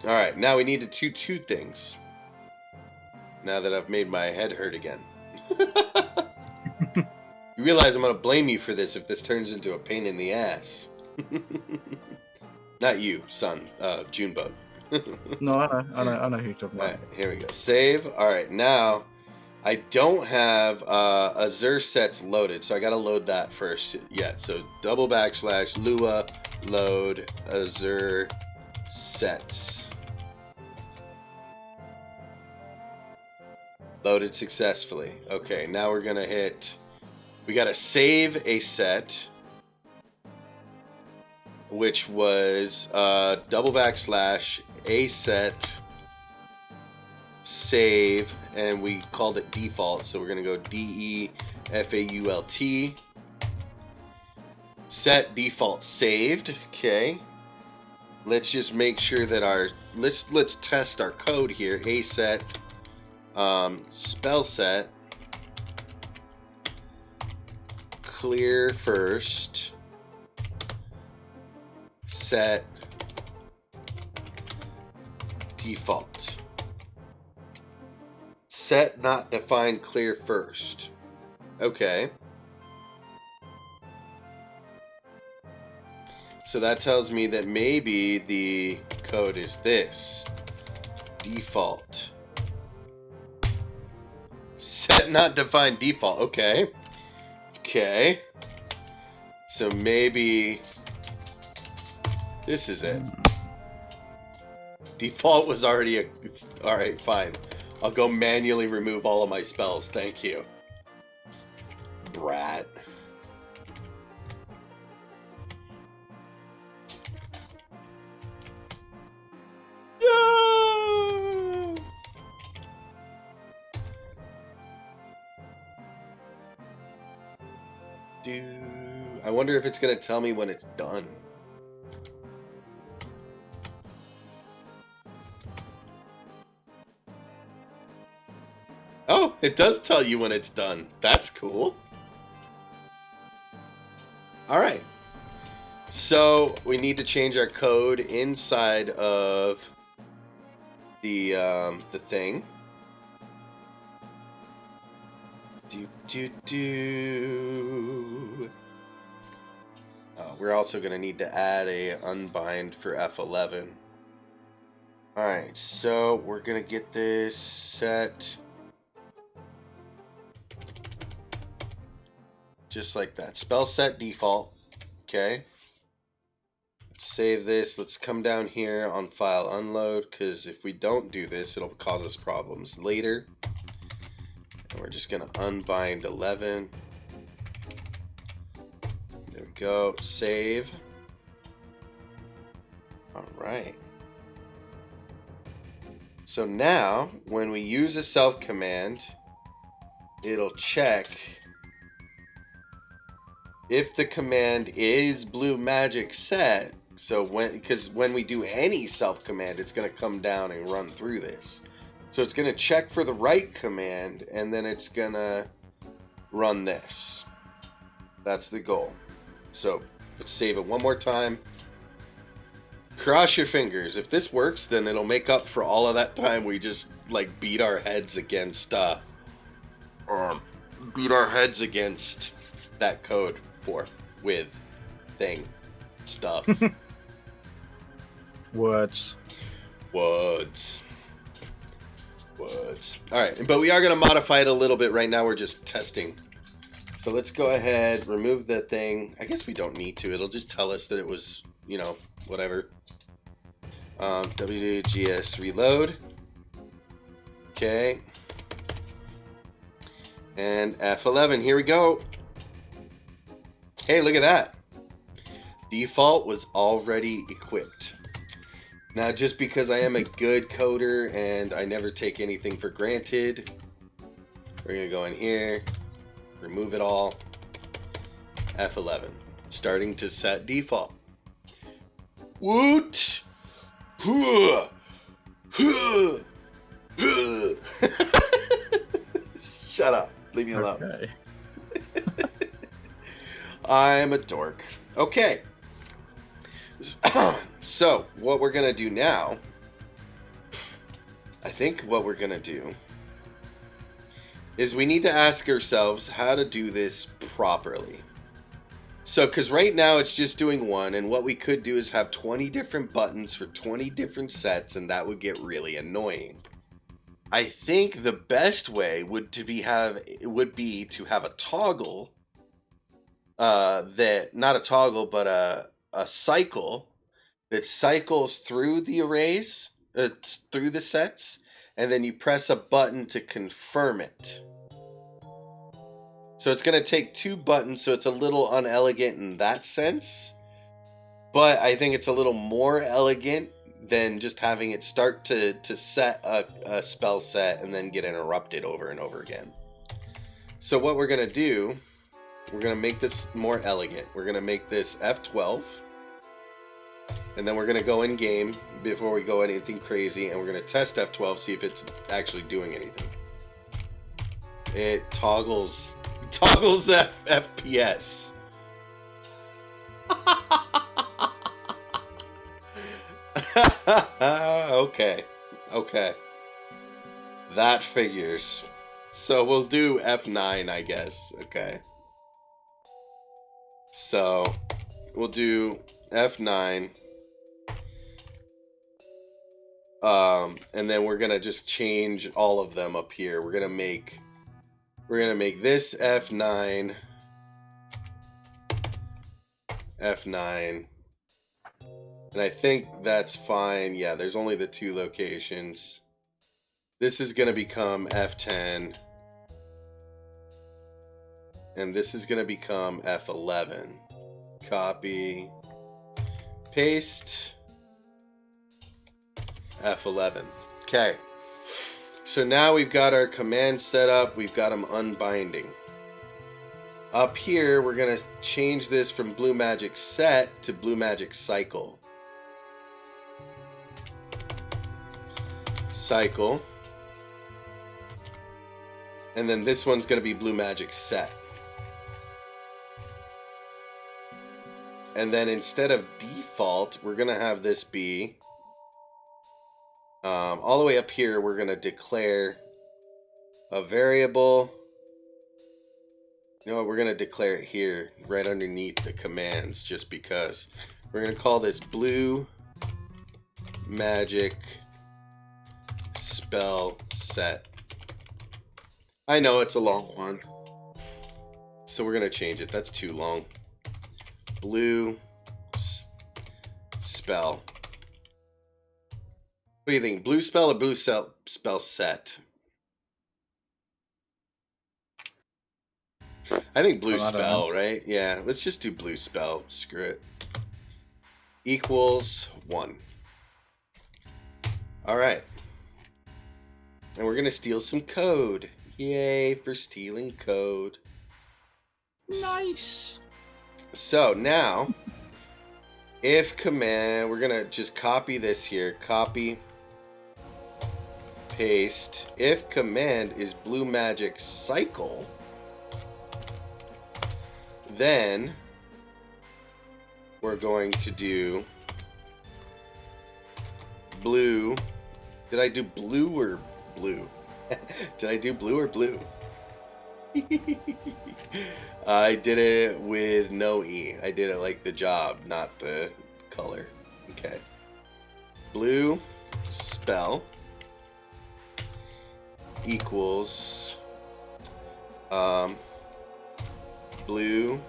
All right, now we need to do two things. Now that I've made my head hurt again. You realize I'm going to blame you for this if this turns into a pain in the ass. Not you, son. Junebug. No, I know who you're talking about. All right, here we go. Save. All right, now I don't have Azure sets loaded, so I got to load that first. Yeah, so double backslash Lua load Azure sets. Loaded successfully. Okay, now we're going to hit, we got to save a set, which was double backslash a set save, and we called it default, so we're going to go default set default saved. Okay, let's just make sure that our let's test our code here. A set spell set clear first set default. Set not defined clear first. Okay. So that tells me that maybe the code is this. Default. Set not defined default. Okay. Okay. So maybe this is it. Default was already a... Alright, fine. I'll go manually remove all of my spells. Thank you. Brat. No! I wonder if it's going to tell me when it's done. Oh, it does tell you when it's done. That's cool. All right. So we need to change our code inside of the thing. We're also going to need to add a unbind for F11. All right, so we're going to get this set just like that. Spell set default. Okay. Let's save this. Let's come down here on file unload, because if we don't do this, it'll cause us problems later. And we're just going to unbind 11. There we go. Save. All right. So now, when we use a self command, it'll check if the command is blue magic set. So because when we do any self command, it's going to come down and run through this. So it's going to check for the right command, and then it's going to run this. That's the goal. So let's save it one more time. Cross your fingers. If this works, then it'll make up for all of that time we just like beat our heads against that code with thing stuff. Words. All right, but we are going to modify it a little bit. Right now we're just testing. So let's go ahead, remove the thing. I guess we don't need to. It'll just tell us that it was, you know, whatever. WGS reload. Okay. And F11, here we go. Hey, look at that. Default was already equipped. Now, just because I am a good coder and I never take anything for granted, we're going to go in here, remove it all. F11, starting to set default. Woot! Shut up. Leave me alone. Okay. I'm a dork. Okay. So, what we're going to do now, I think what we're going to do is we need to ask ourselves how to do this properly. So, because right now it's just doing one, and what we could do is have 20 different buttons for 20 different sets, and that would get really annoying. I think the best way would be to have a toggle not a toggle, but a cycle that cycles through the arrays, through the sets, and then you press a button to confirm it. So it's going to take two buttons, so it's a little unelegant in that sense, but I think it's a little more elegant than just having it start to set a spell set and then get interrupted over and over again. So what we're going to do, we're going to make this more elegant. We're going to make this F12, and then we're going to go in game before we go anything crazy, and we're going to test F12, see if it's actually doing anything. It toggles the FPS. Okay. That figures. So we'll do F9, I guess. Okay. So we'll do F9. And then we're gonna just change all of them up here. We're gonna make this F9, F9, and I think that's fine. Yeah, there's only the two locations. This is gonna become F10, and this is gonna become F11. Copy, paste. F11. Okay. So now we've got our commands set up. We've got them unbinding. Up here, we're going to change this from Blue Magic Set to Blue Magic Cycle. Cycle. And then this one's going to be blue magic set. And then instead of default, we're going to have this be all the way up here. We're going to declare a variable. You know what? We're going to declare it here right underneath the commands just because. We're going to call this blue magic spell set. I know it's a long one, so we're going to change it. That's too long. Blue spell. What do you think? Blue spell or blue spell set? I think blue spell, right? Yeah, let's just do blue spell. Screw it. Equals 1. All right. And we're going to steal some code. Yay for stealing code. Nice. So now, if command, we're going to just copy this here. Copy, paste. If command is blue magic cycle, then we're going to do blue. Did I do blue or blue? Did I do blue or blue? I did it with no E. I did it like the job, not the color. Okay. Blue spell equals blue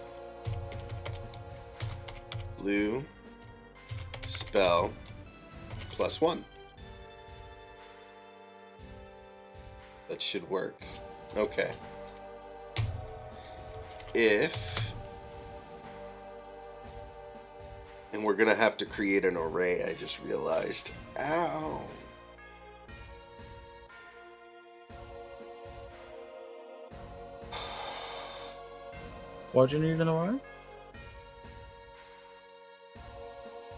spell plus 1. That should work. Okay. If, and we're gonna have to create an array, I just realized. Ow. Why do you need an array?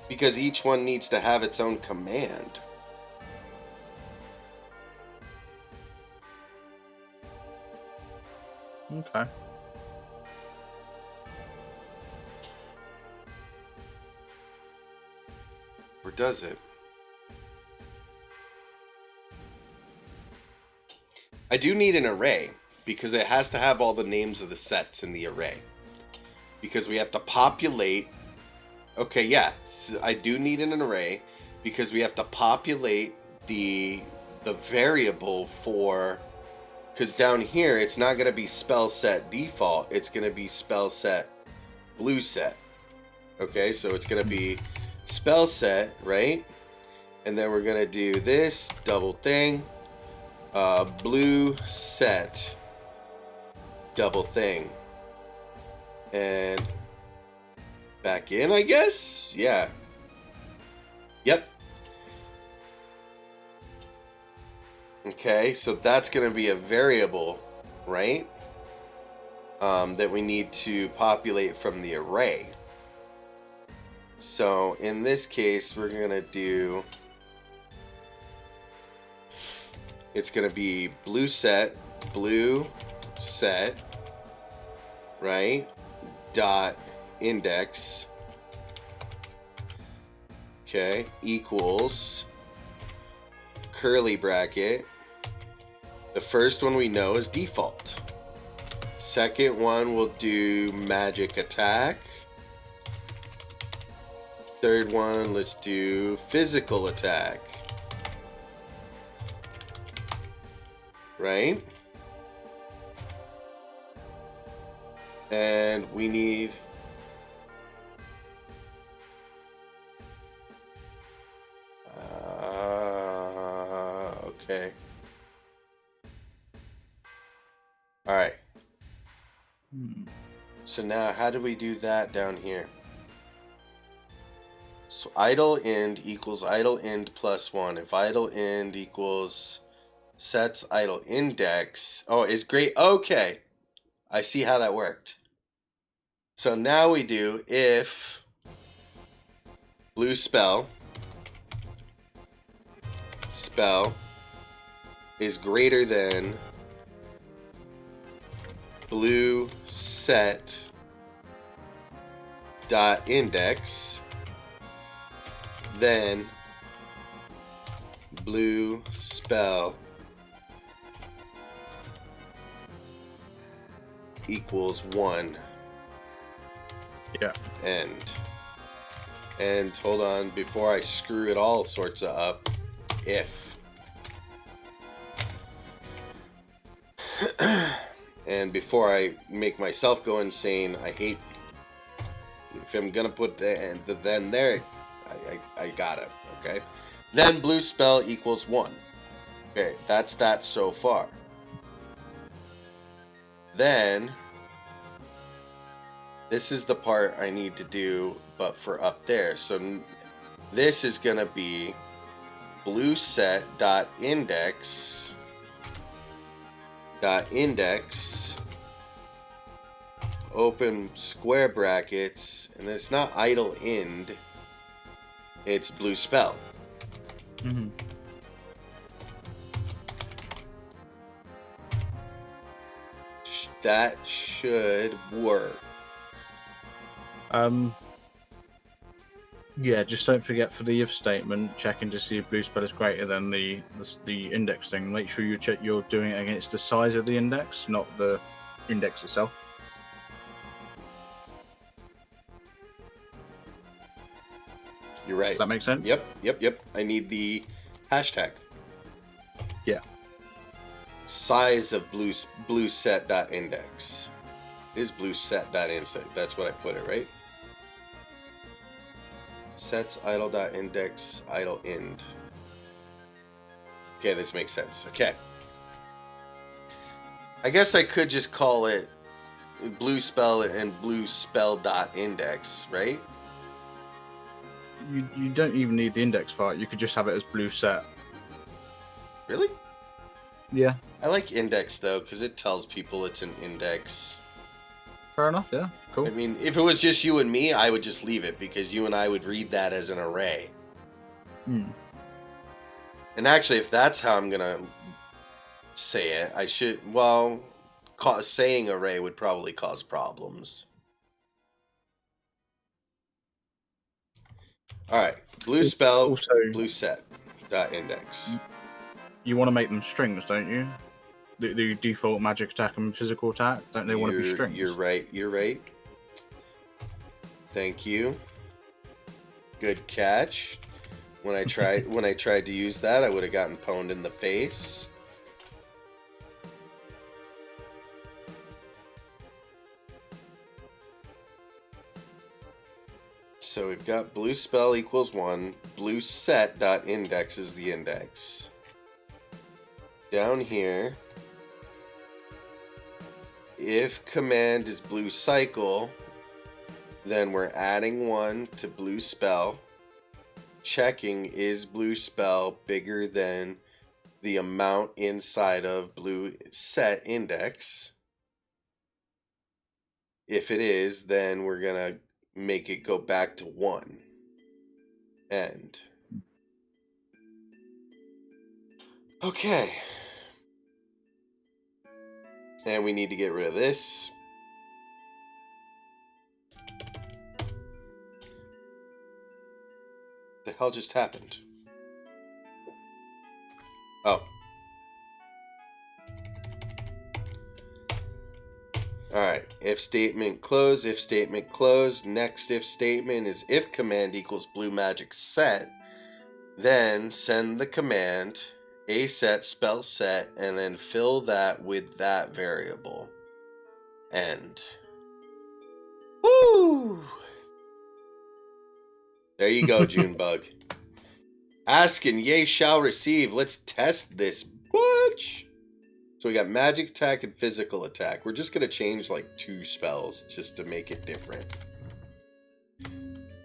Because each one needs to have its own command. Okay. Or does it? I do need an array because it has to have all the names of the sets in the array. Because we have to populate. Okay, yeah, so I do need an array because we have to populate the variable for. Because down here, it's not going to be spell set default. It's going to be spell set blue set. Okay, so it's going to be spell set, right? And then we're going to do this double thing. Blue set double thing. And back in, I guess? Yeah. Yep. Okay, so that's going to be a variable, right? That we need to populate from the array. So in this case, we're going to do, it's going to be blue set, right? Dot index, okay, equals curly bracket. The first one we know is default. Second one we'll do magic attack. Third one, let's do physical attack. Right? And we need okay. All right. So now how do we do that down here? So idle end equals idle end plus 1. If idle end equals sets idle index. Oh, is great. Okay. I see how that worked. So now we do if blue spell is greater than blue set dot index, then blue spell equals 1. Yeah. And hold on, before I screw it all sorts of up, if and before I make myself go insane, I hate, if I'm gonna put the then there, I got it. Okay, then blue spell equals 1. Okay, that's that so far. Then this is the part I need to do, but for up there. So this is gonna be blue set dot index open square brackets, and then it's not idle end, it's blue spell. Mm-hmm. That should work. Yeah, just don't forget for the if statement, checking to see if blue spell is greater than the index thing. Make sure you check you're doing it against the size of the index, not the index itself. You're right. Does that make sense? Yep. I need the hashtag. Yeah. Size of blue set dot index. It is blue set dot index. That's what I put it, right? Sets idle dot index idle end. Okay, this makes sense. Okay. I guess I could just call it blue spell and blue spell dot index, right? You don't even need the index part. You could just have it as blue set. Really? Yeah. I like index though, because it tells people it's an index. Fair enough. Yeah. Cool. I mean, if it was just you and me, I would just leave it, because you and I would read that as an array. Hmm. And actually, if that's how I'm gonna say it, I should, well, saying array would probably cause problems. Alright, blue spell, Also, blue set dot index. You want to make them strings, don't you? The default magic attack and physical attack, don't they want to be strings? You're right. Thank you. Good catch. When I tried to use that, I would have gotten pwned in the face. So we've got blue spell equals 1, blue set dot index is the index. Down here, if command is blue cycle, then we're adding 1 to blue spell. Checking is blue spell bigger than the amount inside of blue set index. If it is, then we're gonna make it go back to 1. End. Okay. And we need to get rid of this. The hell just happened? Oh. Alright, if statement close, next if statement is if command equals blue magic set, then send the command a set spell set and then fill that with that variable. End. Woo! There you go, Junebug. Ask and ye shall receive. Let's test this. Watch. So we got magic attack and physical attack. We're just going to change like 2 spells just to make it different.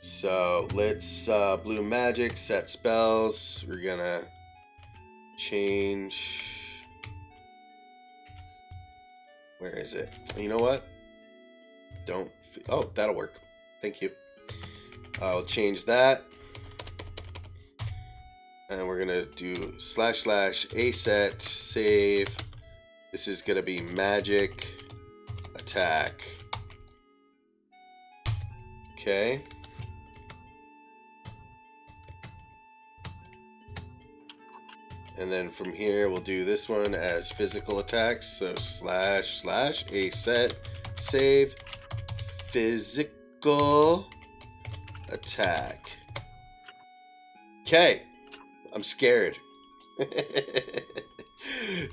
So let's blue magic, set spells. We're going to change. Where is it? You know what? Oh, that'll work. Thank you. I'll change that. And we're going to do // aset save. This is going to be magic attack. Okay. And then from here, we'll do this one as physical attacks. So / a set save physical attack. Okay. I'm scared.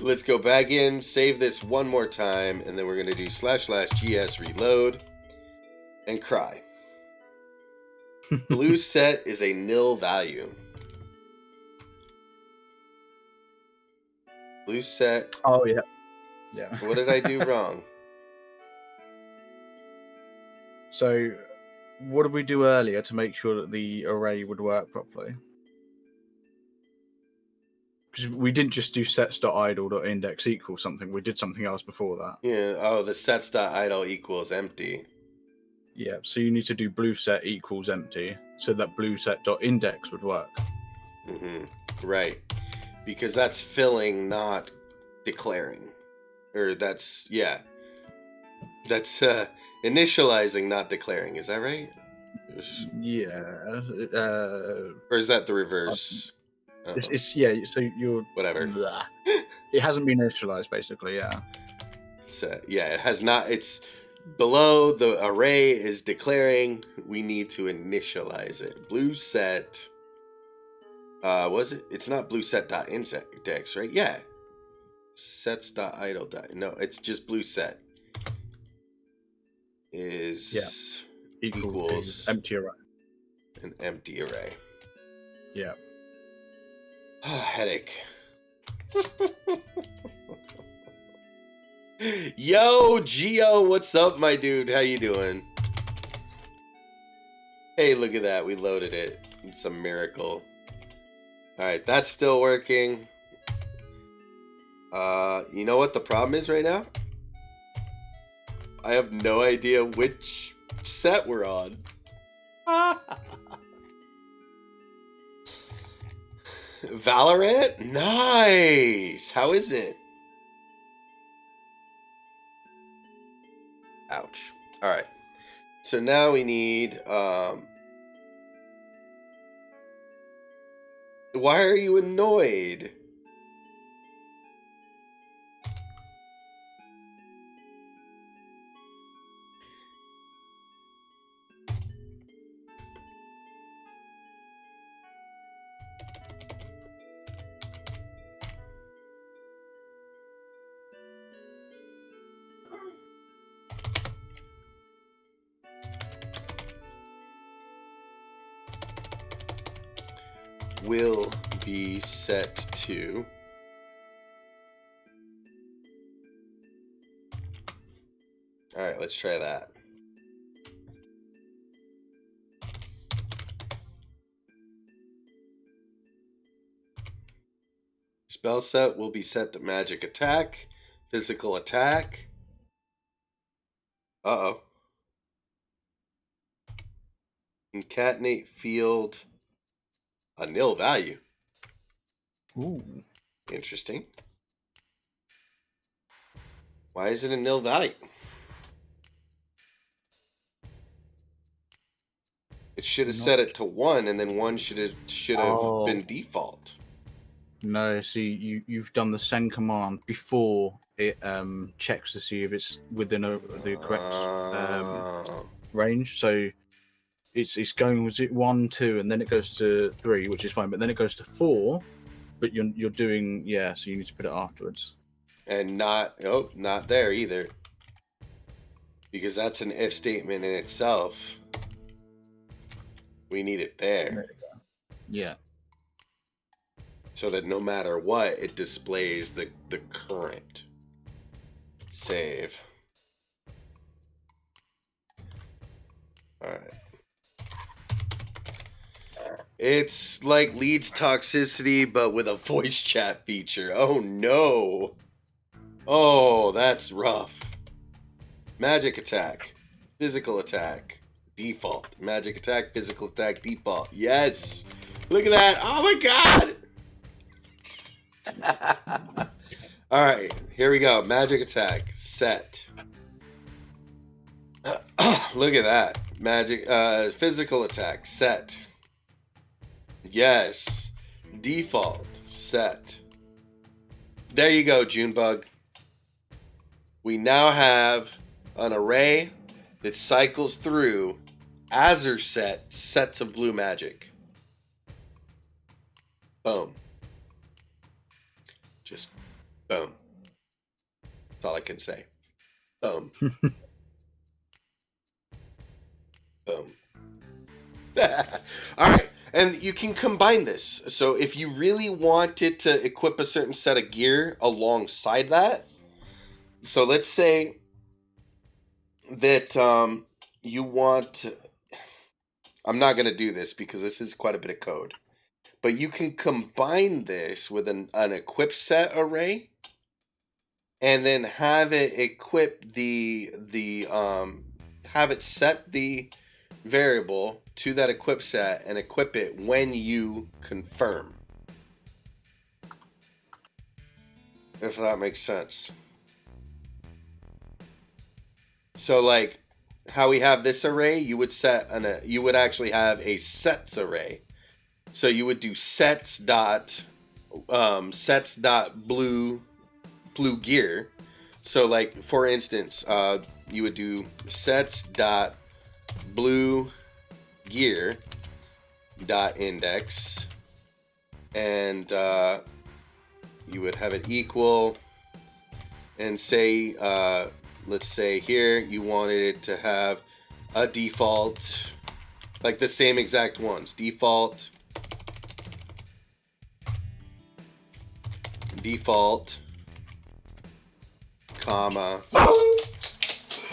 Let's go back in, save this one more time, and then we're going to do / /gs reload and cry. Blue set is a nil value. Blue set. Oh, yeah. Yeah. What did I do wrong? So, what did we do earlier to make sure that the array would work properly? Because we didn't just do sets.idle.index equals something. We did something else before that. Yeah. Oh, the sets.idle equals empty. Yeah. So you need to do blue set equals empty so that blue set.index would work. Right. Because that's filling, not declaring. Or that's, yeah. That's initializing, not declaring. Is that right? Yeah. Or is that the reverse? It's yeah. So you're whatever. Blah. It hasn't been initialized, basically. Yeah. So yeah, it has not. It's below the array is declaring. We need to initialize it. Blue set. Was it? It's not blue set.index, right? Yeah. Sets.idle. No, it's just blue set. Is equals empty array. An empty array. Yeah. Headache. Yo, Geo, what's up, my dude? How you doing? Hey, look at that. We loaded it. It's a miracle. Alright, that's still working. You know what the problem is right now? I have no idea which set we're on. Valorant? Nice! How is it? Ouch. Alright. So now we need, why are you annoyed? Will be set to alright, let's try that. Spell set will be set to magic attack, physical attack. Uh-oh. Concatenate field. A nil value. Ooh. Interesting. Why is it a nil value? It should have set it to 1, and then 1 should have been default. No, see, you've done the send command before it checks to see if it's within the correct range. So it's going, was it 1, 2, and then it goes to 3, which is fine, but then it goes to 4, but you're doing, yeah, so you need to put it afterwards. And not there either, because that's an if statement in itself. We need it there. Yeah. So that no matter what, it displays the current. Save. Alright. It's like Leeds toxicity, but with a voice chat feature. Oh no. Oh, that's rough. Magic attack. Physical attack. Default. Magic attack, physical attack, default. Yes. Look at that. Oh my god. Alright, here we go. Magic attack. Set. Look at that. Magic, physical attack, set. Yes. Default, set. There you go, Junebug. We now have an array that cycles through Azure sets of blue magic. Boom. Just boom. That's all I can say. Boom. Boom. All right. And you can combine this. So if you really wanted to equip a certain set of gear alongside that, so let's say that you want, I'm not going to do this because this is quite a bit of code, but you can combine this with an equip set array and then have it equip have it set the variable to that equip set and equip it when you confirm. If that makes sense. So like how we have this array, you would you would actually have a sets array. So you would do sets dot blue gear. So like for instance, you would do sets dot blue gear dot index, and you would have it equal, and say let's say here you wanted it to have a default, like the same exact ones, default, comma,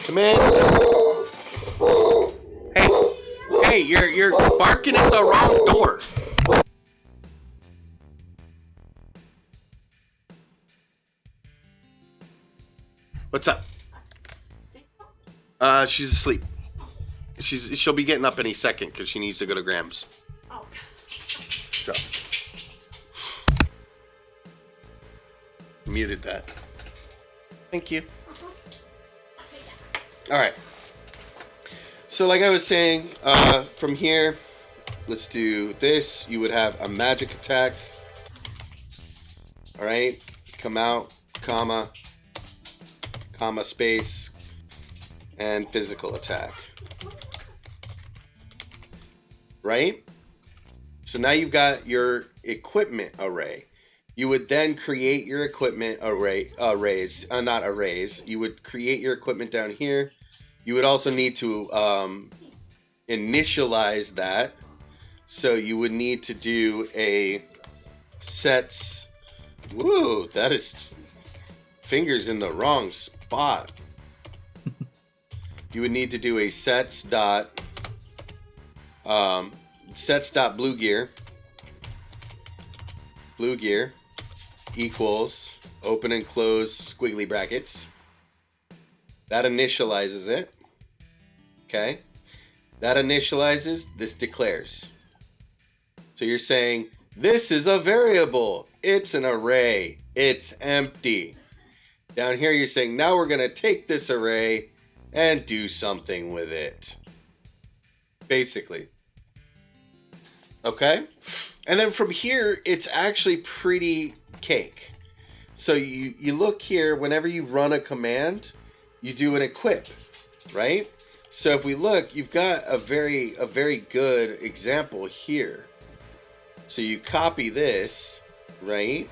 command. Hey, you're barking at the wrong door. What's up? She's asleep. She'll be getting up any second because she needs to go to Graham's. Oh. So muted that. Thank you. All right. So like I was saying, from here, let's do this. You would have a magic attack. All right. Come out, comma, space, and physical attack. Right? So now you've got your equipment array. You would then create your equipment arrays. You would create your equipment down here. You would also need to initialize that. So you would need to do a sets. Woo, that is fingers in the wrong spot. You would need to do a sets dot blue gear equals open and close squiggly brackets. That initializes it. Okay. That initializes, this declares. So you're saying this is a variable. It's an array. It's empty. Down here you're saying now we're going to take this array and do something with it. Basically. Okay? And then from here, it's actually pretty cake. So you look here, whenever you run a command, you do an equip, right? So if we look, you've got a very good example here. So you copy this, right?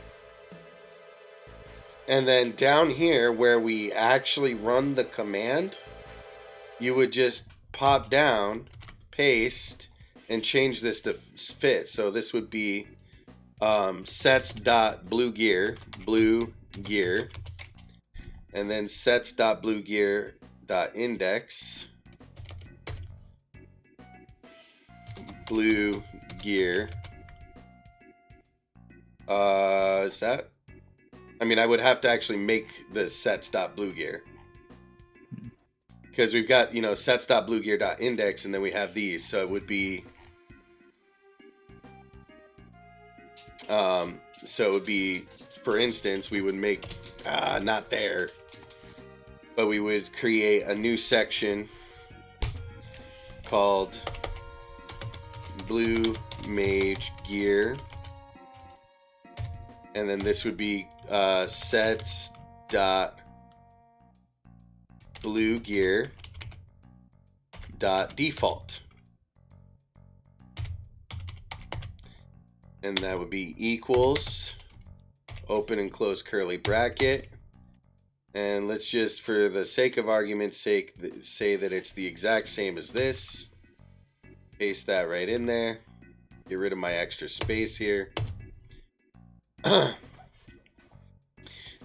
And then down here where we actually run the command, you would just pop down, paste, and change this to fit. So this would be sets.bluegear, and then sets.bluegear.index, blue gear. Is that? I mean, I would have to actually make the sets.bluegear. Because we've got, sets.bluegear.index, and then we have these. So it would be, for instance, we would make, not there, but we would create a new section called Blue Mage Gear. And then this would be sets dot blue gear dot default. And that would be equals open and close curly bracket. And let's just, for the sake of argument's sake, say that it's the exact same as this. Paste that right in there. Get rid of my extra space here.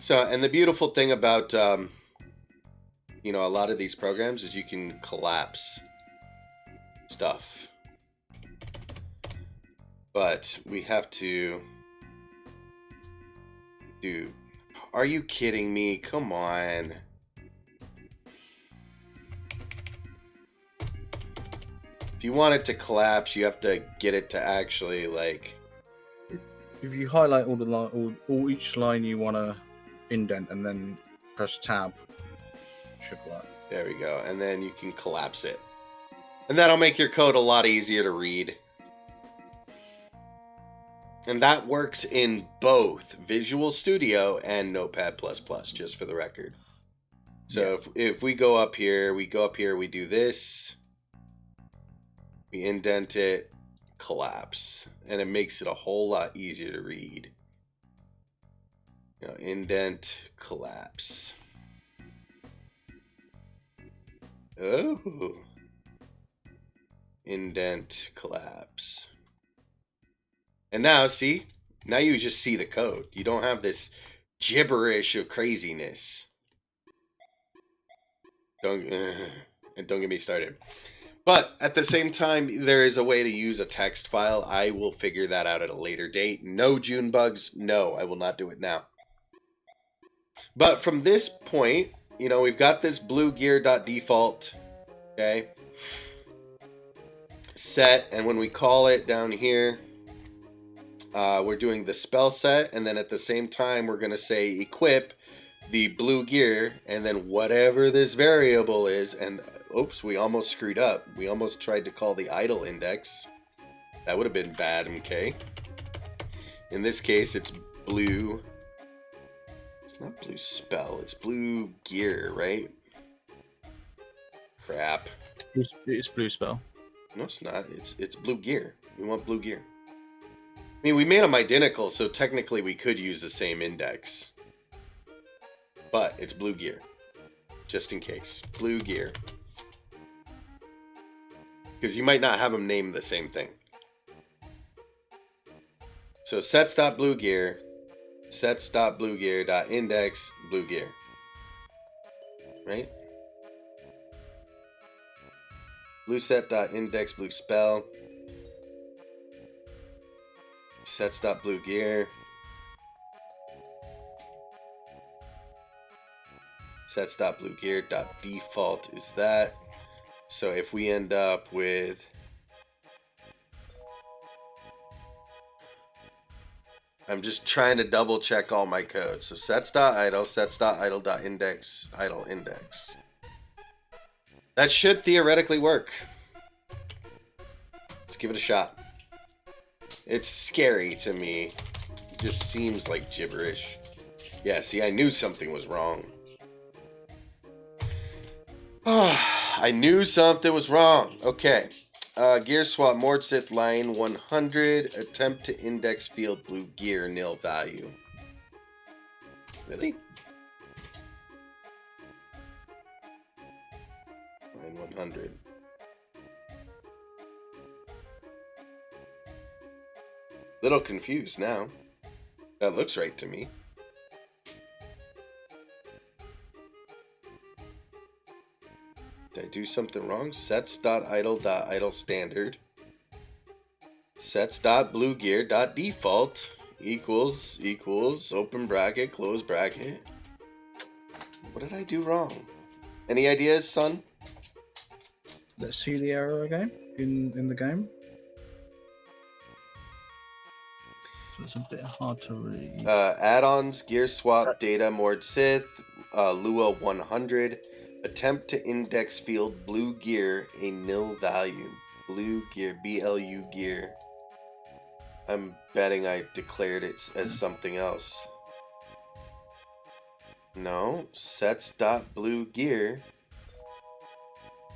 So, and the beautiful thing about, you know, a lot of these programs is you can collapse stuff. But we have to do... Are you kidding me? Come on. If you want it to collapse, you have to get it to actually, like... If you highlight all the all each line you want to indent and then press tab, it should work. There we go. And then you can collapse it. And that'll make your code a lot easier to read. And that works in both Visual Studio and Notepad++, just for the record. So if we go up here, we do this. We indent it, collapse. And it makes it a whole lot easier to read. You know, indent, collapse. Oh. Indent, collapse. And now, see? Now you just see the code. You don't have this gibberish of craziness. And don't get me started. But at the same time, there is a way to use a text file. I will figure that out at a later date. No June bugs. No, I will not do it now. But from this point, you know, we've got this blue gear.default. Okay. Set. And when we call it down here, we're doing the spell set, and then at the same time we're going to say equip the blue gear, and then whatever this variable is, and oops, we almost screwed up. We almost tried to call the idle index. That would have been bad, okay? In this case, it's blue. It's not blue spell, it's blue gear, right? Crap. It's blue spell. No, it's not. It's blue gear. We want blue gear. I mean, we made them identical, so technically we could use the same index. But it's blue gear. Just in case. Blue gear. Because you might not have them named the same thing. So sets.bluegear, sets.bluegear.index blue gear. Right? Blue set.index blue spell. Sets.bluegear. Sets.bluegear.default is that. So if we end up with I'm just trying to double check all my code. So sets.idle, sets.idle.index, idle index. That should theoretically work. Let's give it a shot. It's scary to me. It just seems like gibberish. Yeah, see, I knew something was wrong. I knew something was wrong. Okay. Gearswap Mordsith line 100. Attempt to index field blue gear nil value. Really? Line 100. Little confused now. That looks right to me. Did I do something wrong? Sets.idle.idle standard. Sets.bluegear.default equals open bracket, close bracket. What did I do wrong? Any ideas, son? Let's see the error again in the game. So it's a bit hard to read. Add-ons, Gearswap, Data, Mordsith, Lua 100. Attempt to index field blue gear a nil value. Blue gear, BLU gear. I'm betting I declared it as something else. No, sets.bluegear.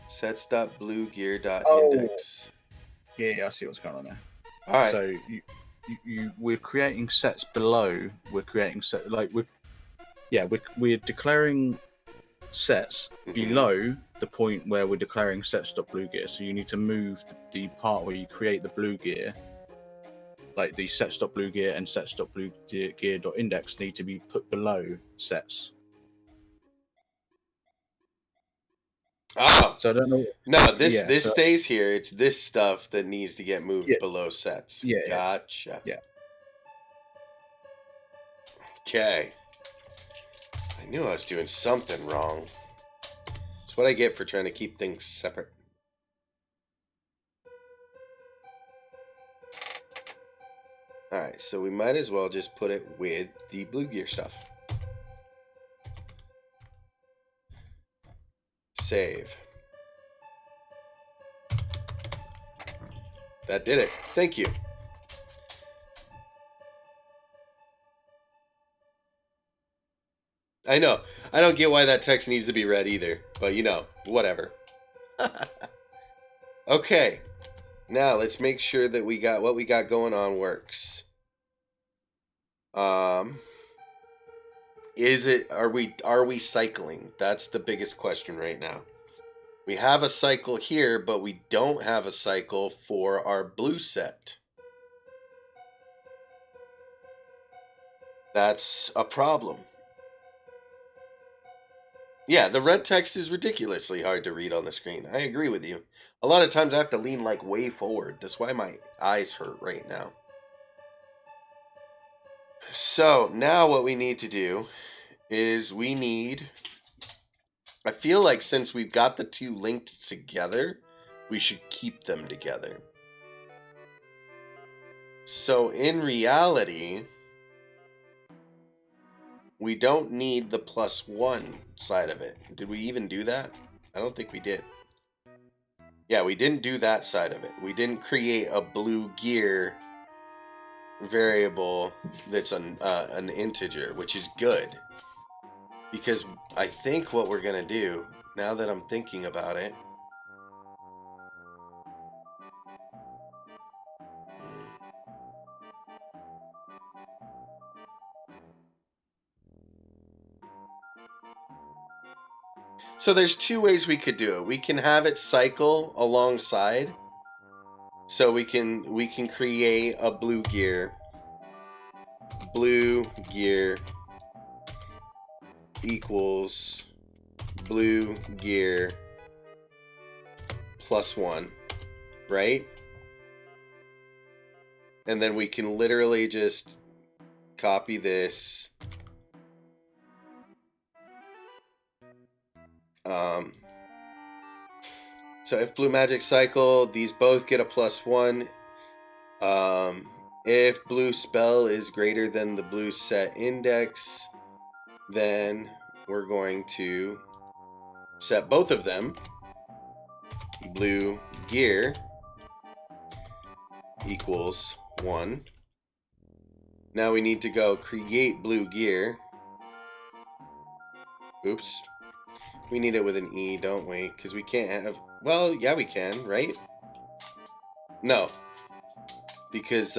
Sets.bluegear.index. Yeah, I see what's going on there. All right. So we're creating sets below. We're creating we're declaring sets below the point where we're declaring sets.bluegear. So you need to move the part where you create the blue gear, like the sets.bluegear and sets.bluegear.index need to be put below sets. Oh, so I don't know. No, this stays here. It's this stuff that needs to get moved below sets. Yeah. Gotcha. Yeah. Okay. I knew I was doing something wrong. It's what I get for trying to keep things separate. Alright, so we might as well just put it with the blue gear stuff. Save. That did it. Thank you. I know. I don't get why that text needs to be read either, but you know, whatever. Okay. Now let's make sure that we got what we got going on works. Are we cycling? That's the biggest question right now. We have a cycle here, but we don't have a cycle for our blue set. That's a problem. Yeah, the red text is ridiculously hard to read on the screen. I agree with you. A lot of times I have to lean like way forward. That's why my eyes hurt right now. So now what we need to do is I feel like since we've got the two linked together, we should keep them together. So in reality, we don't need the +1 side of it. Did we even do that? I don't think we did. Yeah, we didn't do that side of it. We didn't create a blue gear variable that's an integer, which is good. Because I think what we're going to do, now that I'm thinking about it, so there's two ways we could do it. We can have it cycle alongside. So we can create a blue gear equals blue gear +1, right? And then we can literally just copy this. So if blue magic cycle, these both get a +1. If blue spell is greater than the blue set index, then we're going to set both of them blue gear equals 1. Now we need to go create blue gear. Oops. We need it with an E, don't we? Because we can't have... Well, yeah, we can, right? No. Because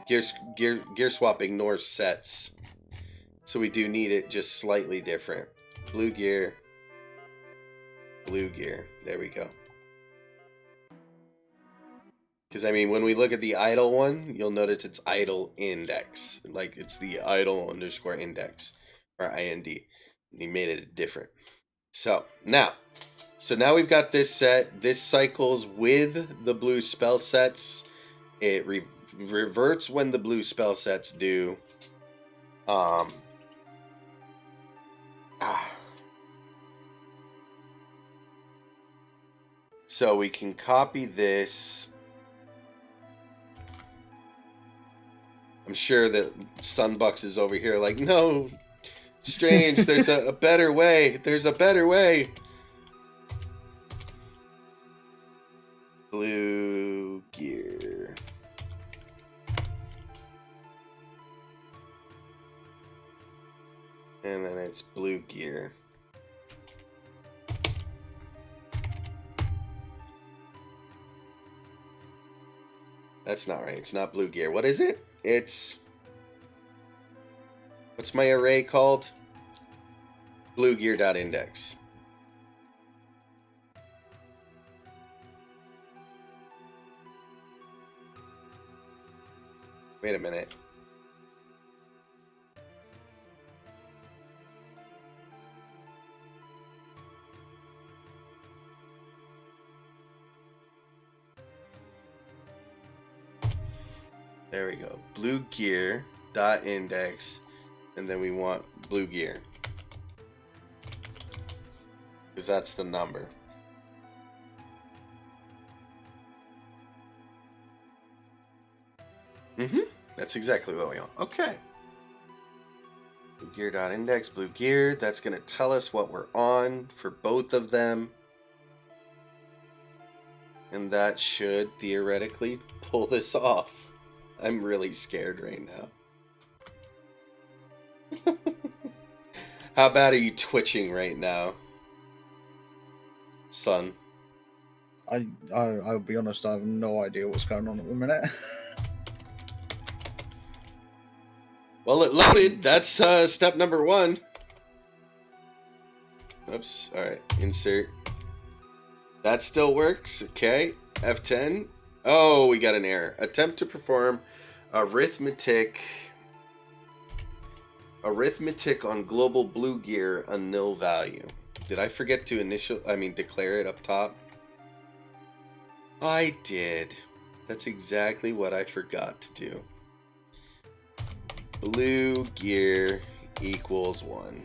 Gearswap ignores sets. So we do need it just slightly different. Blue gear. There we go. Because, I mean, when we look at the idle one, you'll notice it's idle index. Like, it's the idle _ index. Or IND. He made it different. So now we've got this set. This cycles with the blue spell sets. It reverts when the blue spell sets do. So we can copy this. I'm sure that Sunbucks is over here like, no, Strange, there's a better way. There's a better way. Blue gear. And then it's blue gear. That's not right. It's not blue gear. What is it? It's... What's my array called? Blue gear.index. Wait a minute. There we go. Blue gear dot index, and then we want blue gear because that's the number. That's exactly what we want. Okay. Blue gear dot index, blue gear. That's going to tell us what we're on for both of them, and that should theoretically pull this off. I'm really scared right now. How bad are you twitching right now, son? I'll be honest, I have no idea what's going on at the minute. Well, it loaded. That's step number 1. Oops. All right. Insert. That still works. Okay. F10. Oh, we got an error. Attempt to perform arithmetic on global blue gear a nil value. Did I forget to declare it up top? I did. That's exactly what I forgot to do. Blue gear equals 1.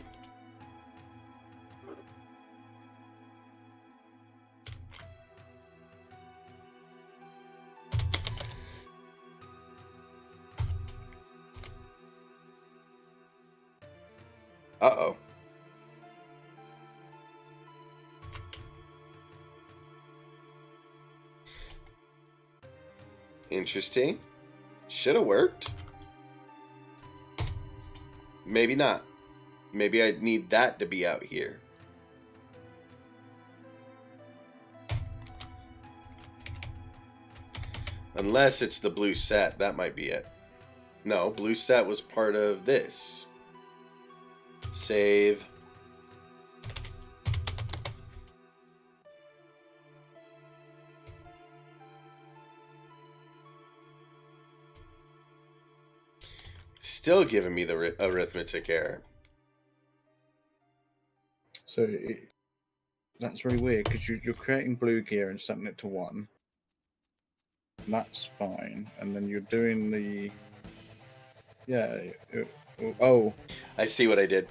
Uh-oh. Interesting. Should have worked. Maybe not. Maybe I need that to be out here. Unless it's the blue set. That might be it. No, blue set was part of this. Save. Still giving me the arithmetic error. So that's really weird because you're creating blue gear and setting it to 1. And that's fine. And then you're doing the... Yeah. Oh. I see what I did.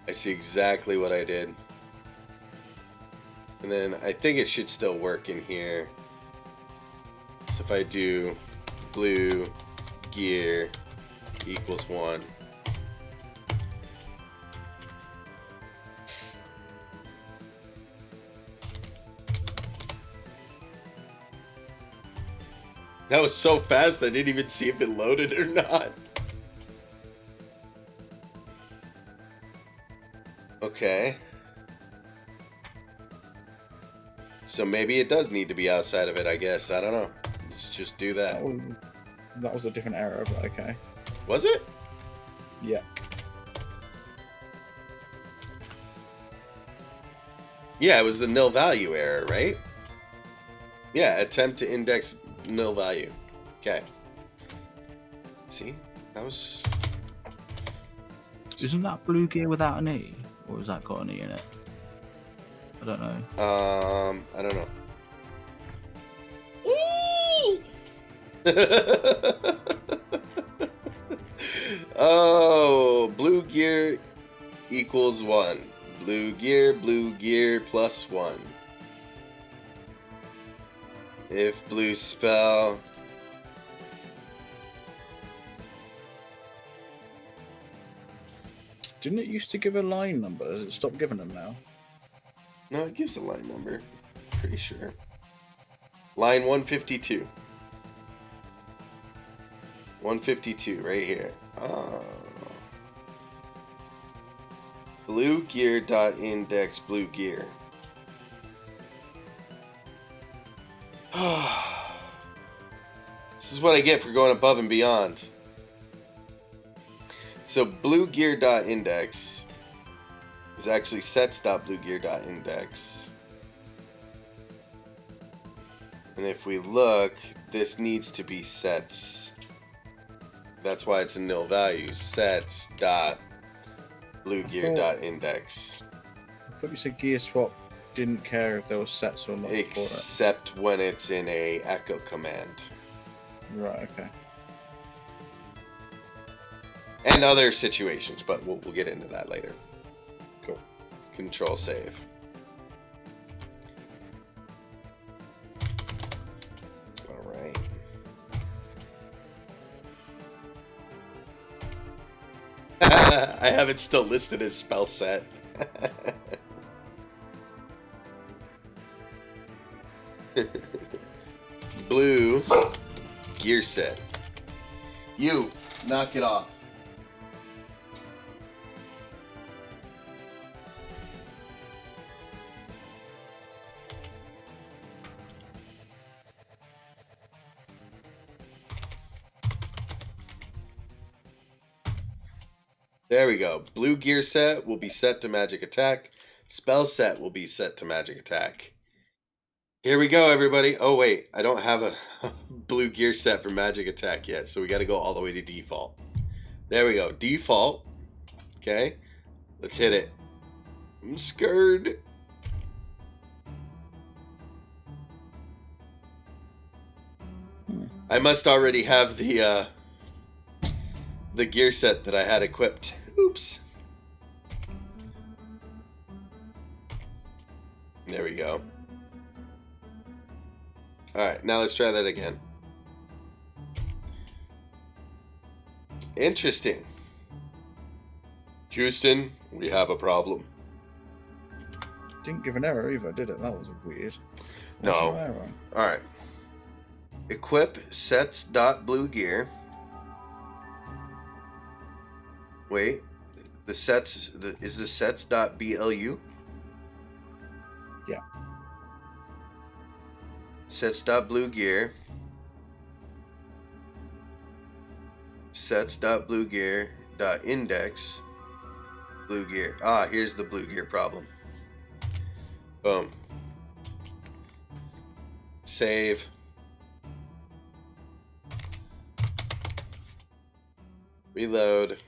I see exactly what I did. And then I think it should still work in here. So if I do blue gear equals 1. That was so fast I didn't even see if it loaded or not. Okay. So maybe it does need to be outside of it, I guess. I don't know. Let's just do that. That was a different error, but okay. Was it? Yeah. Yeah, it was the nil value error, right? Yeah, attempt to index nil value. Okay. See? That was... Isn't that blue gear without an E? Or has that got an E in it? I don't know. I don't know. Oh, blue gear equals 1. Blue gear plus 1. If blue spell Didn't it used to give a line number? Has it stopped giving them now? No, it gives a line number. Pretty sure. Line 152. 152, right here. Blue gear dot index blue gear. This is what I get for going above and beyond. So blue gear dot index is actually sets dot blue gear dot index. And if we look, this needs to be sets. That's why it's a nil value. Sets dot blue gear dot index. I thought you said Gearswap didn't care if there was sets or not. Except when it's in a echo command. Right, okay. And other situations, but we'll get into that later. Cool. Control save. All right. I have it still listed as spell set. Blue gear set. You knock it off. There we go. Blue gear set will be set to magic attack. Spell set will be set to magic attack. Here we go, everybody. Oh, wait. I don't have a blue gear set for magic attack yet, so we got to go all the way to default. There we go. Default. Okay. Let's hit it. I'm scared. I must already have the gear set that I had equipped. Oops. There we go. Alright, now let's try that again. Interesting. Houston, we have a problem. Didn't give an error either, did it? That was weird. No. Alright. Equip sets dot blue gear. Wait. The sets is the sets dot BLU? Yeah. Sets dot blue gear. Sets dot blue gear dot index blue gear. Ah, here's the blue gear problem. Boom. Save. Reload.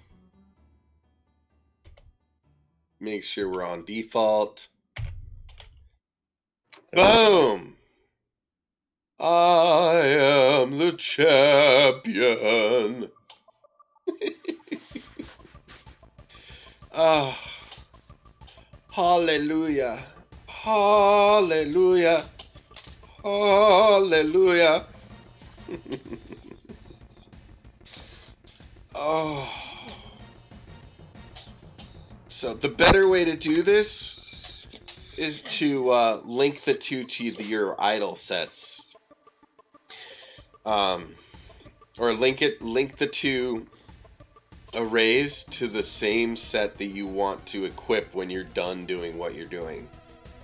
Make sure we're on default. Boom! I am the champion. Ah, hallelujah. Hallelujah. Hallelujah. Oh. So the better way to do this is to link the two to your idle sets. Or link the two arrays to the same set that you want to equip when you're done doing what you're doing.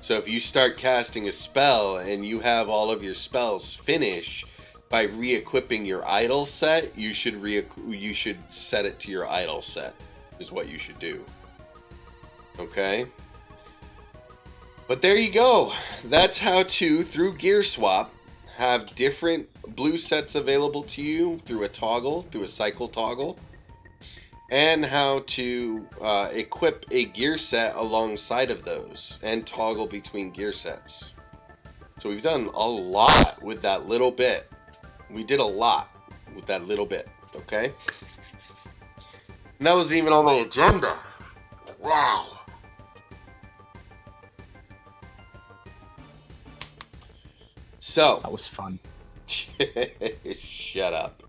So if you start casting a spell and you have all of your spells finish, by re-equipping your idle set, you should set it to your idle set, is what you should do. Okay? But there you go. That's how to, through Gearswap, have different blue sets available to you through a toggle, through a cycle toggle, and how to equip a gear set alongside of those and toggle between gear sets. So we've done a lot with that little bit. We did a lot with that little bit, okay? And that was even on my agenda. Wow. So. That was fun. Shut up.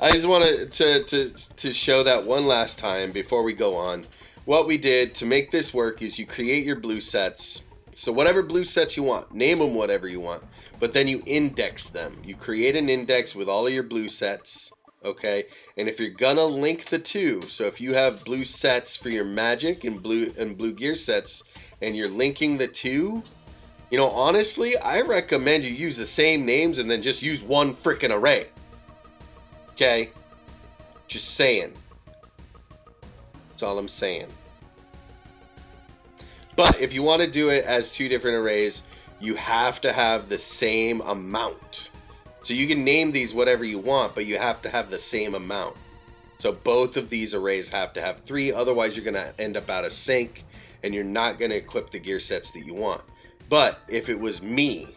I just wanted to show that one last time before we go on. What we did to make this work is you create your blue sets. So whatever blue sets you want, name them whatever you want, but then you index them. You create an index with all of your blue sets, okay? And if you're gonna link the two, so if you have blue sets for your magic and blue gear sets, and you're linking the two, you know, honestly, I recommend you use the same names and then just use one freaking array. Okay? Just saying. That's all I'm saying. But if you want to do it as two different arrays, you have to have the same amount. So you can name these whatever you want, but you have to have the same amount. So both of these arrays have to have 3, otherwise you're going to end up out of sync, and you're not going to equip the gear sets that you want. But if it was me,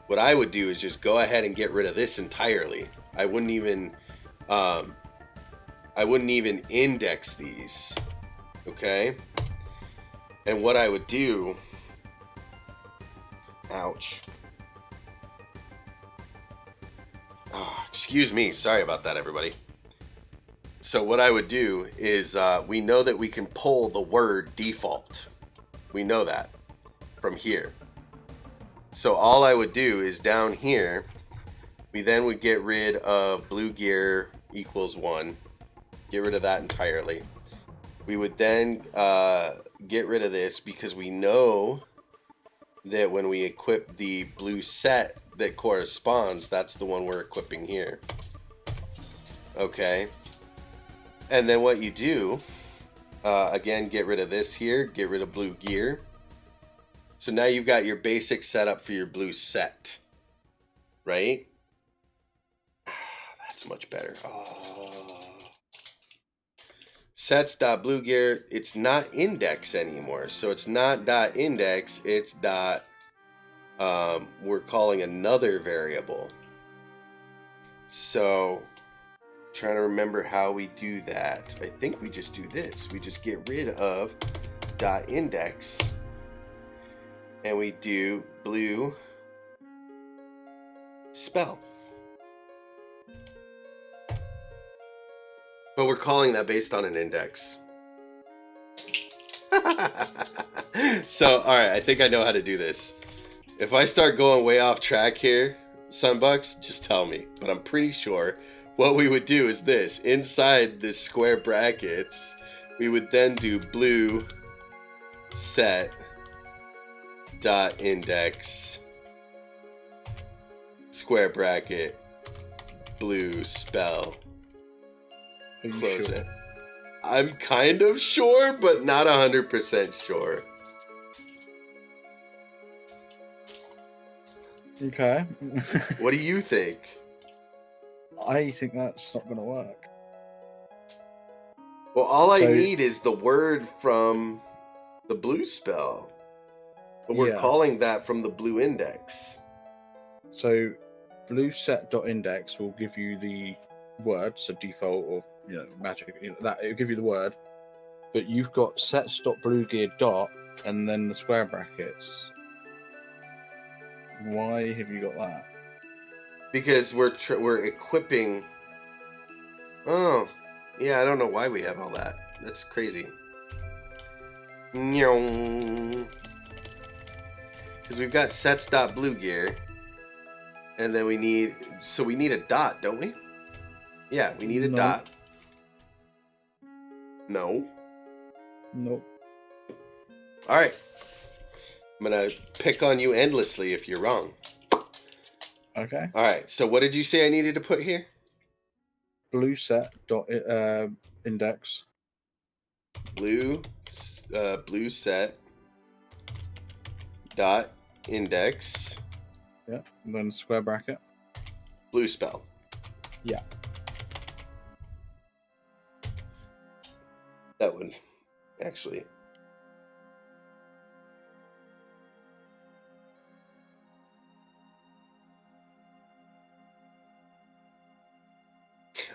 what I would do is just go ahead and get rid of this entirely. I wouldn't even index these, okay? And what I would do, ouch. Oh, excuse me, sorry about that, everybody. So what I would do is, we know that we can pull the word default. We know that from here. So all I would do is down here, we then would get rid of blue gear equals 1. Get rid of that entirely. We would then get rid of this because we know that when we equip the blue set that corresponds, that's the one we're equipping here. Okay. And then what you do, again, get rid of this here, get rid of blue gear. So now you've got your basic setup for your blue set, right? That's much better. Oh. Sets.bluegear, it's not index anymore. So it's not .index, it's we're calling another variable. So trying to remember how we do that. I think we just do this. We just get rid of .index and we do blue spell. But we're calling that based on an index. So, alright, I think I know how to do this. If I start going way off track here, Sunbucks, just tell me. But I'm pretty sure what we would do is this. Inside this square brackets, we would then do blue set dot index square bracket blue spell. Close it. I'm kind of sure, but not 100% sure. Okay. What do you think? I think that's not going to work. Well, all I need is the word from the blue spell. But we're calling that from the blue index. So blue set.index will give you the word, so default or magic, that it'll give you the word. But you've got sets.bluegear dot and then the square brackets. Why have you got that? Because we're equipping. Oh, yeah, I don't know why we have all that. That's crazy. Because we've got sets.bluegear, and then we need a dot, don't we? Yeah, we need a dot. No. Nope. All right. I'm gonna pick on you endlessly if you're wrong. Okay. All right. So what did you say I needed to put here? Blue set dot index. Blue set dot index. Yeah. And then square bracket. Blue spell. Yeah. That would actually.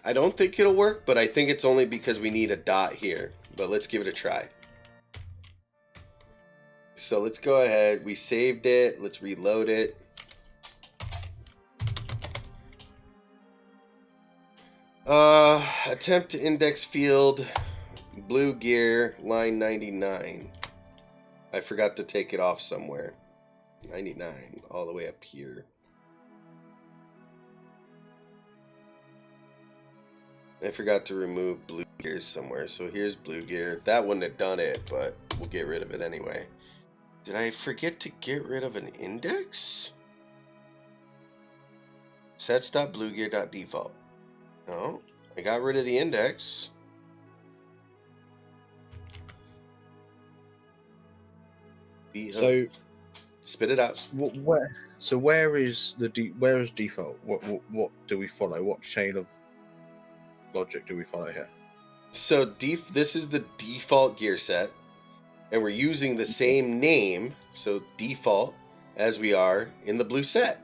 I don't think it'll work, but I think it's only because we need a dot here. But let's give it a try. So let's go ahead. We saved it. Let's reload it. Attempt to index field blue gear line 99. I forgot to take it off somewhere. 99 all the way up here. I forgot to remove blue gear somewhere, so here's blue gear. That wouldn't have done it, but we'll get rid of it anyway. Did I forget to get rid of an index? Sets.bluegear.default. No, I got rid of the index. So spit it out. Where is default? What do we follow? What chain of logic do we follow here? So this is the default gear set, and we're using the same name, so default, as we are in the blue set.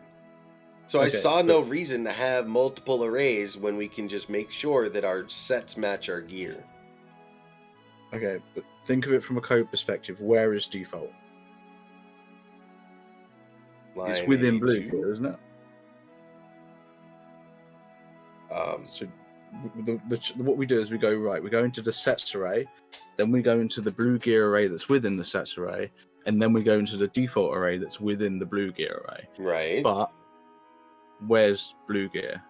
So okay, I saw no reason to have multiple arrays when we can just make sure that our sets match our gear. Okay, but think of it from a code perspective. Where is default? Line it's within 82. blue gear, isn't it? So what we do is we go into the sets array, then we go into the blue gear array that's within the sets array, and then we go into the default array that's within the blue gear array. Right. But where's blue gear?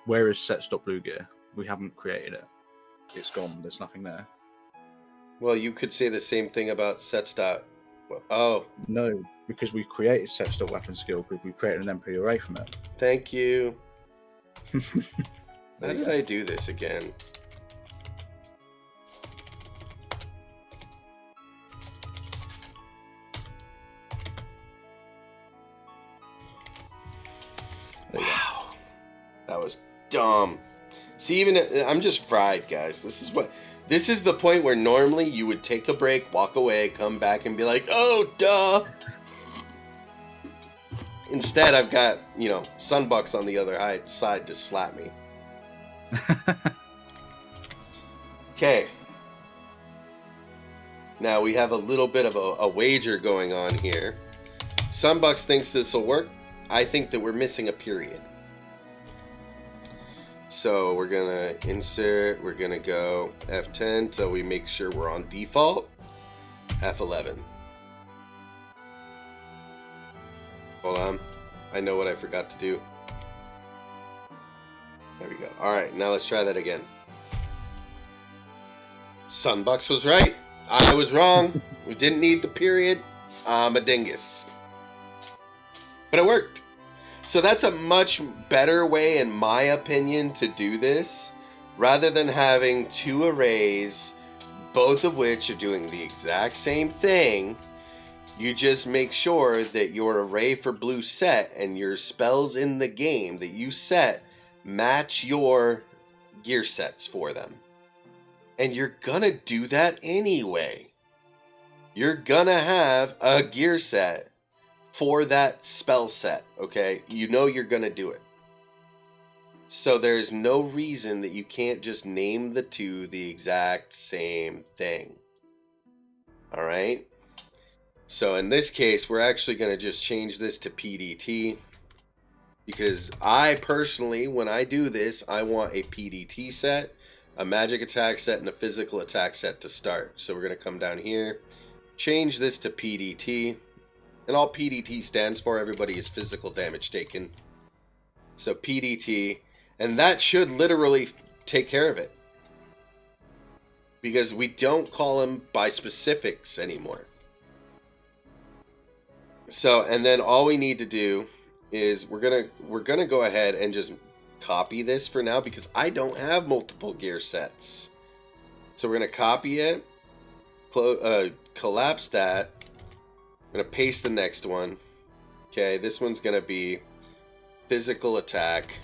Where is sets.bluegear? We haven't created it. It's gone. There's nothing there. Well, you could say the same thing about sets. Oh. No, because we created sets.weapon skill group. We created an MP array from it. Thank you. How did I do this again? Wow. That was dumb. See, even I'm just fried, guys. This is the point where normally you would take a break, walk away, come back and be like, "Oh, duh." Instead, I've got, Sunbucks on the other side to slap me. Okay. Now we have a little bit of a wager going on here. Sunbucks thinks this will work. I think that we're missing a period. So we're going to insert, we're going to go F10 till we make sure we're on default. F11. Hold on. I know what I forgot to do. There we go. Alright, now let's try that again. Sunbucks was right. I was wrong. We didn't need the period. I'm a dingus. But it worked. So that's a much better way, in my opinion, to do this. Rather than having two arrays, both of which are doing the exact same thing. You just make sure that your array for blue set and your spells in the game that you set match your gear sets for them. And you're gonna do that anyway. You're gonna have a gear set for that spell set, okay? You know you're gonna do it. So there's no reason that you can't just name the two the exact same thing. Alright? So in this case, we're actually going to just change this to PDT. Because I personally, when I do this, I want a PDT set, a magic attack set, and a physical attack set to start. So we're going to come down here, change this to PDT. And all PDT stands for, everybody, is physical damage taken. So PDT. And that should literally take care of it. Because we don't call them by specifics anymore. So, and then all we need to do is we're gonna go ahead and just copy this for now because I don't have multiple gear sets. So we're gonna copy it, collapse that. I'm gonna paste the next one. Okay, this one's gonna be physical attack.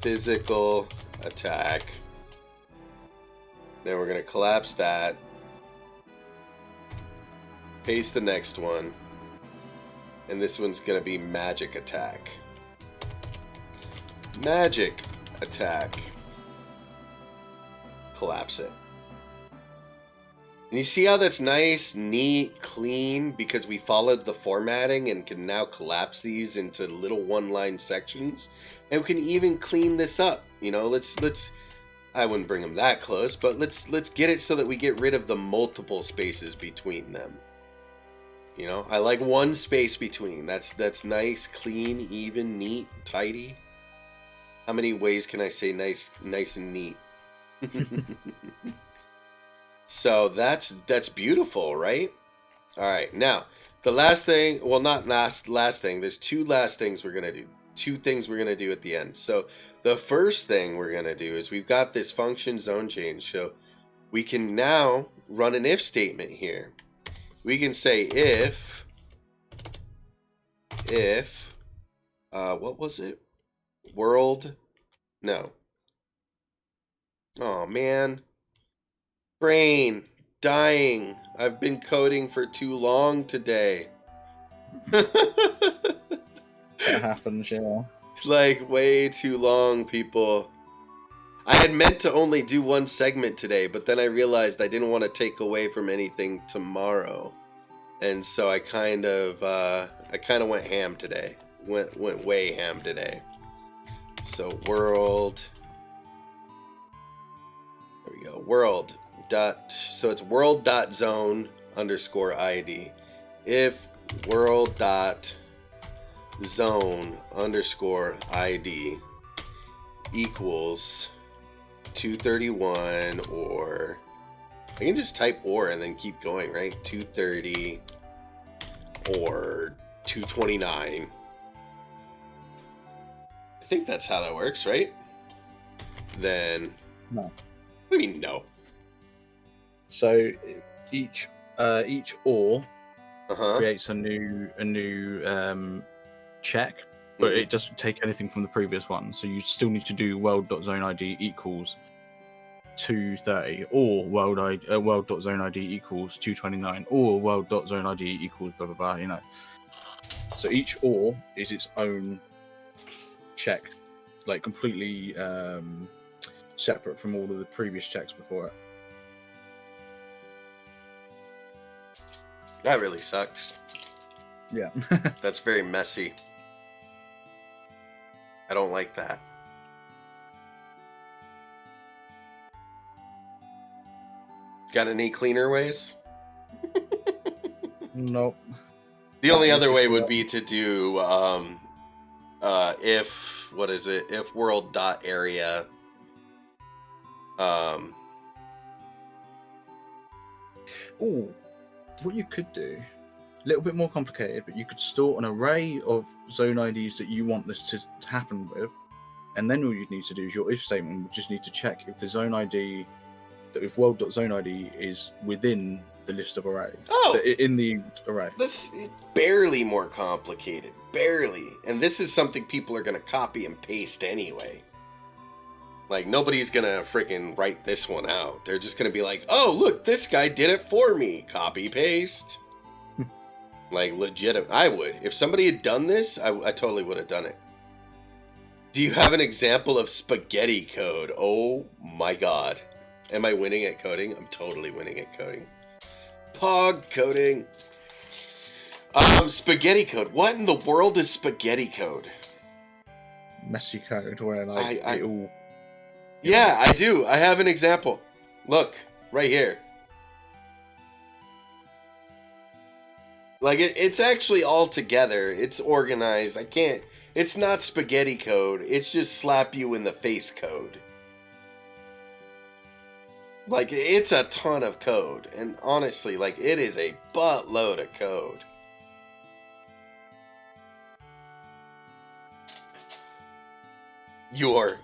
Physical attack. Then we're gonna collapse that. Paste the next one. And this one's going to be magic attack. Magic attack. Collapse it. And you see how that's nice, neat, clean, because we followed the formatting and can now collapse these into little one-line sections. And we can even clean this up. You know, let's I wouldn't bring them that close, but let's get it so that we get rid of the multiple spaces between them. You know, I like one space between. That's nice, clean, even, neat, tidy. How many ways can I say nice and neat? So that's beautiful, right? All right, now the last thing, well, not last thing. There's two last things we're gonna do. Two things we're gonna do at the end. So the first thing we're gonna do is we've got this function zone change, so we can now run an if statement here. We can say if what was it? World? No. Oh man. Brain dying. I've been coding for too long today. That happens, yeah. Like way too long, people. I had meant to only do one segment today, but then I realized I didn't want to take away from anything tomorrow. And so I kind of went ham today. Went way ham today. So world. There we go. World dot. So it's world dot zone underscore ID. If world dot zone underscore ID equals 231, or I can just type or and then keep going, right? 230 or 229. I think that's how that works, right? Then No. What do you mean no? So each OR Uh-huh. creates a new check, but it doesn't take anything from the previous one. So you still need to do world.zoneID equals 230, or world.zoneID equals 229, or world.zoneID equals blah blah blah. You know. So each OR is its own check, like completely separate from all of the previous checks before it. That really sucks. Yeah. That's very messy. I don't like that. Got any cleaner ways? Nope. The only other way would be to do if world dot area Oh, what you could do, a little bit more complicated, but you could store an array of zone IDs that you want this to happen with, and then all you need to do is your if statement would just need to check if the zone ID, that if world.zoneID is within the list of array. Oh, in the array. this is barely more complicated. Barely. And this is something people are going to copy and paste anyway. Like, nobody's going to freaking write this one out. They're just going to be like, oh, look, this guy did it for me. Copy, paste. Like, legit. I would. If somebody had done this, I totally would have done it. Do you have an example of spaghetti code? Oh, my God. Am I winning at coding? I'm totally winning at coding. Pog coding. Spaghetti code. What in the world is spaghetti code? Messy code where like it all. Yeah, I do. I have an example. Look, right here. Like it's actually all together. It's organized. I can't. It's not spaghetti code. It's just slap you in the face code. Like, it's a ton of code. And honestly, like, it is a buttload of code. You are.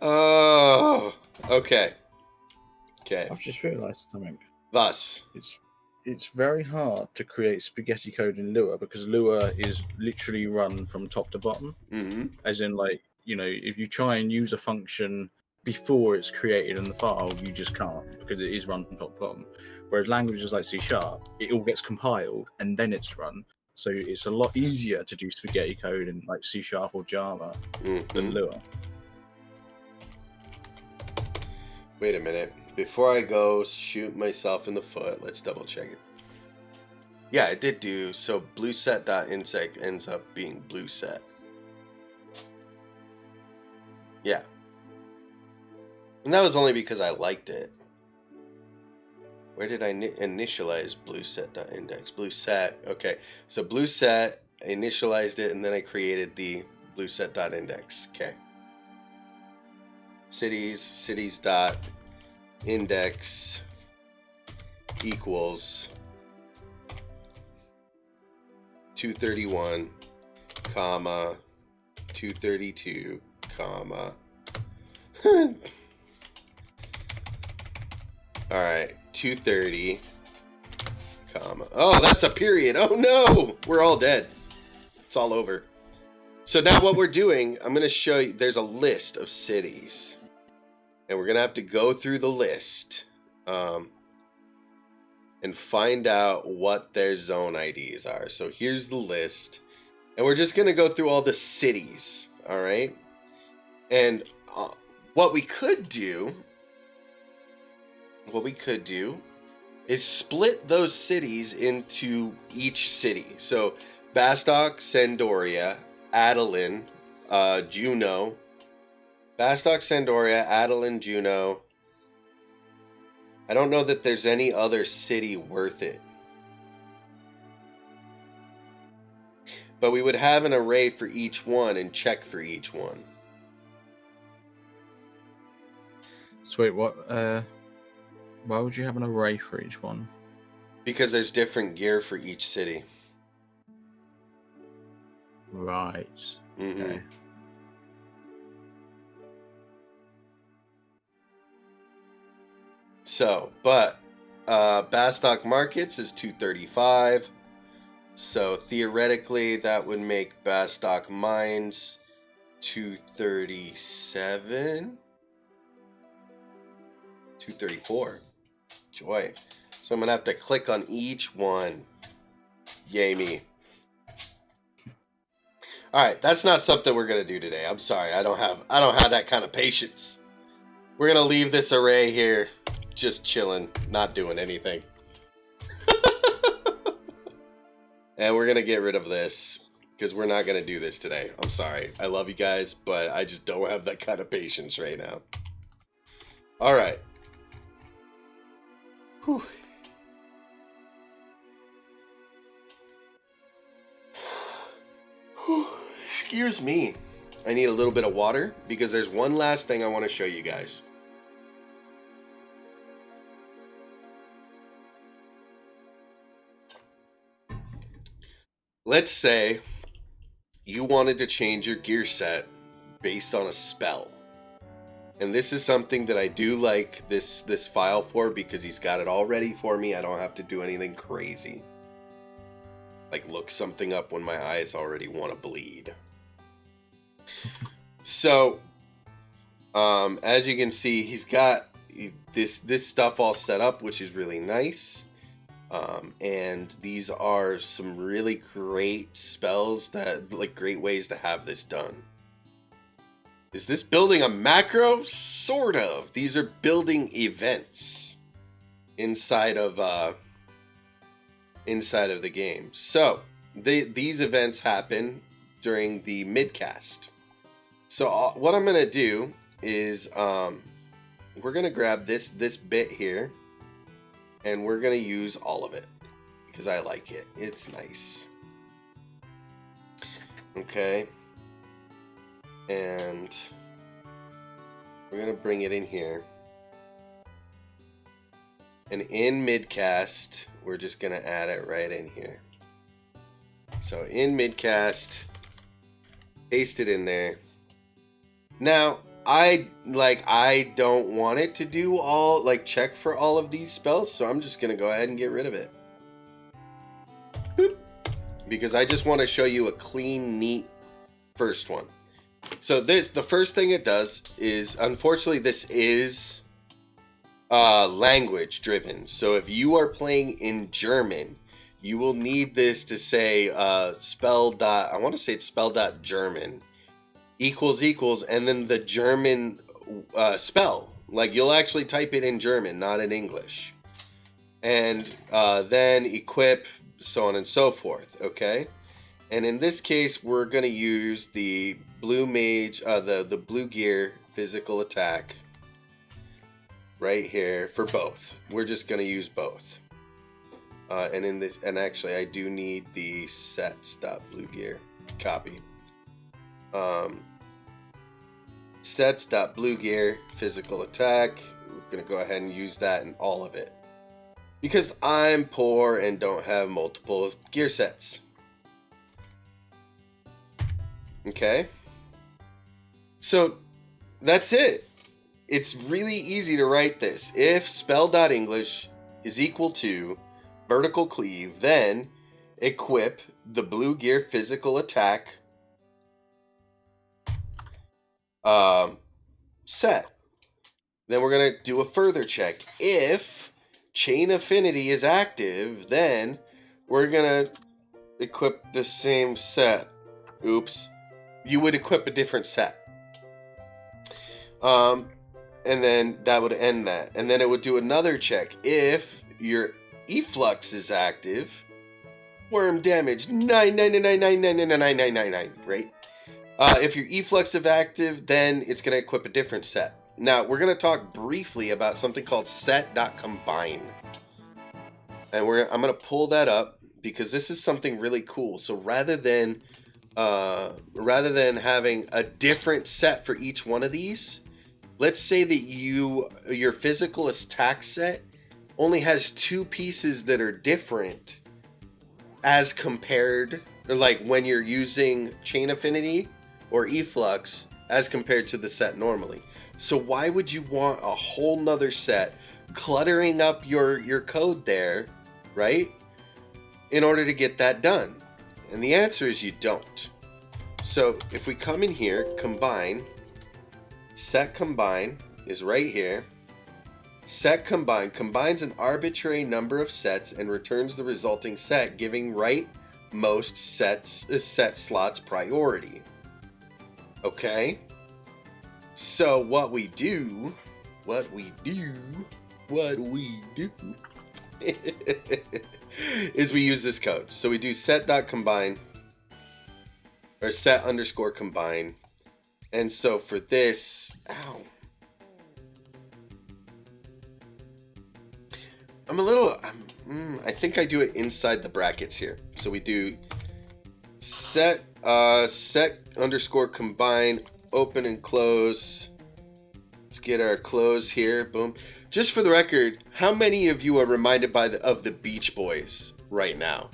Oh, okay. I've just realised something. Thus, it's very hard to create spaghetti code in Lua because Lua is literally run from top to bottom. Mm-hmm. As in, like, you know, if you try and use a function before it's created in the file, you just can't because it is run from top to bottom. Whereas languages like C#, it all gets compiled and then it's run. So it's a lot easier to do spaghetti code in like C# or Java than Lua. Wait a minute. Before I go shoot myself in the foot, let's double check it. Yeah, it did do. So blueset.insect ends up being blueset. Yeah. And that was only because I liked it. Where did I initialize blueset.index? Blueset. Okay. So blueset, I initialized it, and then I created the blueset.index. Okay. Cities.index equals 231, comma 232, comma. All right, 230, comma. Oh, that's a period. Oh no, we're all dead. It's all over. So now what we're doing, I'm going to show you, there's a list of cities. And we're going to have to go through the list and find out what their zone IDs are. So here's the list. And we're just going to go through all the cities, all right? And what we could do is split those cities into each city. So Bastok, Sandoria, Adeline, Juneau. Bastok, Sandoria, Adeline, Juneau. I don't know that there's any other city worth it. But we would have an array for each one and check for each one. So wait, what? Why would you have an array for each one? Because there's different gear for each city. Right. Mm-hmm. Okay. So, but Bastok Markets is 235. So theoretically, that would make Bastok Mines 237, 234. Joy. So I'm gonna have to click on each one. Yay me. All right, that's not something we're gonna do today. I'm sorry, I don't have that kind of patience. We're gonna leave this array here, just chilling, not doing anything. And we're gonna get rid of this because we're not gonna do this today. I'm sorry. I love you guys, but I just don't have that kind of patience right now. All right. Whew. Excuse me. I need a little bit of water because there's one last thing I want to show you guys. Let's say you wanted to change your gear set based on a spell. And this is something that I do like this file for because he's got it all ready for me. I don't have to do anything crazy. Like look something up when my eyes already want to bleed. So, as you can see, he's got this stuff all set up, which is really nice. And these are some really great spells that, like, great ways to have this done. Is this building a macro? Sort of. These are building events inside of the game. So these events happen during the midcast. So what I'm gonna do is we're gonna grab this bit here, and we're gonna use all of it because I like it. It's nice. Okay. And we're gonna bring it in here. And in midcast, we're just gonna add it right in here. So in midcast, paste it in there. Now, I don't want it to do all, check for all of these spells, so I'm just gonna go ahead and get rid of it. Boop. Because I just want to show you a clean, neat first one. So the first thing it does is, unfortunately, this is language driven. So if you are playing in German, you will need this to say spell.German equals, and then the German spell, Like, you'll actually type it in German, not in English. And then equip, so on and so forth, okay? And in this case, we're going to use the blue mage, the blue gear physical attack right here for both. We're just going to use both. And in this, and actually, I do need the sets.blue gear copy. Sets.blue gear physical attack. We're going to go ahead and use that in all of it, because I'm poor and don't have multiple gear sets. Okay, so that's it. It's really easy to write this. If spell.english is equal to vertical cleave, then equip the blue gear physical attack set. Then we're going to do a further check. If chain affinity is active, then we're going to equip the same set. Oops. You would equip a different set. And then that would end that. And then it would do another check. If your efflux is active, worm damage 999999999, right? If your efflux is active, then it's going to equip a different set. Now, we're going to talk briefly about something called set.combine. And I'm going to pull that up because this is something really cool. So rather than having a different set for each one of these, let's say that your physical attack set only has two pieces that are different as compared, like when you're using chain affinity or efflux as compared to the set normally. So why would you want a whole nother set cluttering up your code there, right? In order to get that done. And the answer is you don't. So if we come in here, combine, set combine is right here. Set combine combines an arbitrary number of sets and returns the resulting set, giving rightmost set slots priority. Okay? So what we do is we use this code. So we do set.combine or set_combine. And so for this, I think I do it inside the brackets here. So we do set_combine, open and close. Let's get our close here. Boom. Just for the record, how many of you are reminded of the Beach Boys right now?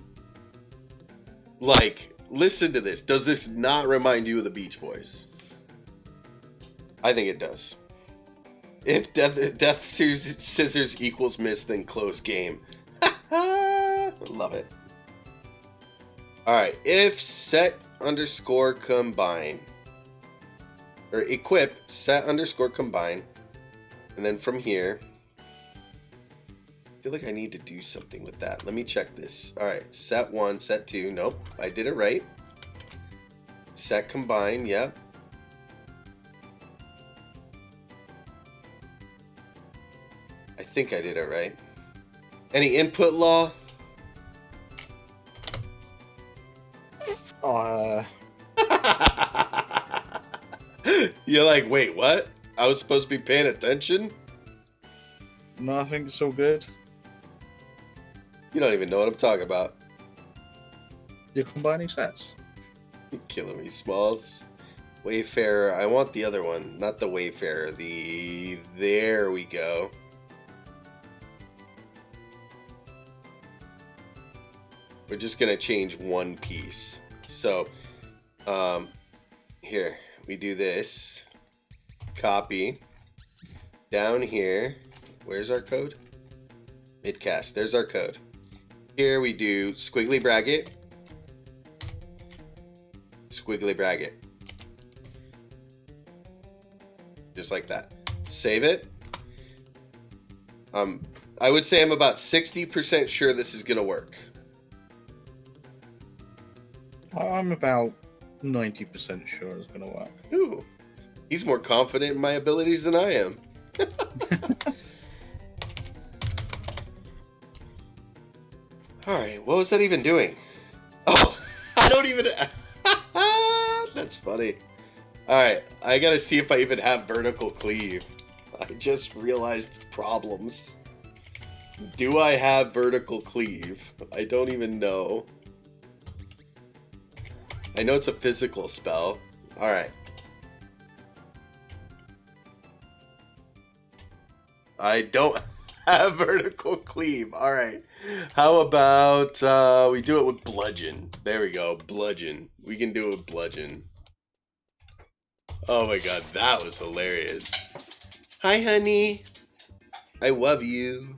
Like, listen to this. Does this not remind you of the Beach Boys? I think it does. If death scissors equals miss, then close game. Love it. Alright, if set_combine or equip set_combine, and then from here, I feel like I need to do something with that. Let me check this. Alright, set 1, set 2. Nope, I did it right. Set combine, yep. I think I did it right. Any input law? You're like, wait, what? I was supposed to be paying attention? No, I think it's all good. You don't even know what I'm talking about. You're combining sets. You're killing me, Smalls. Wayfarer. I want the other one. Not the Wayfarer. There we go. We're just going to change one piece. So, here. We do this. Copy. Down here. Where's our code? Midcast. There's our code. Here we do squiggly bracket. Squiggly bracket. Just like that. Save it. I would say I'm about 60% sure this is going to work. I'm about 90% sure it's going to work. Ooh. He's more confident in my abilities than I am. Alright, what was that even doing? Oh, I don't even... That's funny. Alright, I gotta see if I even have vertical cleave. I just realized problems. Do I have vertical cleave? I don't even know. I know it's a physical spell. Alright. I don't have vertical cleave. Alright. How about we do it with bludgeon? There we go. Bludgeon. We can do it with bludgeon. Oh my god, that was hilarious. Hi, honey. I love you.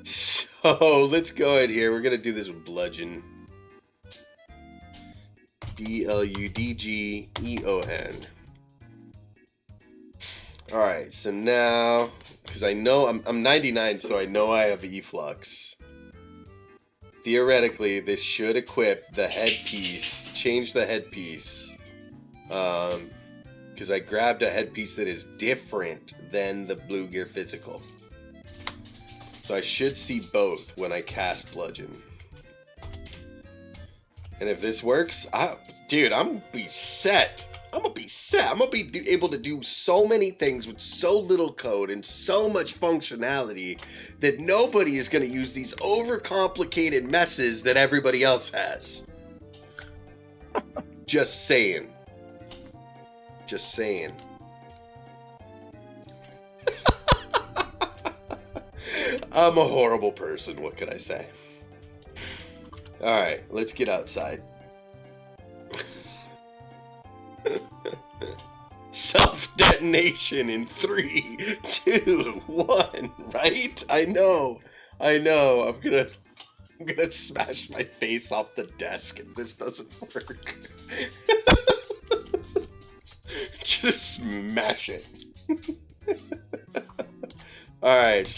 So, let's go ahead here. We're going to do this with bludgeon. B-L-U-D-G-E-O-N. Alright, so now, because I know, I'm 99, so I know I have efflux. Theoretically, this should equip the headpiece, change the headpiece. Because I grabbed a headpiece that is different than the Blue Gear Physical. So I should see both when I cast bludgeon. And if this works, dude, I'm gonna be set. I'm gonna be set. I'm gonna be able to do so many things with so little code and so much functionality that nobody is gonna use these overcomplicated messes that everybody else has. Just saying. Just saying. I'm a horrible person, what can I say? Alright, let's get outside. Self-detonation in 3, 2, 1, right? I know. I'm gonna smash my face off the desk if this doesn't work. Just smash it. Alright, /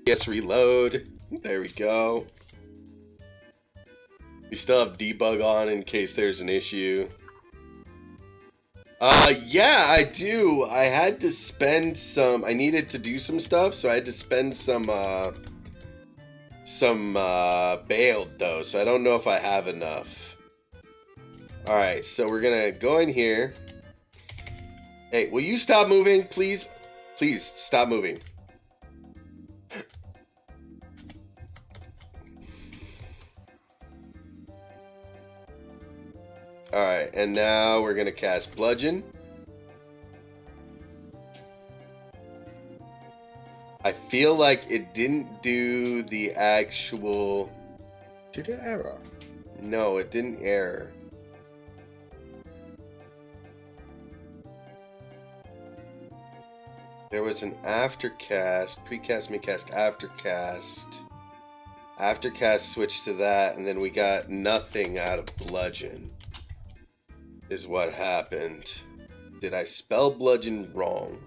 GS reload. There we go. We still have debug on in case there's an issue. Yeah, I do. I had to spend some, I needed to do some stuff, so I had to spend some bailed though, so I don't know if I have enough. Alright, so we're gonna go in here. Hey, will you stop moving, please? Please, stop moving. Alright, and now we're gonna cast bludgeon. I feel like it didn't do the actual... Did it error? No, it didn't error. There was an aftercast, precast, midcast, aftercast. Aftercast switched to that, and then we got nothing out of bludgeon. Is what happened. Did I spell bludgeon wrong?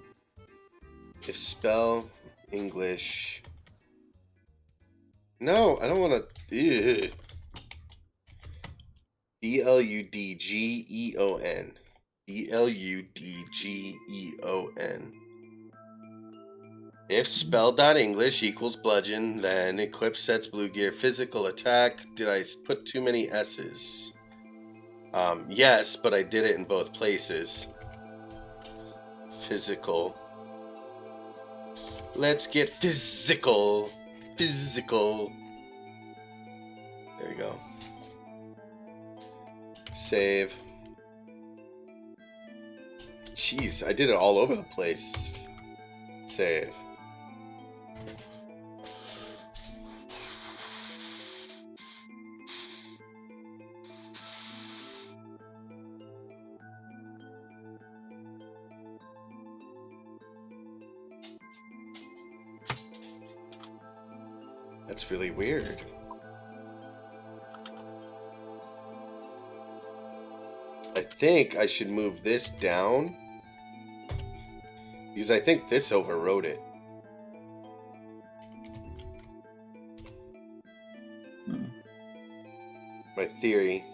If spell English... No, I don't want to... B-L-U-D-G-E-O-N. B-L-U-D-G-E-O-N. If spell.English equals bludgeon, then equip sets blue gear physical attack. Did I put too many S's? Yes, but I did it in both places. Physical. Let's get physical. Physical. There we go. Save. Jeez, I did it all over the place. Save. That's really weird. I think I should move this down because I think this overrode it. My theory.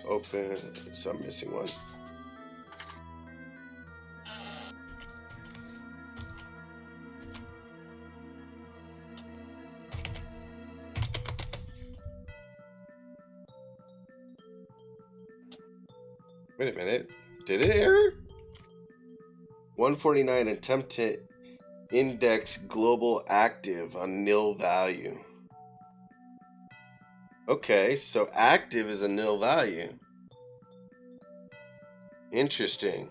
open. So I'm missing one. Wait a minute. Did it error? 149 attempt to index global active on nil value. Okay, so active is a nil value. Interesting.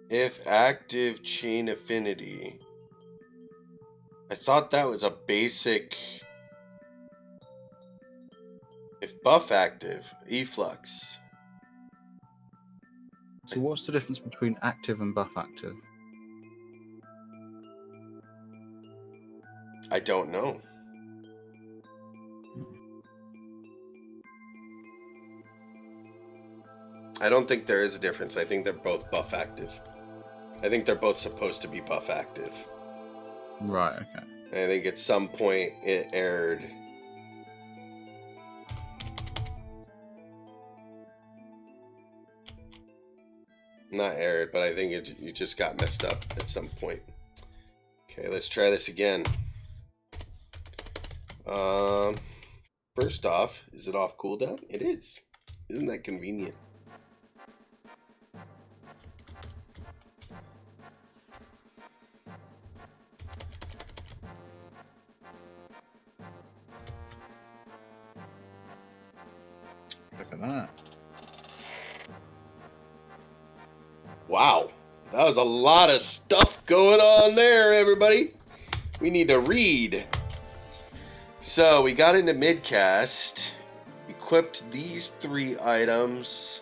If active chain affinity. I thought that was a basic. If buff active, efflux. So what's the difference between active and buff active? I don't know. I don't think there is a difference. I think they're both buff active. I think they're both supposed to be buff active. Right, okay. I think at some point it errored. Not errored, but I think it just got messed up at some point. Okay, let's try this again. First off, is it off cooldown? It is. Isn't that convenient? Look at that. Wow, that was a lot of stuff going on there, everybody. We need to read. So we got into midcast, equipped these 3 items,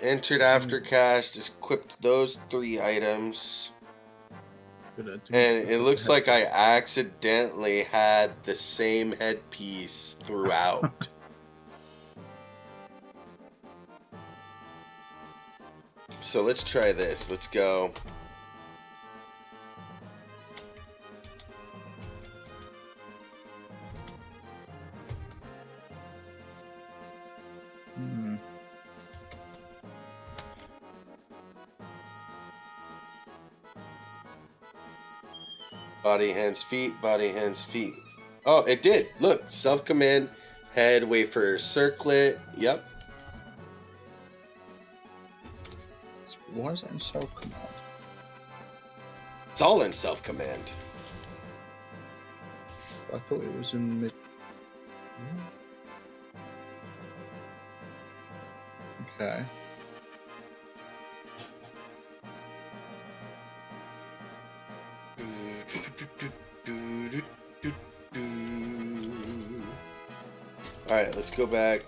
entered aftercast, equipped those 3 items, and it looks like I accidentally had the same headpiece throughout. So let's try this. Let's go. Body, hands, feet, body, hands, feet. Oh, it did. Look, self-command, head, wait for circlet. Yep. Why is it in self-command? It's all in self-command. I thought it was in mid. Okay. Alright, let's go back.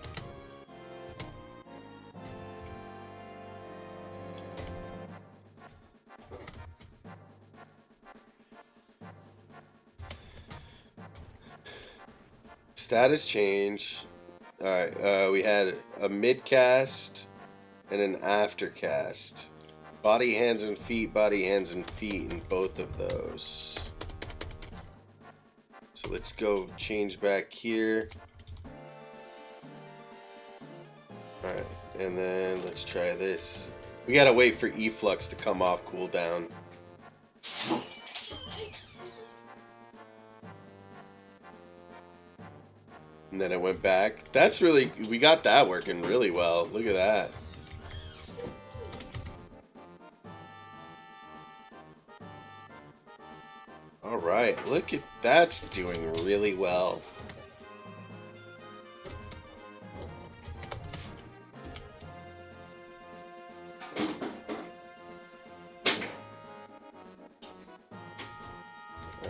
Status change. Alright, we had a midcast and an aftercast. Body, hands, and feet, body, hands, and feet in both of those. So let's go change back here. Alright, and then let's try this. We gotta wait for efflux to come off cooldown. And then it went back. That's really, we got that working really well. Look at that. Alright, look at that's doing really well.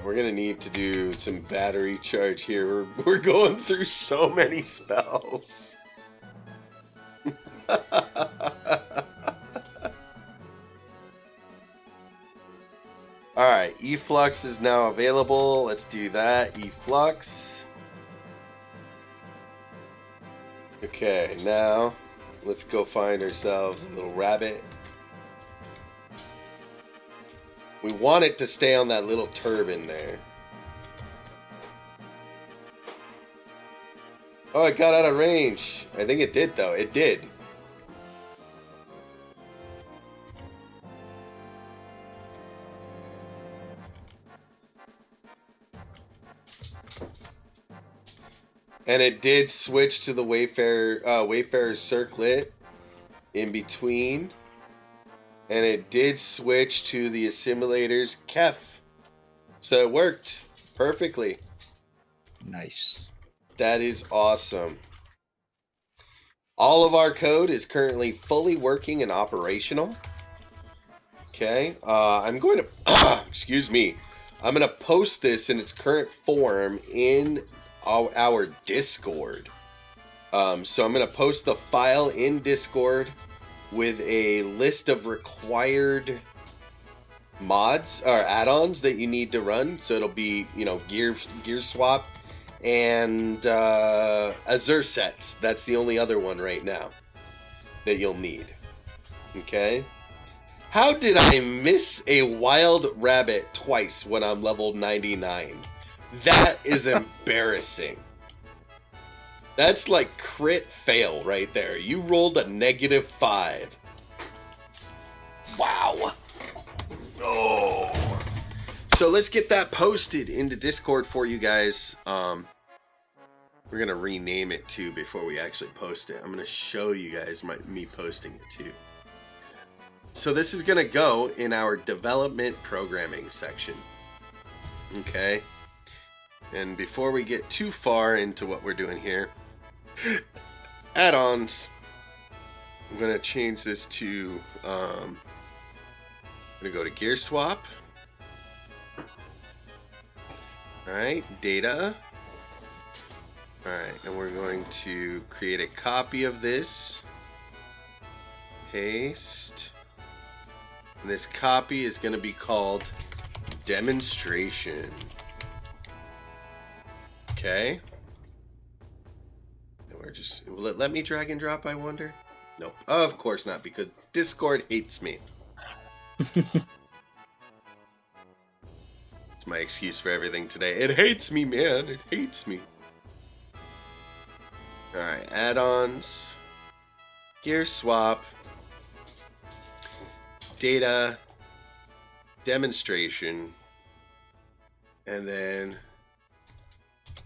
We're gonna need to do some battery charge here. We're going through so many spells. Alright, efflux is now available. Let's do that. Efflux. Okay, now let's go find ourselves a little rabbit. We want it to stay on that little turban there. Oh, it got out of range. I think it did, though. It did. And it did switch to the Wayfarer's circlet in between. And it did switch to the assimilator's Kef. So it worked perfectly. Nice. That is awesome. All of our code is currently fully working and operational. Okay. I'm going to, excuse me. I'm going to post this in its current form in our Discord. So I'm going to post the file in Discord with a list of required mods or add-ons that you need to run. So it'll be, you know, Gearswap and Azure sets. That's the only other one right now that you'll need. Okay. How did I miss a wild rabbit twice when I'm level 99? That is embarrassing. That's like crit fail right there. You rolled a -5. Wow. Oh. So let's get that posted into Discord for you guys. We're going to rename it too before we actually post it. I'm going to show you guys me posting it too. So this is going to go in our development programming section. Okay. And before we get too far into what we're doing here, add-ons. I'm going to change this to, I'm going to go to Gearswap. Alright, data. Alright, and we're going to create a copy of this. Paste. And this copy is going to be called demonstration. Okay. And we're just, will it let me drag and drop, I wonder? Nope. Of course not, because Discord hates me. It's my excuse for everything today. It hates me, man. It hates me. Alright, add-ons. Gearswap. Data. Demonstration. And then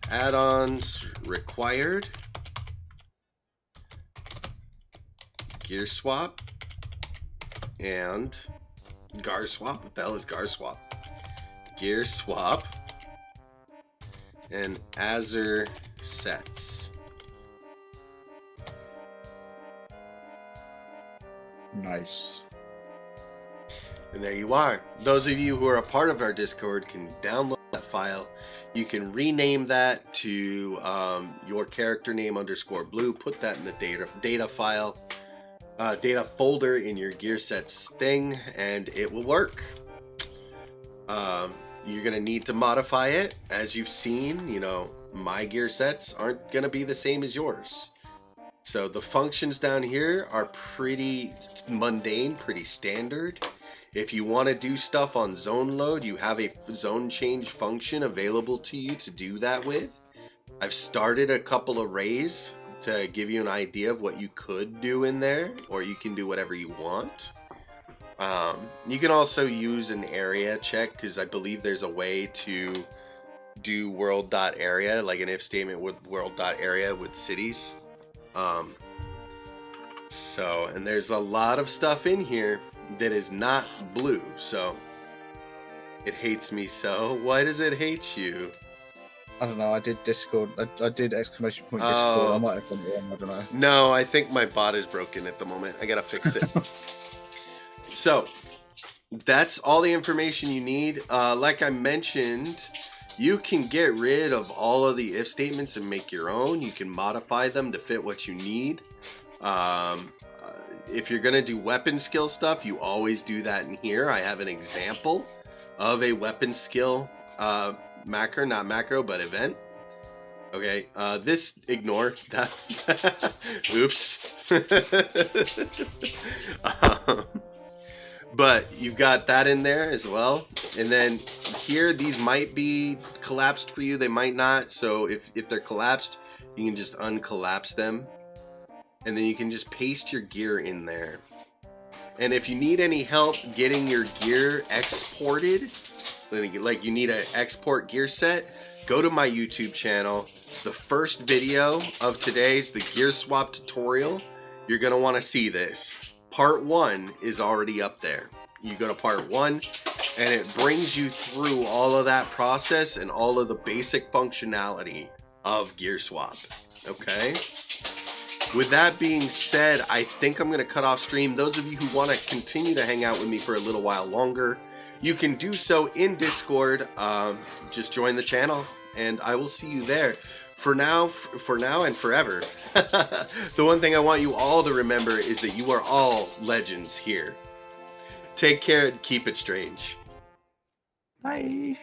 add-ons required. Gearswap. And Gearswap. What the hell is Gearswap? Gearswap. And Azure sets. Nice. And there you are. Those of you who are a part of our Discord can download that file. You can rename that to your character name _blue. Put that in the data file, data folder in your gear sets thing, and it will work. You're gonna need to modify it. As you've seen, you know, my gear sets aren't gonna be the same as yours. So the functions down here are pretty mundane, pretty standard. If you want to do stuff on zone load, you have a zone change function available to you to do that with. I've started a couple arrays to give you an idea of what you could do in there, or you can do whatever you want. You can also use an area check, because I believe there's a way to do world.area, like an if statement with world.area with cities. And there's a lot of stuff in here that is not blue, so it hates me so. Why does it hate you? I don't know. I did Discord. I did ! Discord. I might have done it wrong. I don't know. No, I think my bot is broken at the moment. I gotta fix it. So that's all the information you need. Like I mentioned, you can get rid of all of the if statements and make your own. You can modify them to fit what you need. If you're going to do weapon skill stuff, you always do that in here. I have an example of a weapon skill macro, not macro, but event. Okay, this, ignore that. Oops. But you've got that in there as well. And then here, these might be collapsed for you. They might not. So if they're collapsed, You can just uncollapse them, and then you can just paste your gear in there. And if you need any help getting your gear exported, like you need an export gear set, go to my YouTube channel. The first video of today's the Gearswap tutorial. You're going to want to see this. Part 1 is already up there. You go to part 1 and it brings you through all of that process and all of the basic functionality of Gearswap. Okay? With that being said, I think I'm going to cut off stream. Those of you who want to continue to hang out with me for a little while longer, you can do so in Discord. Just join the channel and I will see you there. For now and forever, the one thing I want you all to remember is that you are all legends here. Take care and keep it strange. Bye.